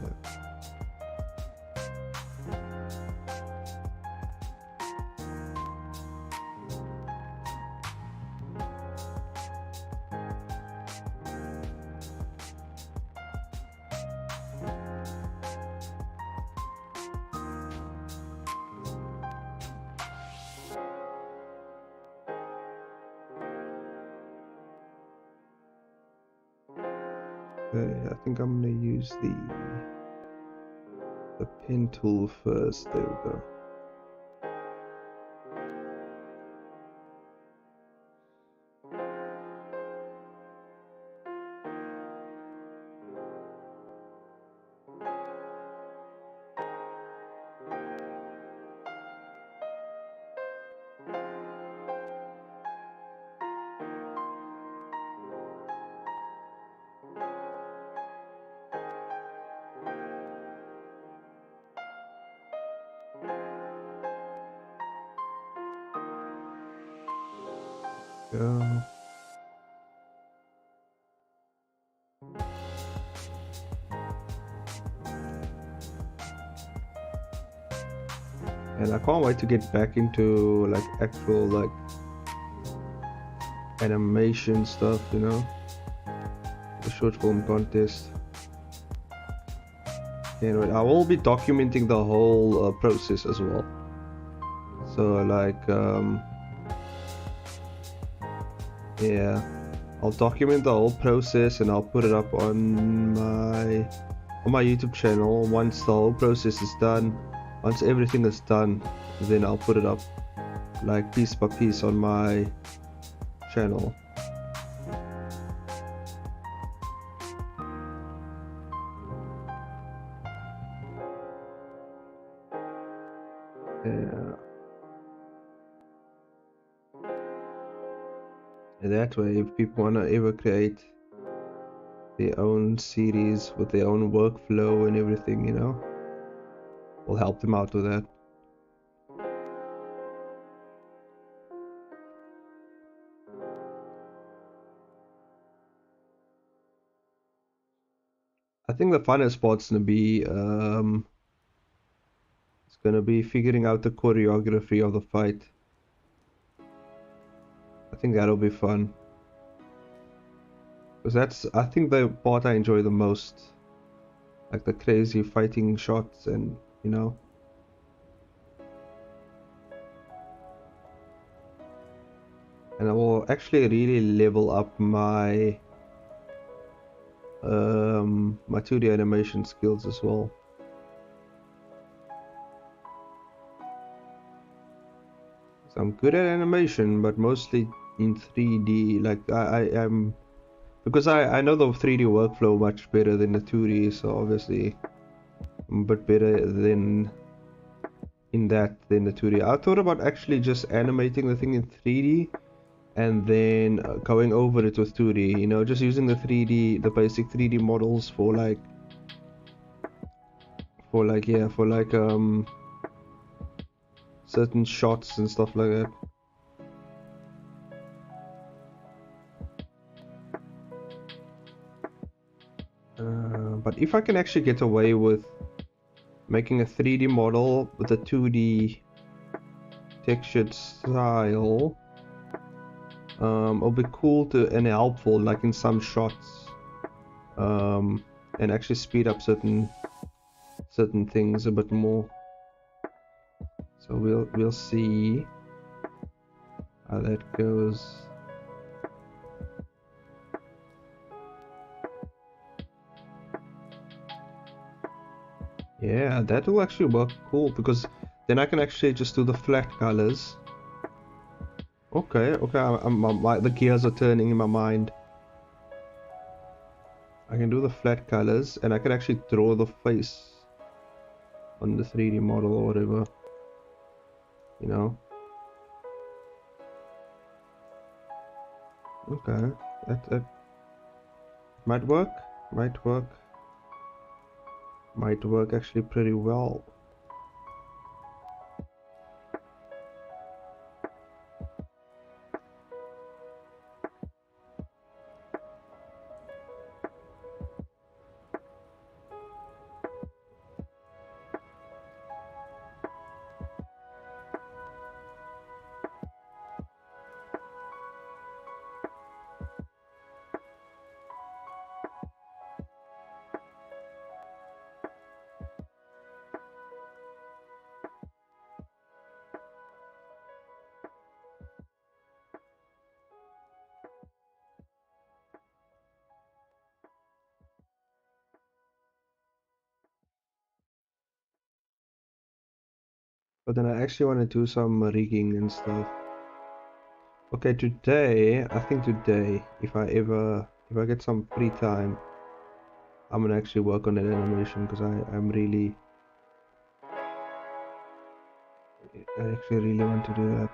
Okay, I think I'm gonna use the pen tool first. There we go. Go. And I can't wait to get back into like actual like animation stuff, you know, the short film contest. Anyway, I will be documenting the whole process as well. So like yeah, I'll document the whole process and I'll put it up on my YouTube channel once the whole process is done. Once everything is done, then I'll put it up like piece by piece on my channel. Yeah. And that way, if people want to ever create their own series with their own workflow and everything, you know, we'll help them out with that. I think the funnest part's gonna be it's gonna be figuring out the choreography of the fight. I think that'll be fun. Because that's, I think, the part I enjoy the most. Like the crazy fighting shots and, you know. And I will actually really level up my my 2D animation skills as well. So I'm good at animation, but mostly in 3D. Like I'm because I know the 3D workflow much better than the 2D, so obviously I'm a bit better than in that than the 2D. I thought about actually just animating the thing in 3D and then going over it with 2D, you know, just using the 3D, the basic 3D models for like certain shots and stuff like that. But if I can actually get away with making a 3D model with a 2D textured style, it'll be cool to and helpful, like in some shots, and actually speed up certain things a bit more. So we'll see how that goes. Yeah, that will actually work cool, because then I can actually just do the flat colors. Okay, the gears are turning in my mind. I can do the flat colors, and I can actually draw the face on the 3D model or whatever, you know. Okay, that might work actually pretty well. But then I actually want to do some rigging and stuff. Okay, I think today, if I get some free time, I'm gonna actually work on that animation, because I actually really want to do that.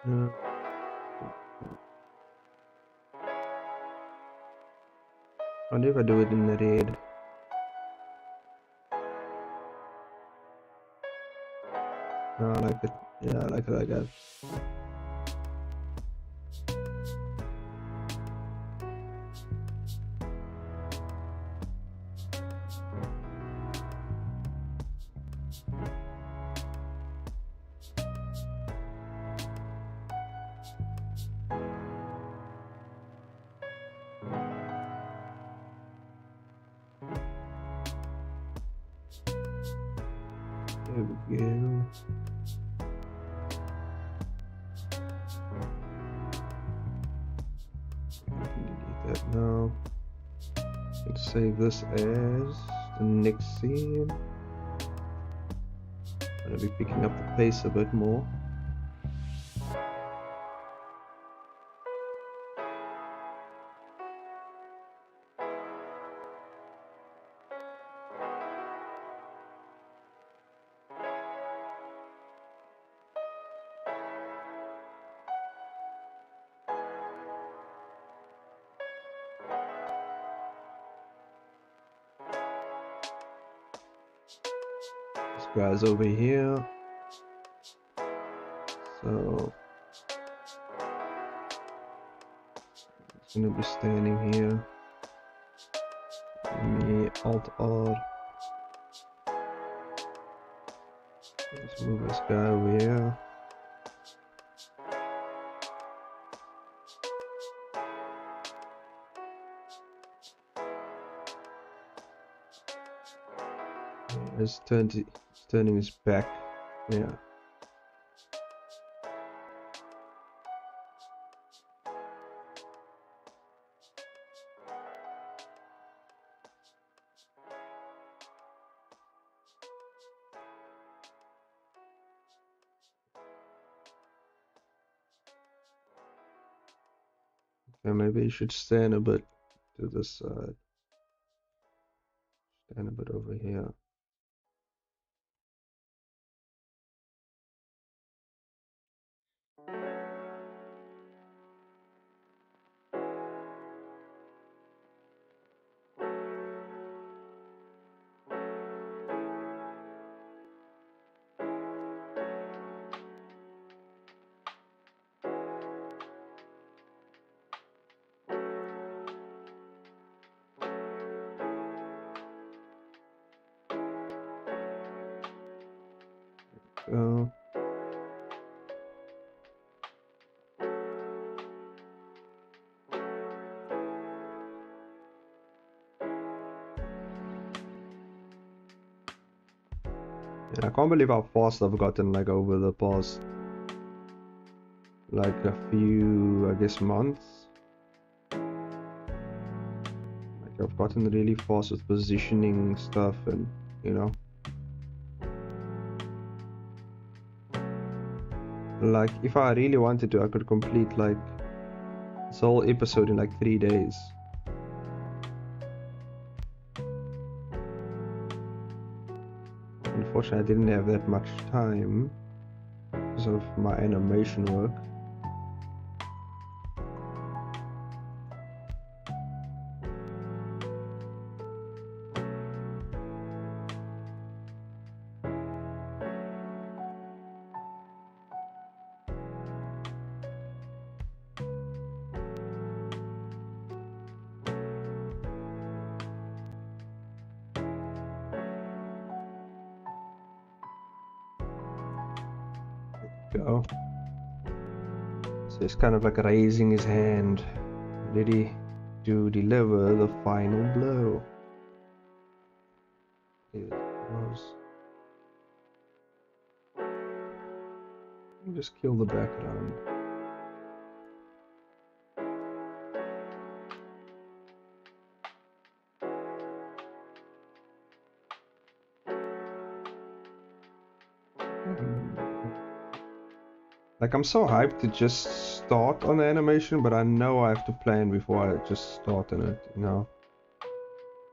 Uh, I wonder if I do it in the red. No, I like it. Yeah, I like it like that. There we go. Delete that now. Let's save this as the next scene. I'm gonna be picking up the pace a bit more. This guy's over here. So it's gonna be standing here. Let me Alt R. Let's move this guy over here. It's turning his back. Yeah. Okay, maybe you should stand a bit to this side. Stand a bit over here. Go. And I can't believe how fast I've gotten, like, over the past, like, a few, I guess, months. Like, I've gotten really fast with positioning stuff and, you know. Like, if I really wanted to, I could complete, like, this whole episode in, like, 3 days. Unfortunately, I didn't have that much time because of my animation work. Go. So he's kind of like raising his hand, ready to deliver the final blow. Here it goes. Just kill the background. Like, I'm so hyped to just start on the animation, but I know I have to plan before I just start on it, you know.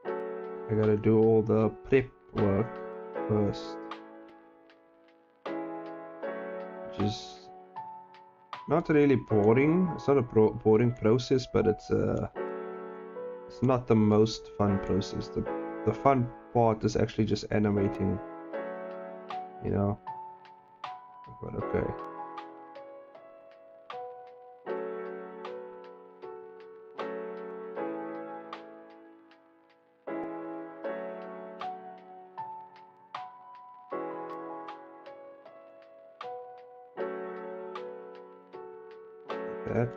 I gotta do all the prep work first. Which is not really boring. It's not a boring process, but it's not the most fun process. The fun part is actually just animating, you know. But okay. That.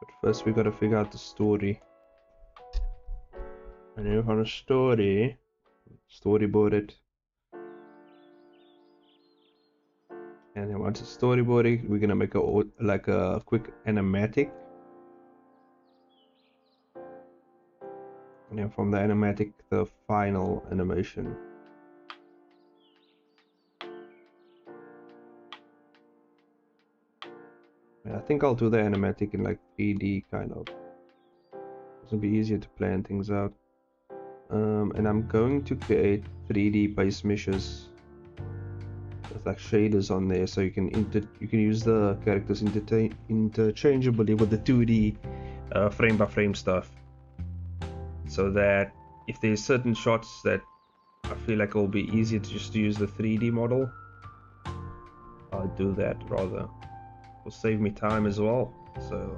But first we gotta figure out the story. And then for the storyboard it. And then once it's storyboarded, we're gonna make a quick animatic. And then from the animatic, the final animation. And I think I'll do the animatic in like 3D kind of. It'll be easier to plan things out. And I'm going to create 3D base meshes with like shaders on there, so you can use the characters interchangeably with the 2D frame by frame stuff. So that if there's certain shots that I feel like it'll be easier to just use the 3D model, I'll do that rather. Will save me time as well. So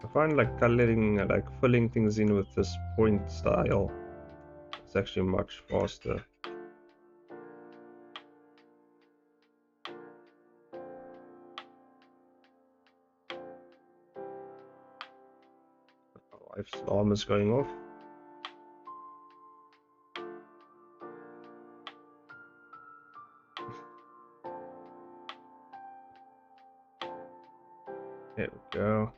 I find like coloring, like filling things in with this point style, it's actually much faster. My wife's alarm is going off. There we go.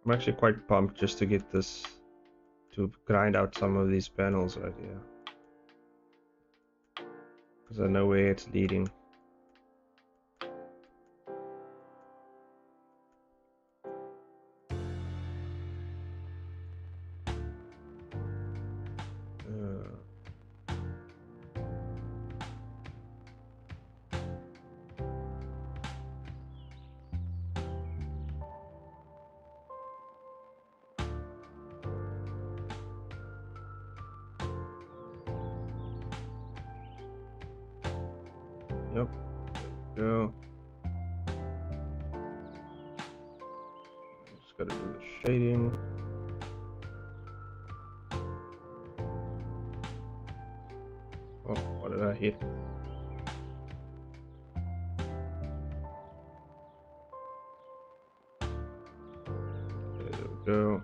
I'm actually quite pumped just to get this, to grind out some of these panels right here, because I know where it's leading. Yep, there we go. Just gotta do the shading. Oh, what did I hit? There we go.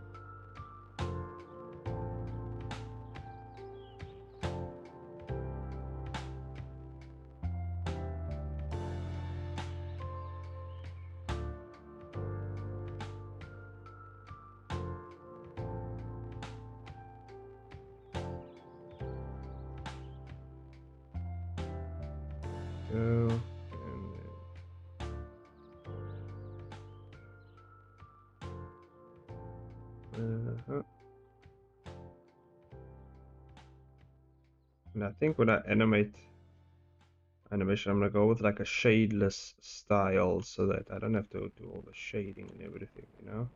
And I think when I animate animation, I'm gonna go with like a shadeless style so that I don't have to do all the shading and everything, you know?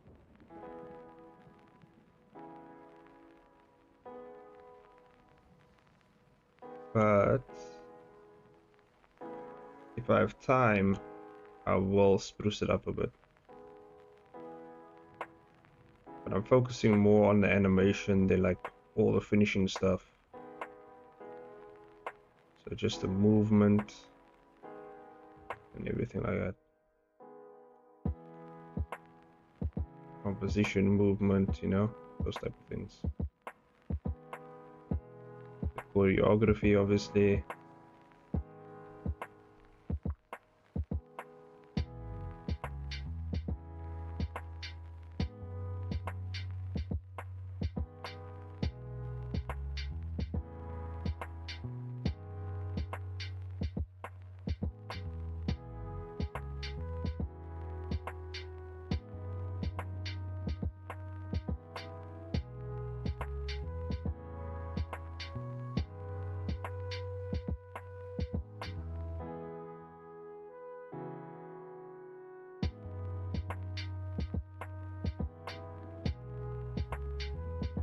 But if I have time, I will spruce it up a bit. But I'm focusing more on the animation than like all the finishing stuff. So just the movement and everything like that. composition, movement, you know, those type of things. The choreography, obviously.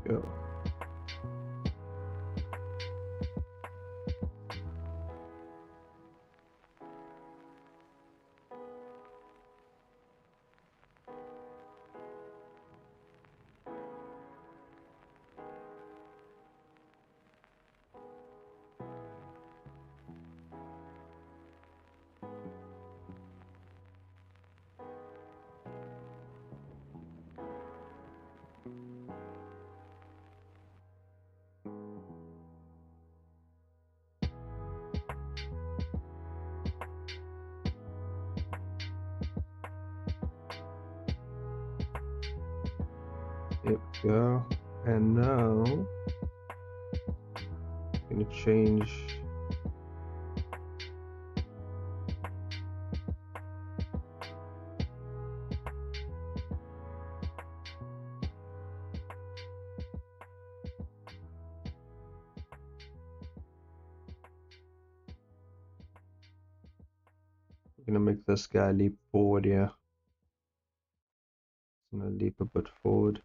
Go. There we go. And now I'm gonna change I'm gonna make this guy leap forward here. I'm gonna leap a bit forward.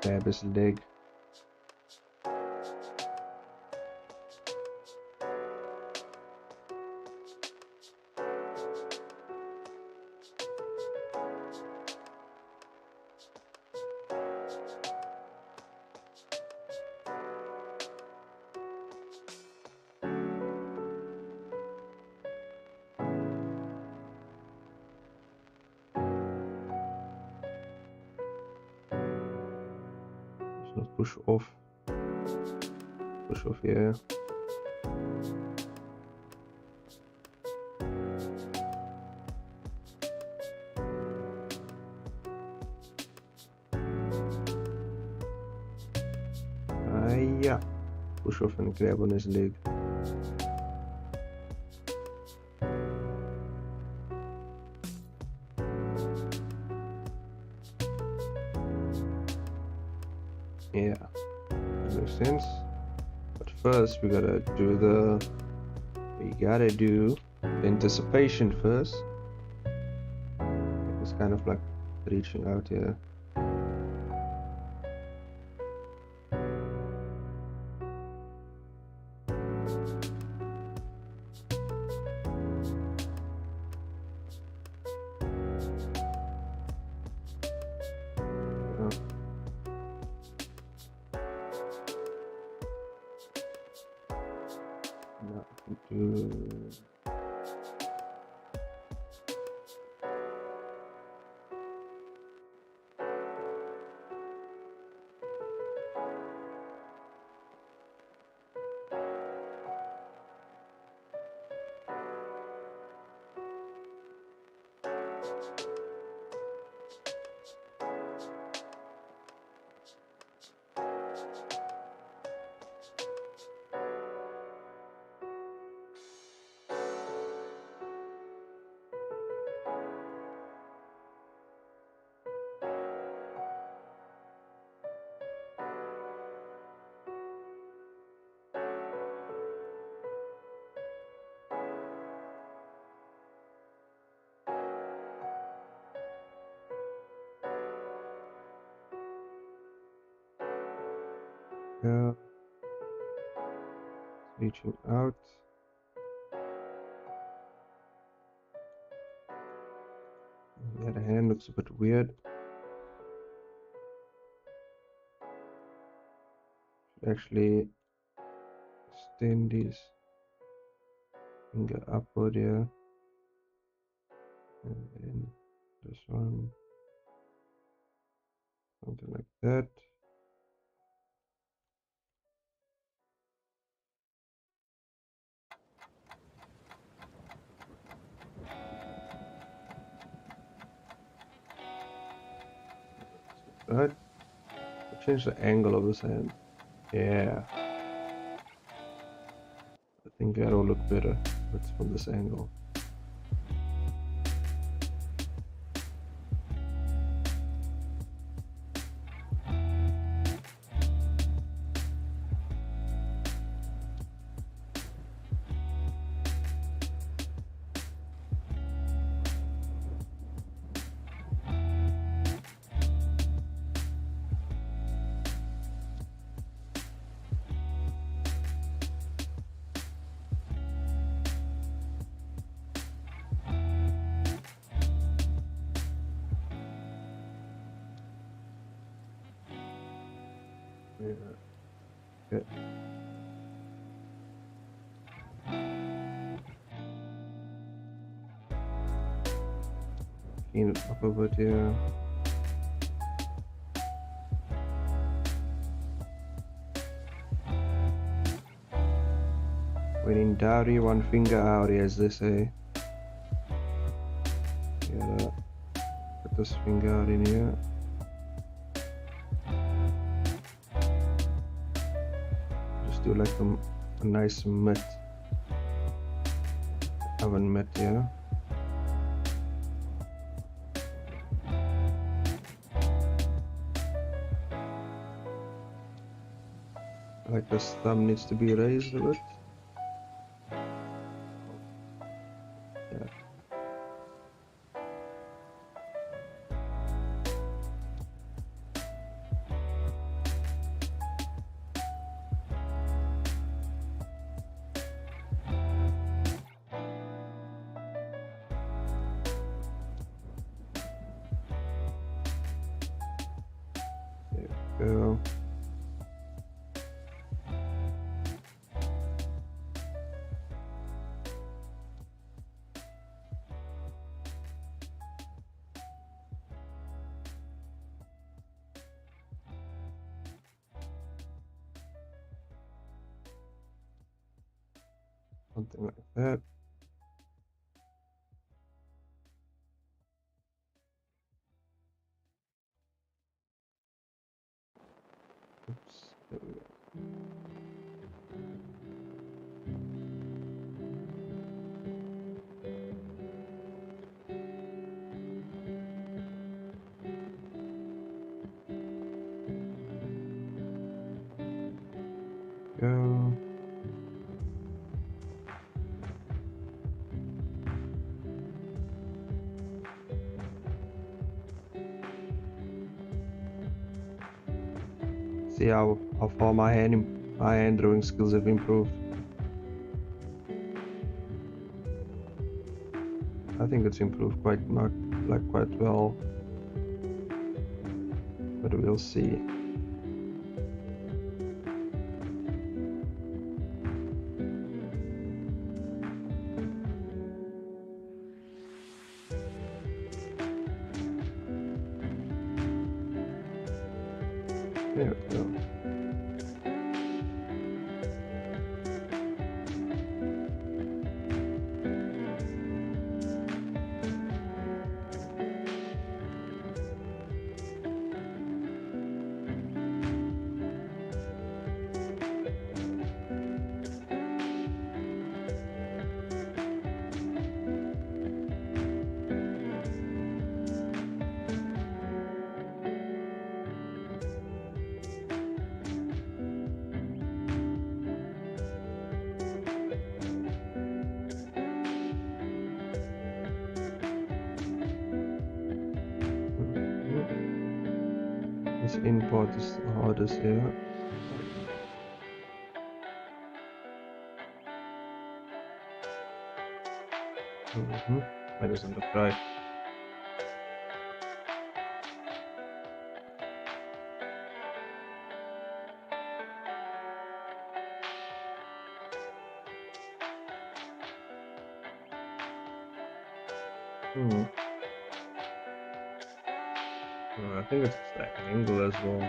Grab his leg. Push off here. Yeah, push off and grab on his leg. Yeah, that makes sense. But first we gotta do anticipation first. It's kind of like reaching out here. Yeah, reaching out. Yeah, the hand looks a bit weird. Should actually extend these finger upward here. And then this one. Something like that. Right. Change the angle of his hand. Yeah. I think that'll look better. It's from this angle. Yeah. Okay. Clean it up a bit here. When in doubt, one finger out, as they say. Gotta put this finger out in here. Just do like a nice mitt. Oven mitt here. Like this thumb needs to be raised a bit. Yeah. There we go. Something like that. Oops. There we go. Go. See how far my hand drawing skills have improved. I think it's improved quite well, but we'll see. There we go. This in part is the hardest here. That doesn't look right. Hmm. I think it's the angle as well.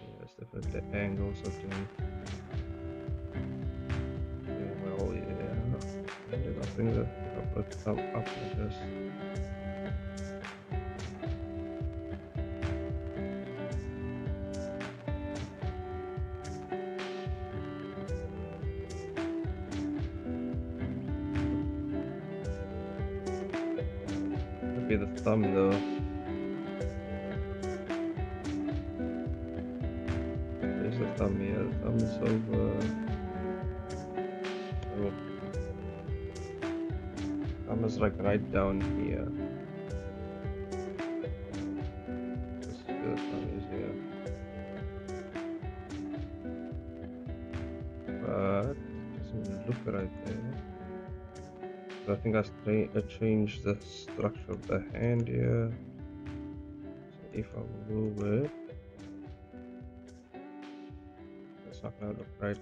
Yeah, it's definitely angle something. Yeah, well, yeah. And then I think that if I put thumb up like this. Could be the thumb though. There's the thumb here. The thumb is over. Oh. Thumb is like right down here. This is where the thumb is here. But it doesn't look right there. So I think I changed the structure of the hand here. So if I move it, that's not gonna look right.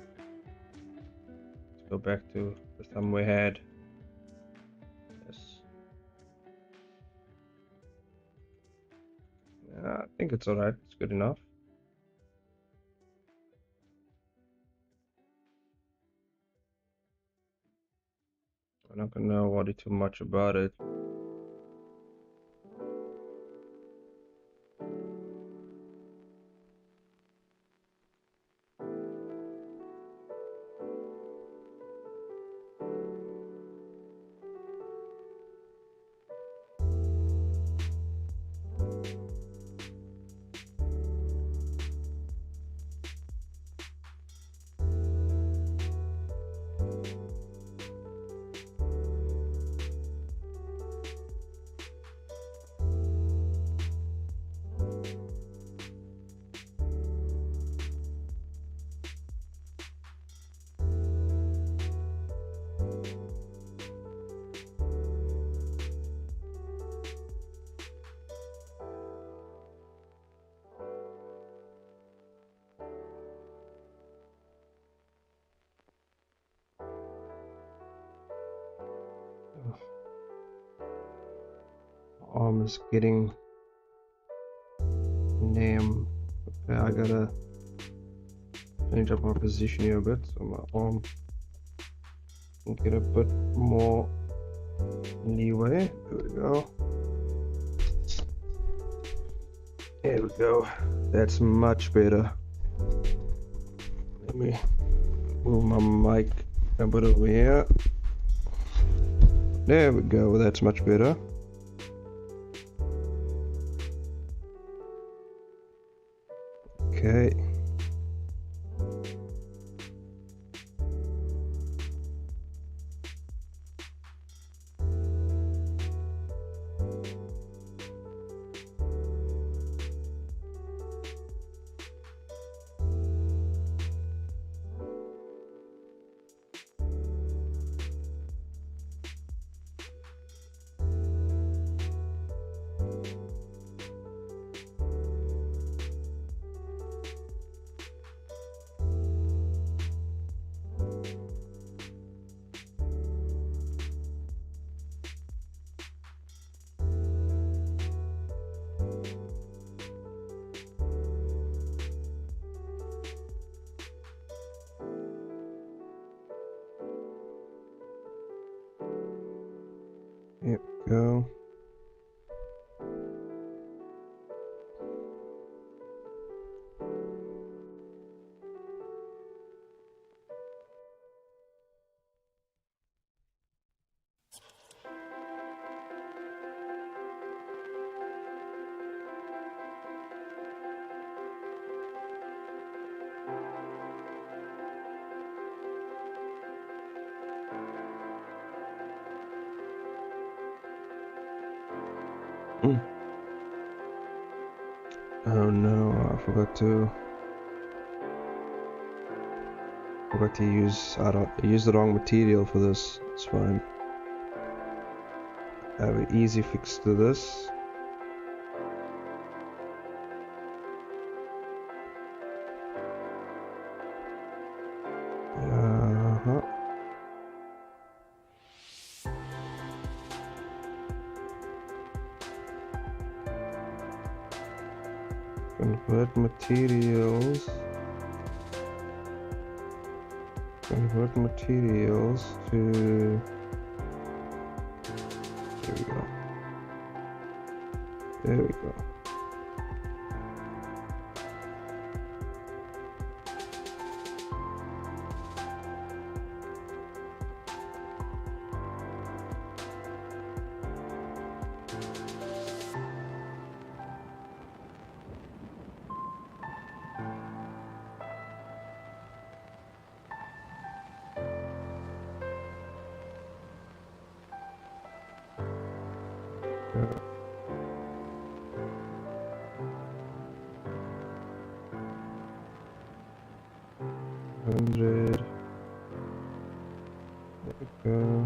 Let's go back to the thumb we had. Yes. Yeah, I think it's alright. It's good enough. I'm not gonna worry too much about it. Arm is getting name. Okay, I gotta change up my position here a bit so my arm can get a bit more leeway. There we go. There we go. That's much better. Let me move my mic a bit over here. There we go. That's much better. Okay. Here we go. Oh no, I forgot to use I used the wrong material for this. It's fine. I have an easy fix to this. convert materials. Convert materials to. There we go. There we go. There we go.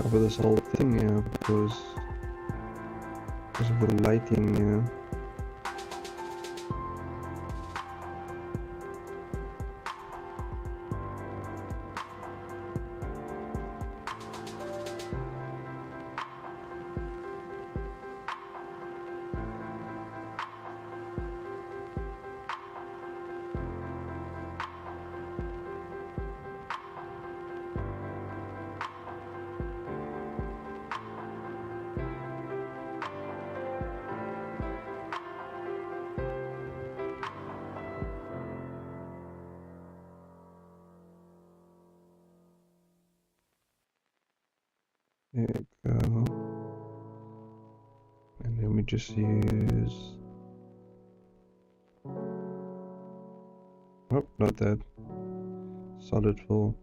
Cover this whole thing, yeah, because of the lighting, yeah. There we go. And then we just use... Oh, not that. Solid full.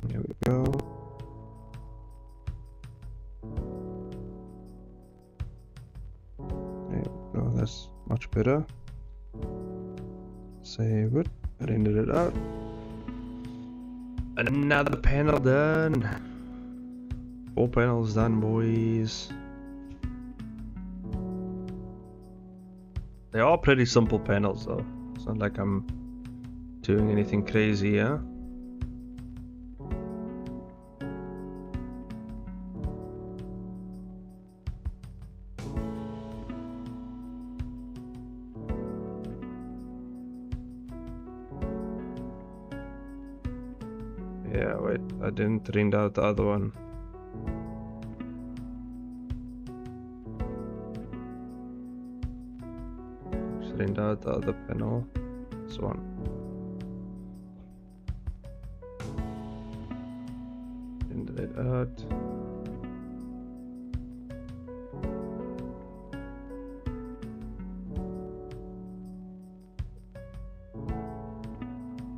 There we go. That's much better. Save it, render it out. Another panel done. 4 panels done, boys. They are pretty simple panels though. It's not like I'm doing anything crazy, yeah? Yeah, wait, I didn't render out the other one. Just render out the other panel. This one. Render it out.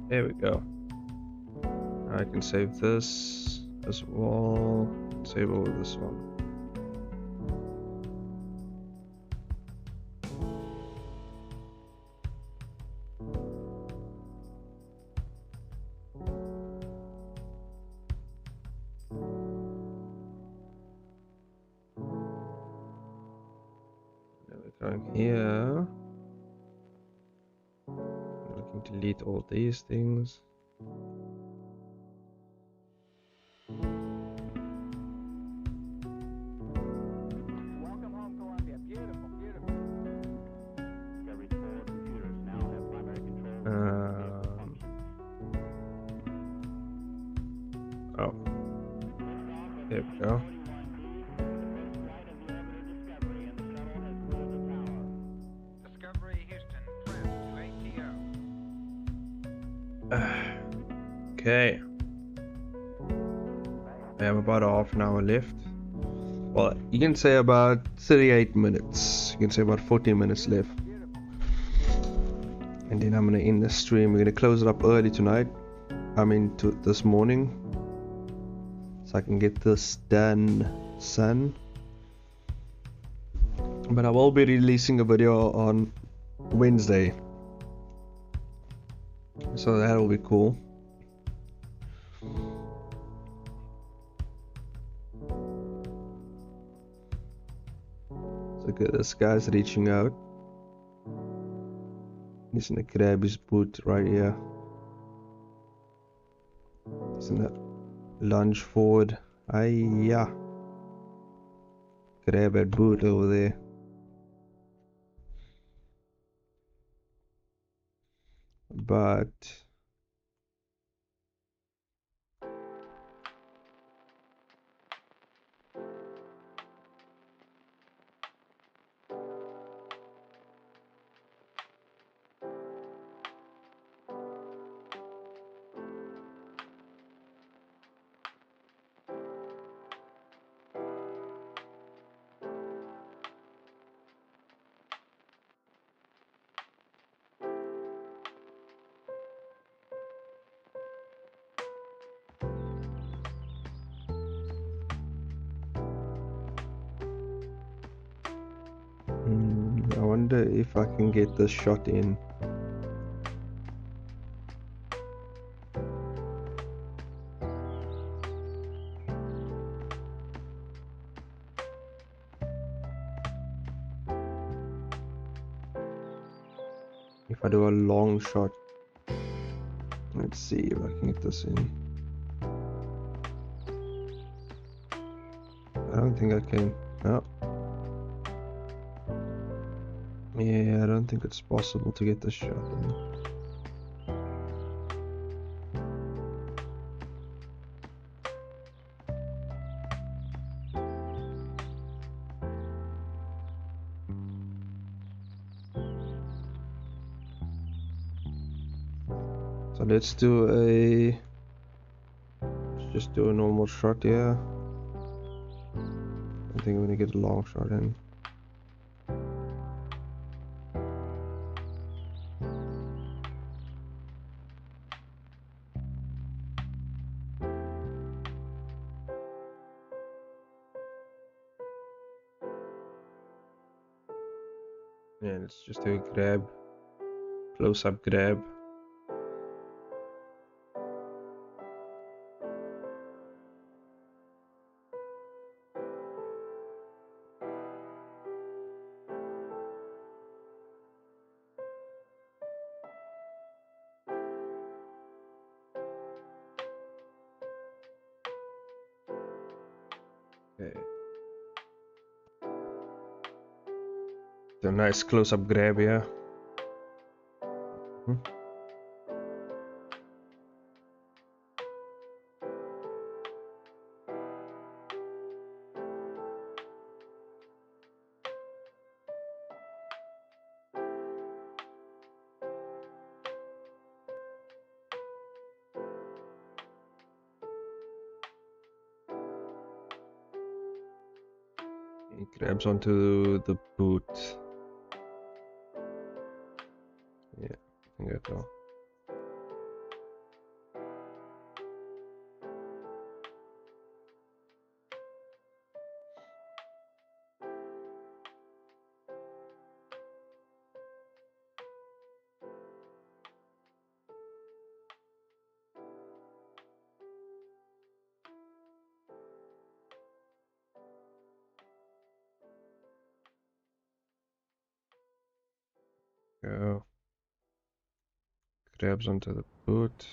There we go. I can save this as well. Save over this one. Then we're going here. I'm looking to delete all these things. Oh, there we go. Okay. I have about half an hour left. Well, you can say about 38 minutes. You can say about 40 minutes left. And then I'm gonna end the stream. We're gonna close it up early tonight. I mean, this morning. So I can get this done, son. But I will be releasing a video on Wednesday. So that'll be cool. So look at this guy's reaching out. He's gonna grab his boot right here. He's gonna lunge forward. Yeah. Grab that boot over there. But I wonder if I can get this shot in. If I do a long shot. Let's see if I can get this in. I don't think I can. No. Yeah, I don't think it's possible to get this shot in. So let's just do a normal shot here. I think I'm gonna get a long shot in. Yeah, let's just do a grab, close-up grab. Okay. A nice close-up grab here. He grabs onto the boot. Yeah, I think that's all. Go. Grabs onto the boot.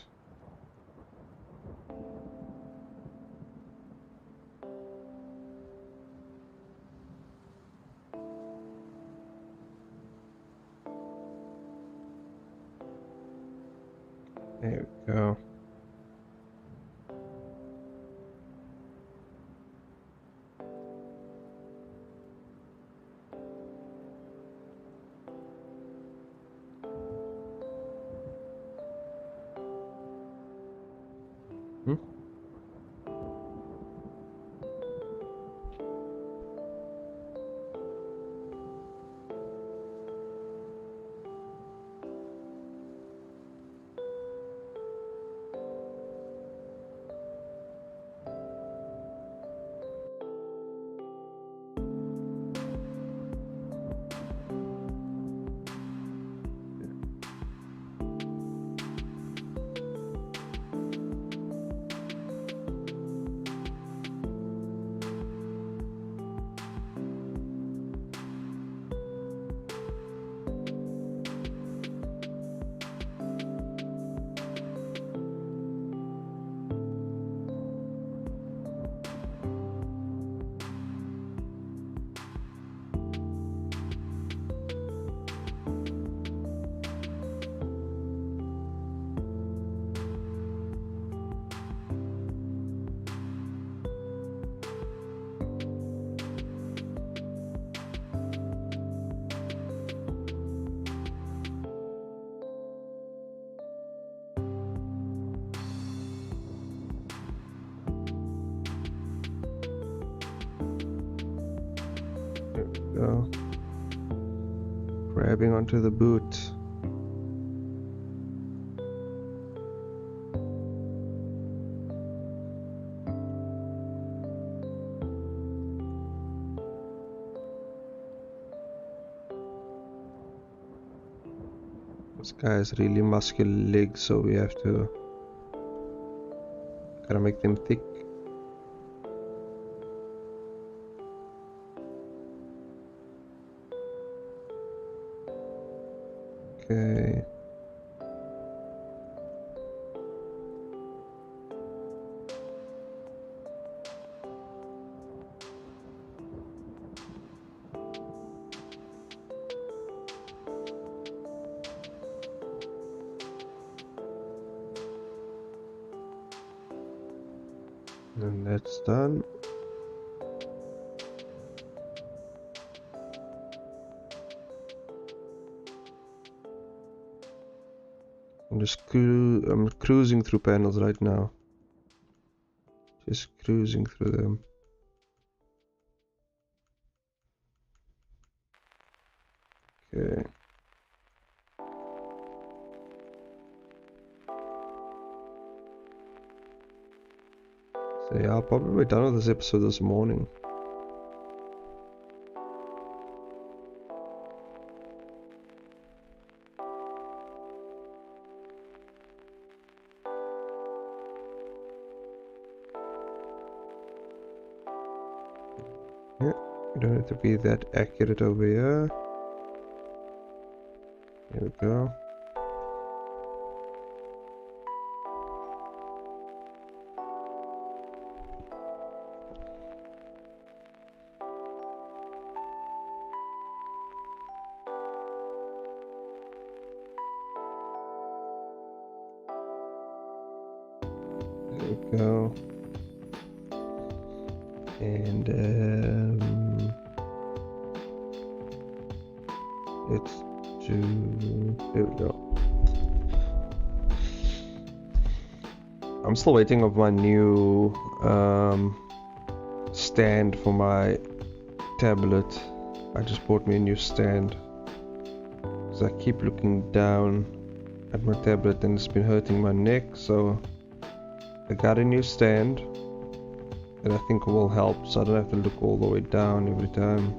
There we go. Go. Grabbing onto the boot. This guy has really muscular legs, so we have to gotta make them thick. Okay. And that's done. I'm cruising through panels right now. Just cruising through them. Okay. So yeah, I'll probably be done with this episode this morning. Yeah, you don't have to be that accurate over here. There we go. There we go. And let's do, there we go. I'm still waiting on my new stand for my tablet. I just bought me a new stand because I keep looking down at my tablet and it's been hurting my neck, so I got a new stand that I think will help, so I don't have to look all the way down every time.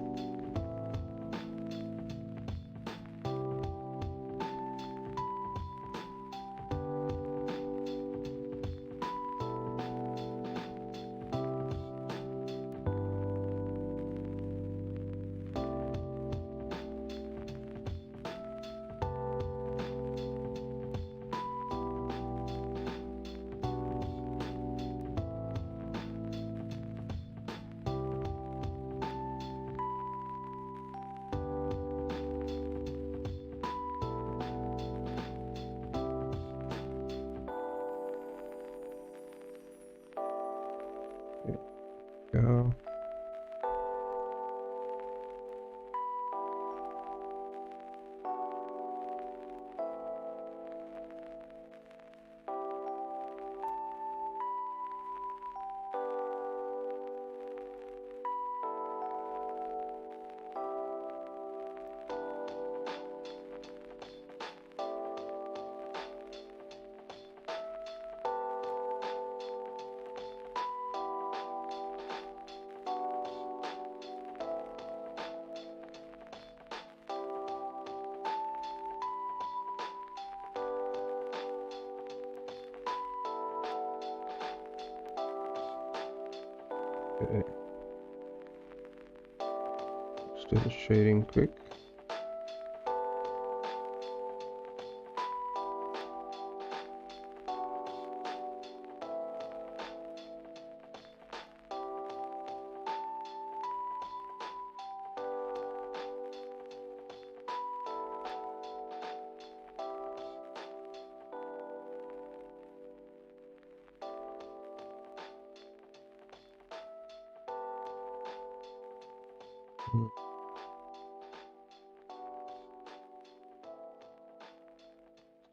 Go. Okay. Let's do the shading quick.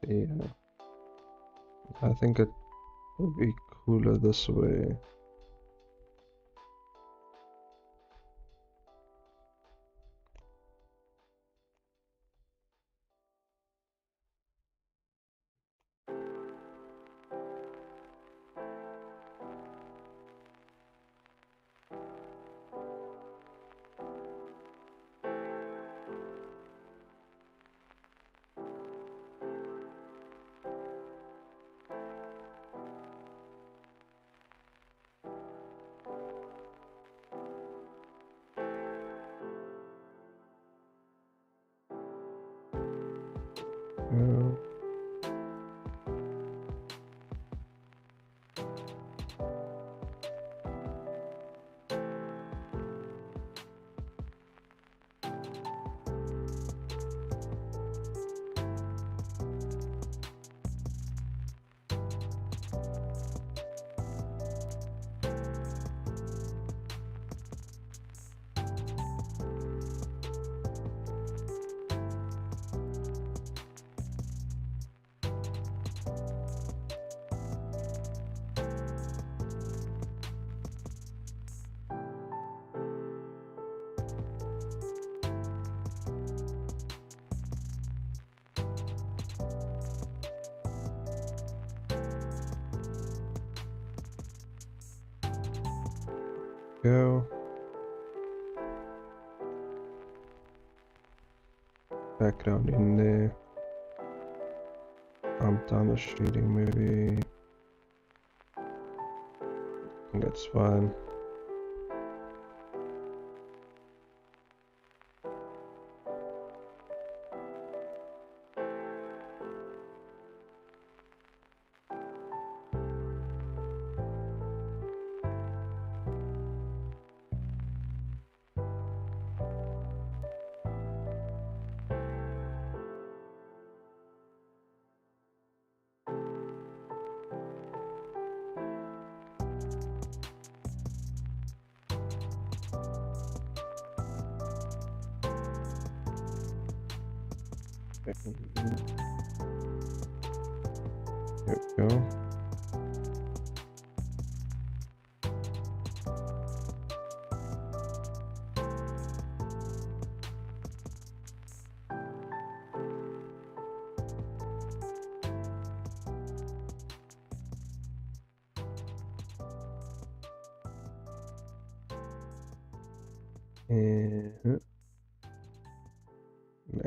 Yeah, I think it will be cooler this way. Yeah. Go. Background in there. I'm done the shading maybe. I think that's fine. There we go. And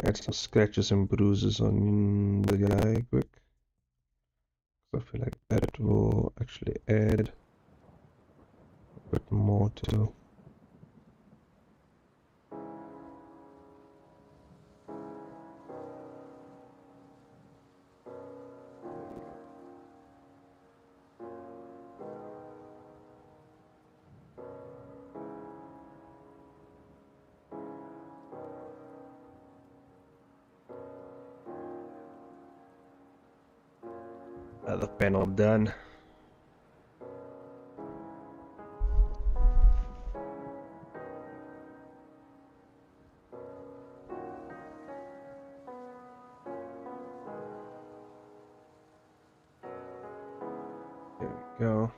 add some scratches and bruises on the guy quick. I feel like that will actually add a bit more to the panel done. There we go.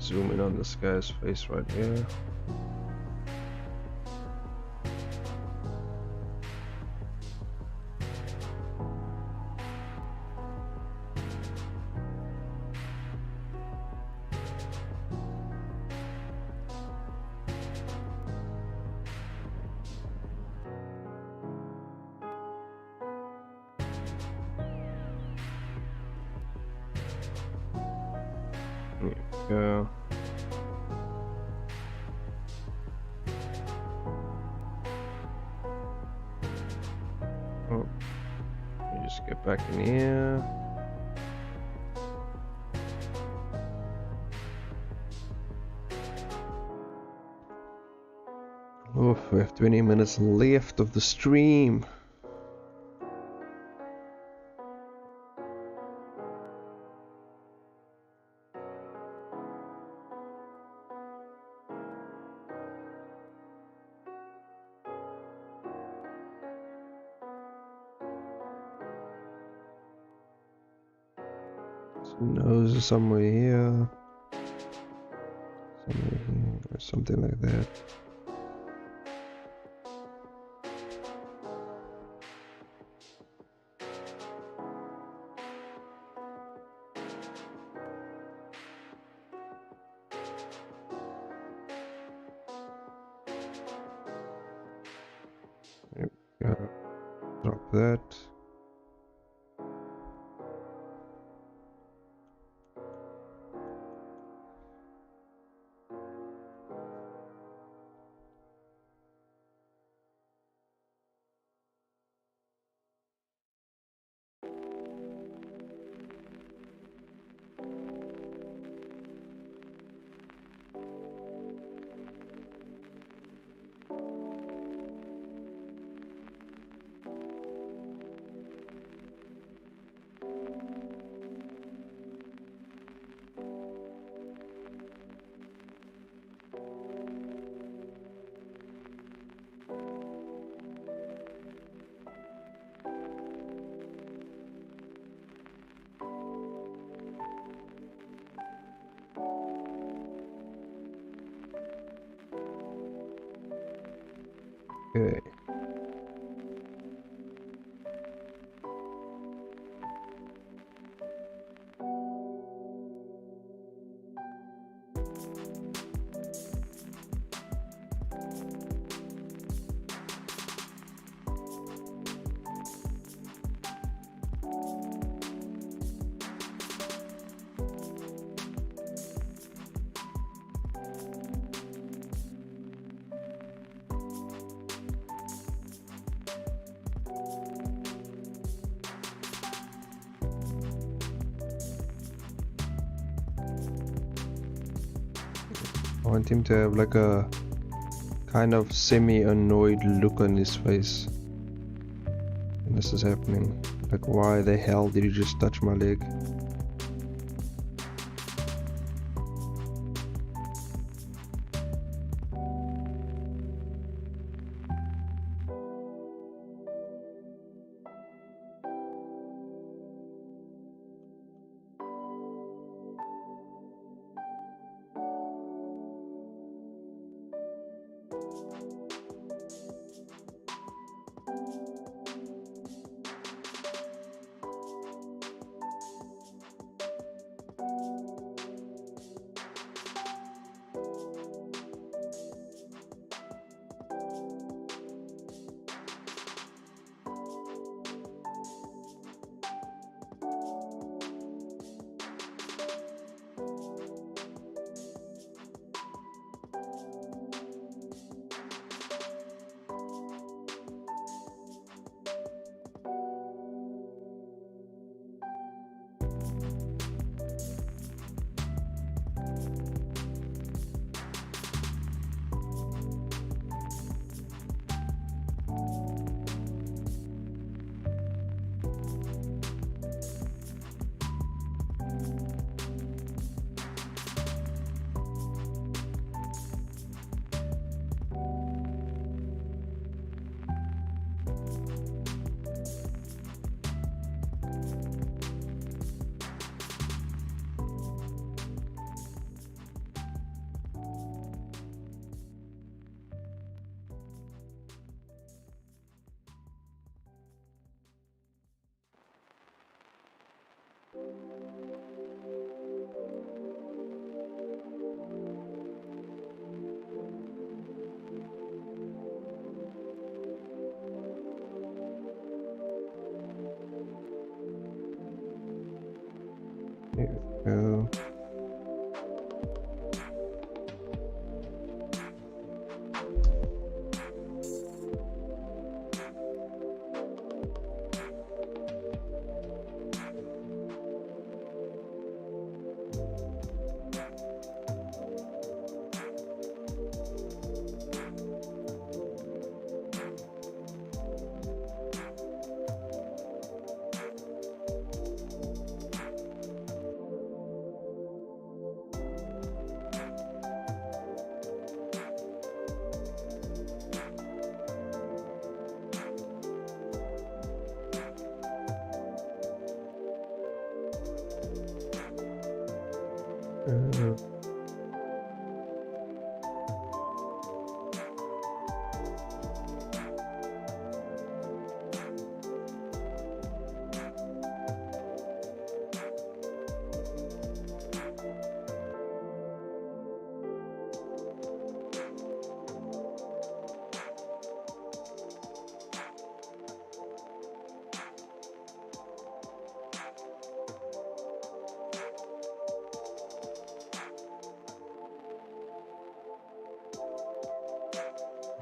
zoom in on this guy's face right here. Go. Oh, let me just get back in here. Oh, we have 20 minutes left of the stream. Nose is somewhere here, or something like that. There we go. Drop that. Okay. I want him to have like a kind of semi-annoyed look on his face when this is happening. Like, why the hell did you just touch my leg? There we go.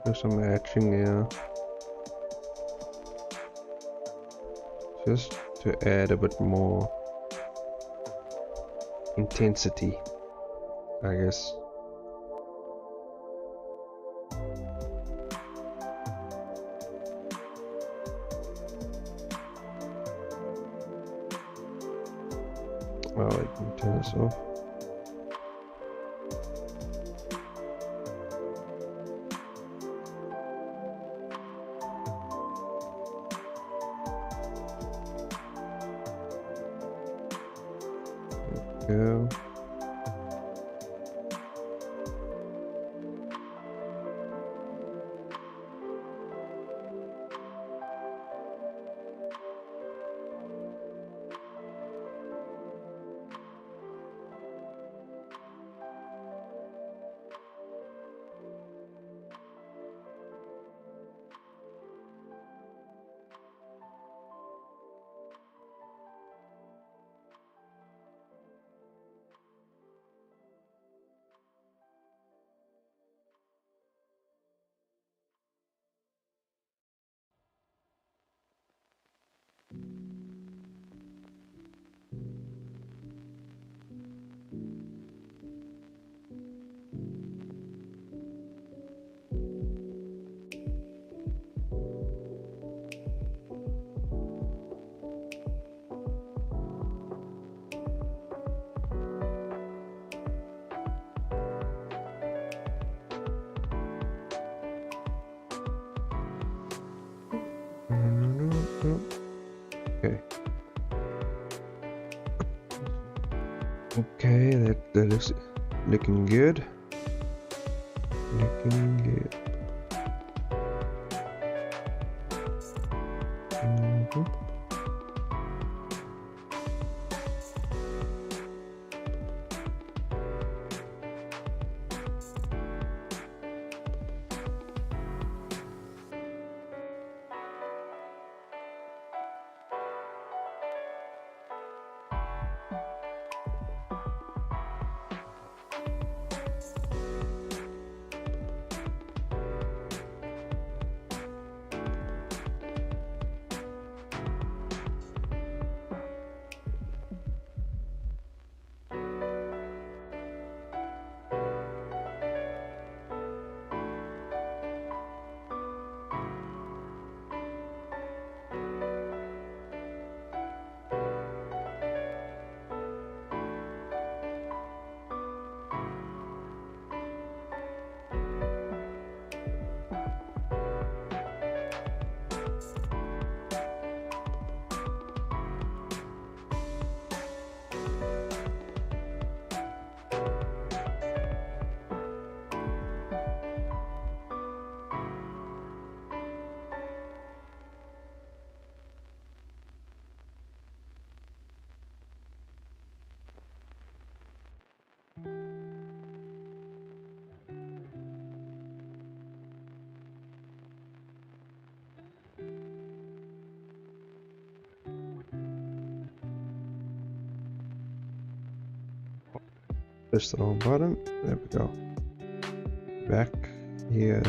Do some matching, yeah. Just to add a bit more intensity, I guess. Oh, I can turn this off. Go. Okay. Okay, that looks looking good. Looking good. Press the wrong button. There we go. Back here.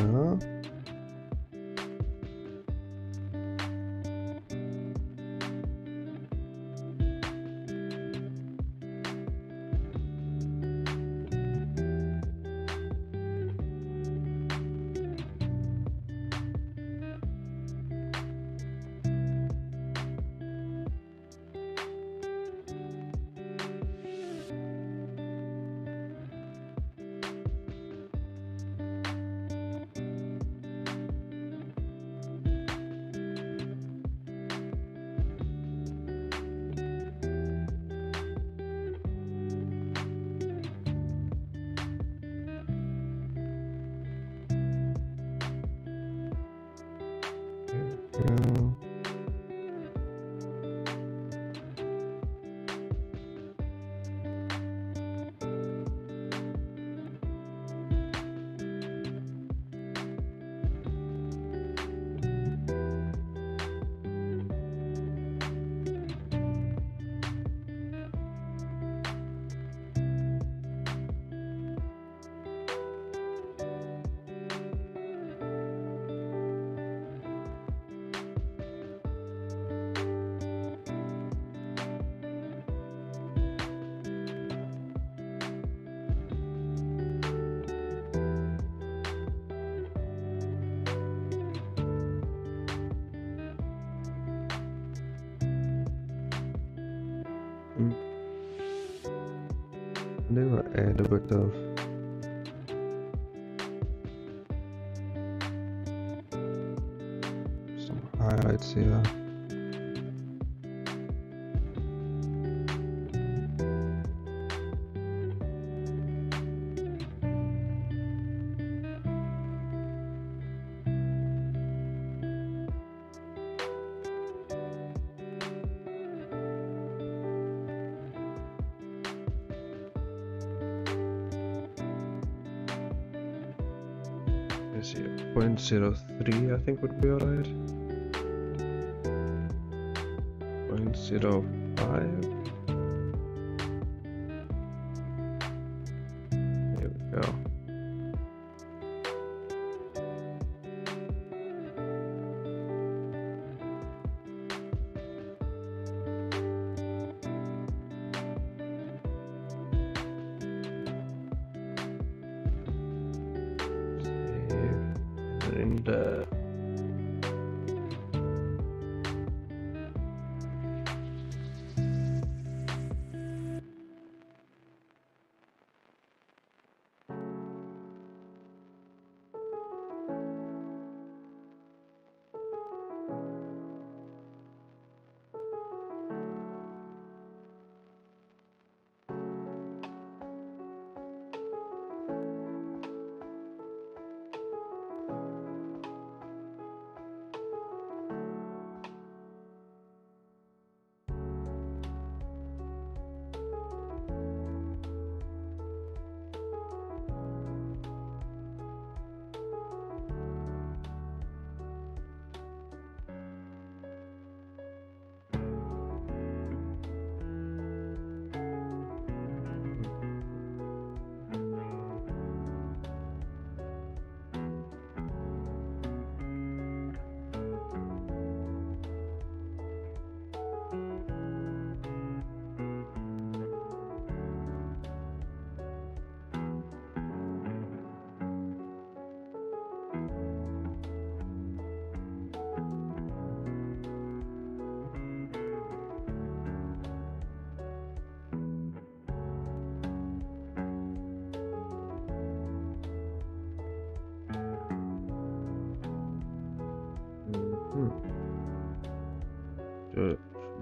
Never add a bit of some highlights here. Let's see, 0.03 I think would be alright. 0.05. There we go. And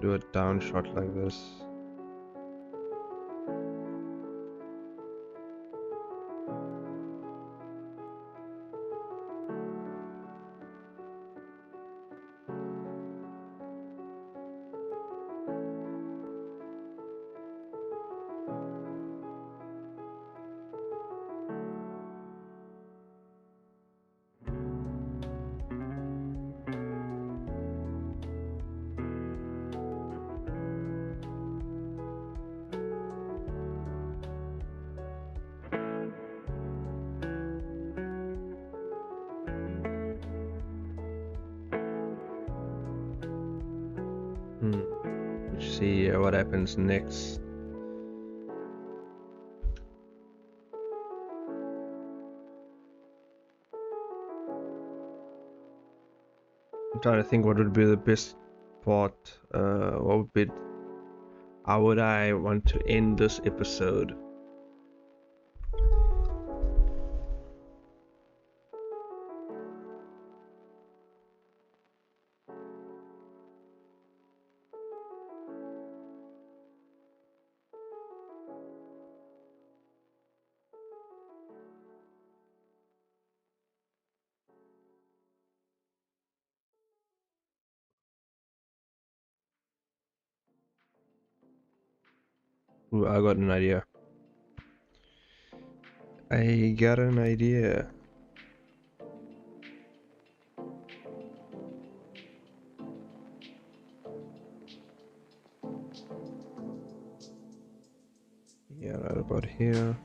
do a down shot like this. see what happens next. I'm trying to think what would be the best part. What would be? How would I want to end this episode? Ooh, I got an idea. I got an idea. Yeah, right about here.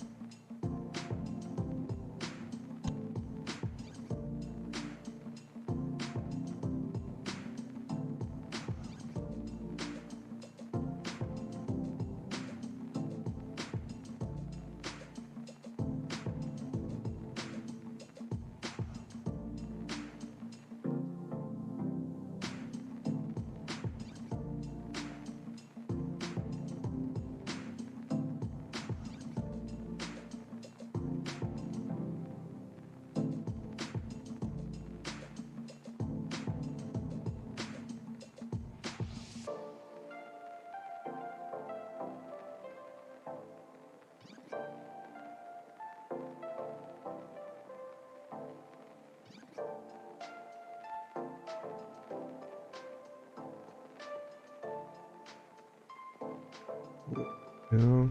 Yeah.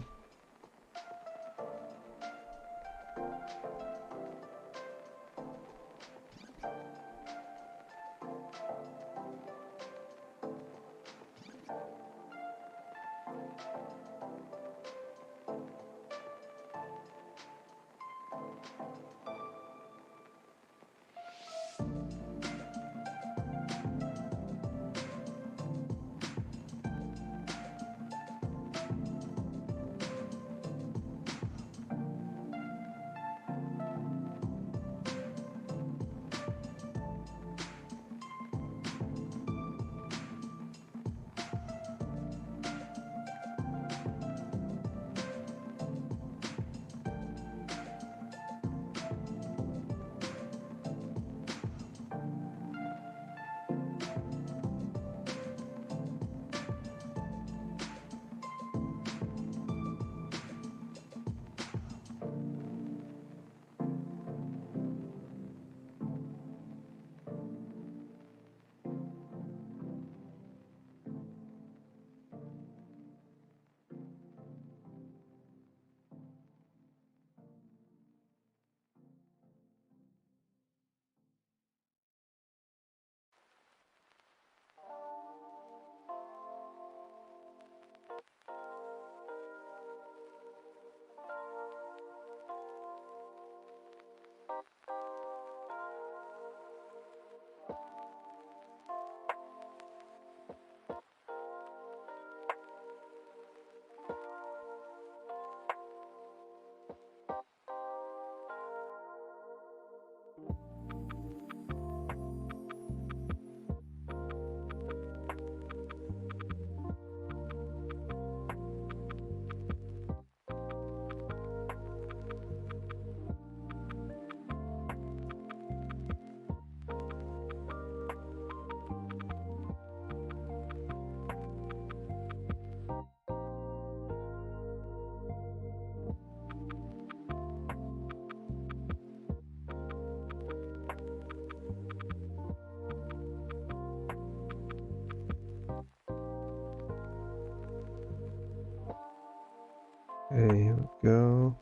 Okay, here we go.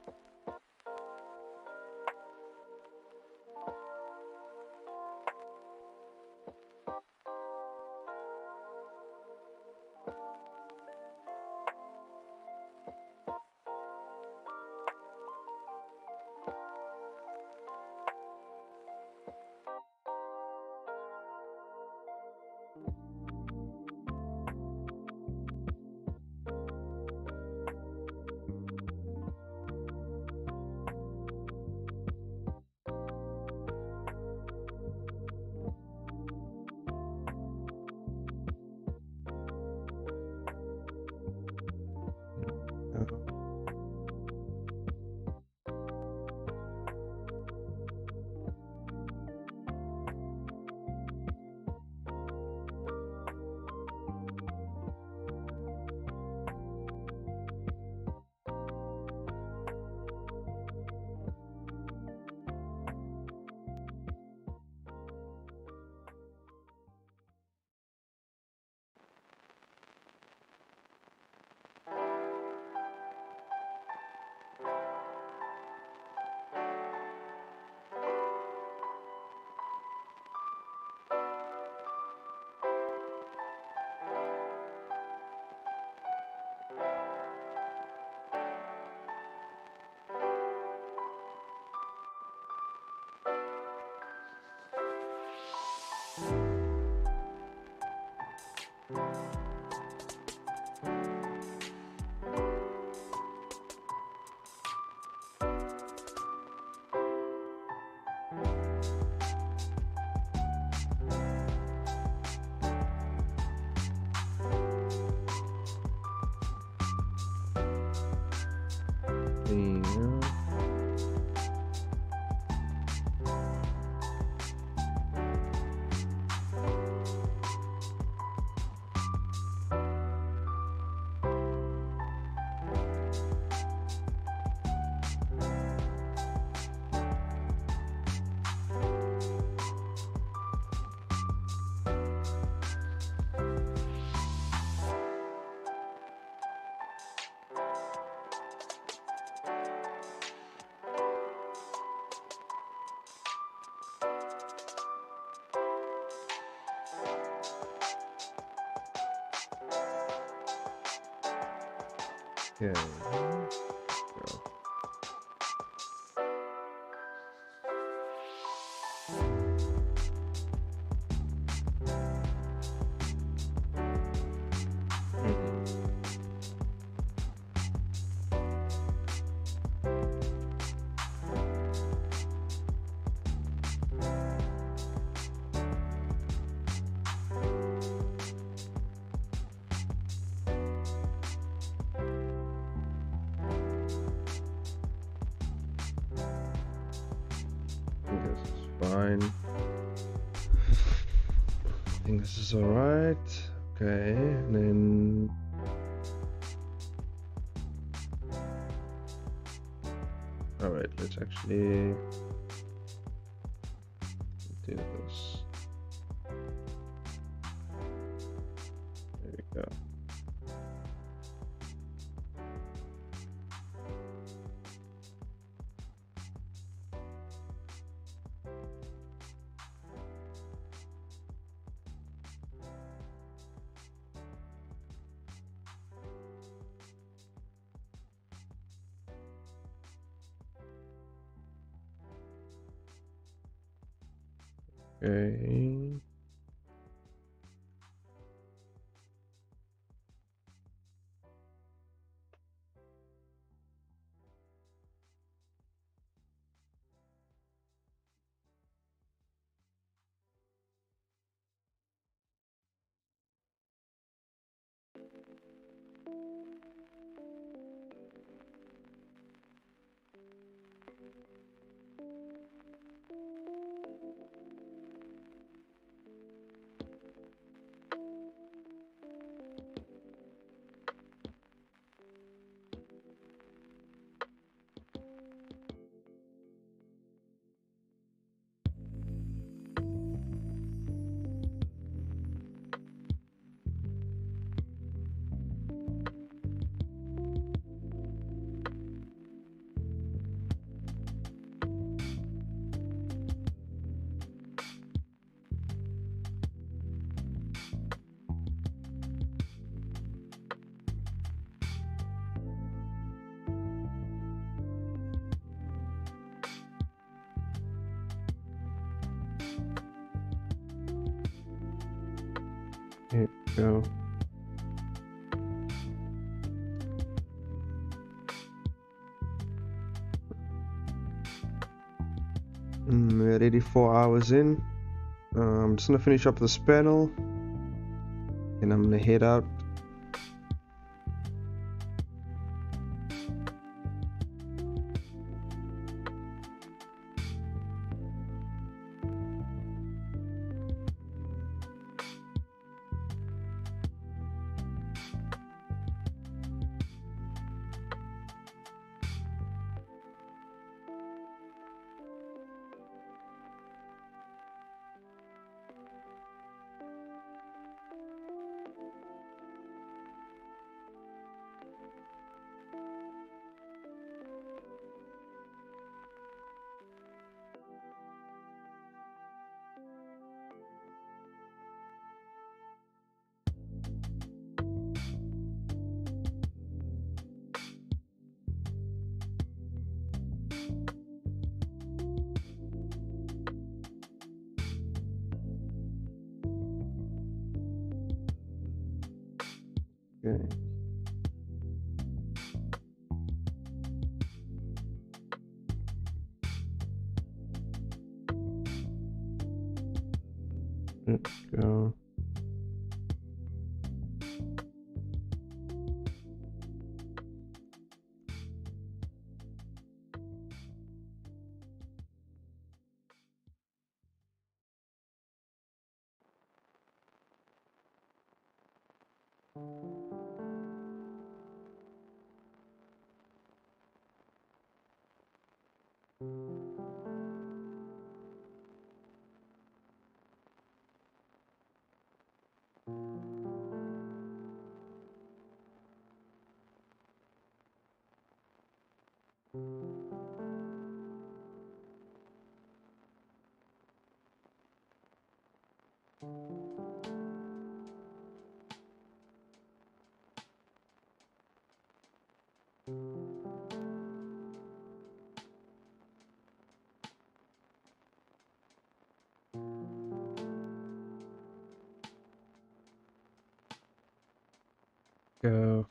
Yeah. Okay. Go. Fine. I think this is alright. Okay, and then alright, let's actually do this. There we go. Okay. Here we go. We're 84 hours in. I'm just gonna finish up this panel and I'm gonna head out. Okay. Let's go. Go.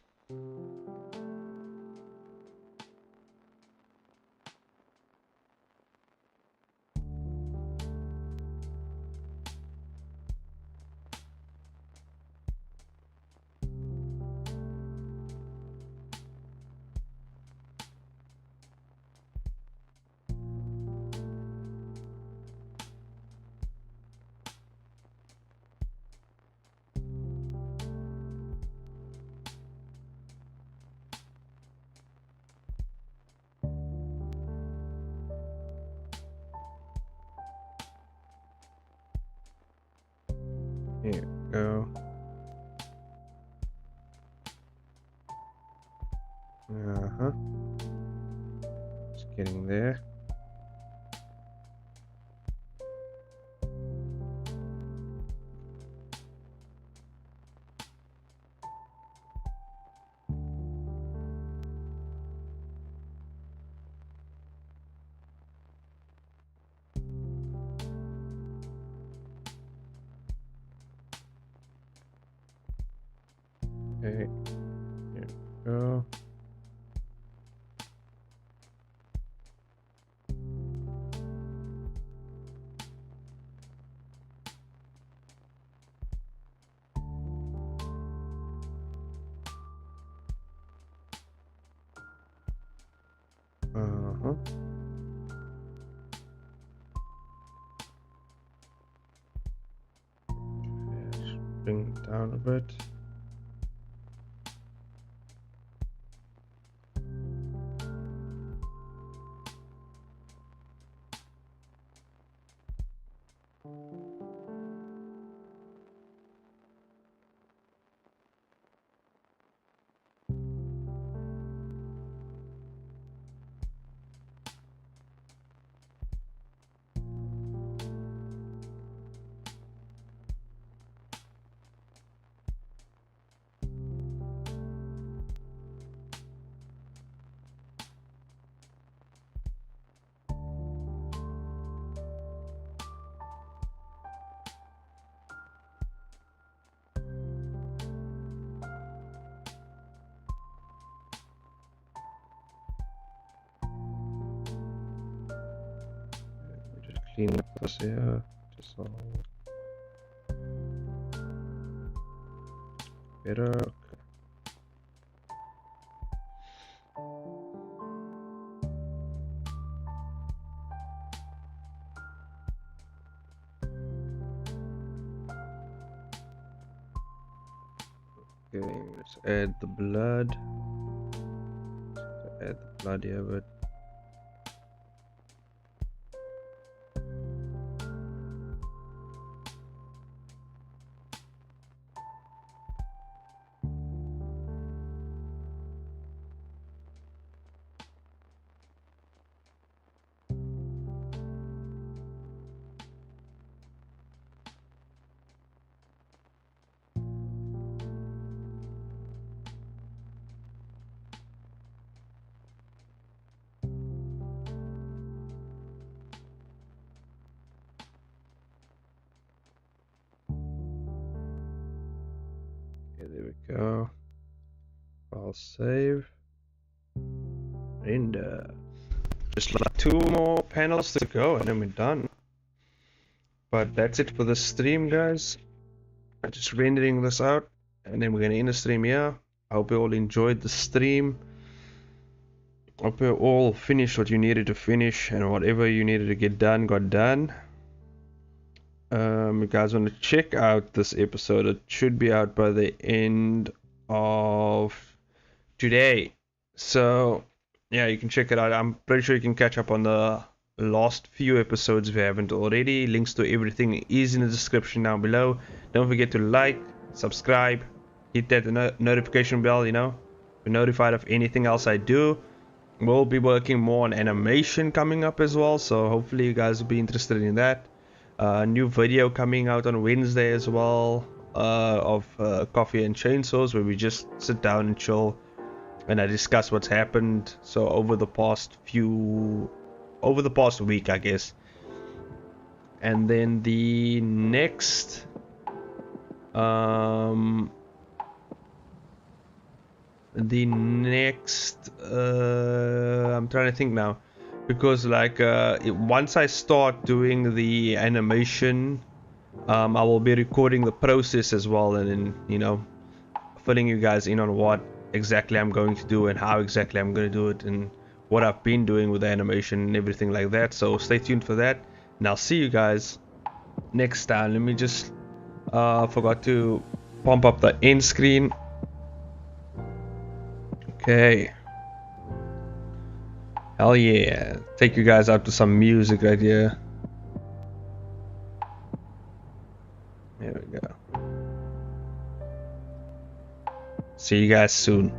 Here we go. Just getting there. Okay, here we go. Just bring it down a bit. Clean up this here, just all better. Okay, let's add the blood. Add the blood here, but there we go. I'll save. And just like 2 more panels to go and then we're done. But that's it for the stream, guys. I'm just rendering this out and then we're gonna end the stream here. I hope you all enjoyed the stream. Hope you all finished what you needed to finish and whatever you needed to get done got done. You guys want to check out this episode, it should be out by the end of today, so yeah, you can check it out. I'm pretty sure you can catch up on the last few episodes if you haven't already. Links to everything is in the description down below. Don't forget to like, subscribe, hit that notification bell, you know, be notified of anything else I do. We'll be working more on animation coming up as well, so hopefully you guys will be interested in that. New video coming out on Wednesday as well, of Coffee and Chainsaws, where we just sit down and chill and I discuss what's happened so over the past week, I guess. And then the next I'm trying to think now, because like once I start doing the animation, I will be recording the process as well, and then, you know, filling you guys in on what exactly I'm going to do and how exactly I'm going to do it and what I've been doing with the animation and everything like that. So stay tuned for that, and I'll see you guys next time. Let me just forgot to pump up the end screen. Okay, hell yeah, take you guys out to some music right here. There we go. See you guys soon.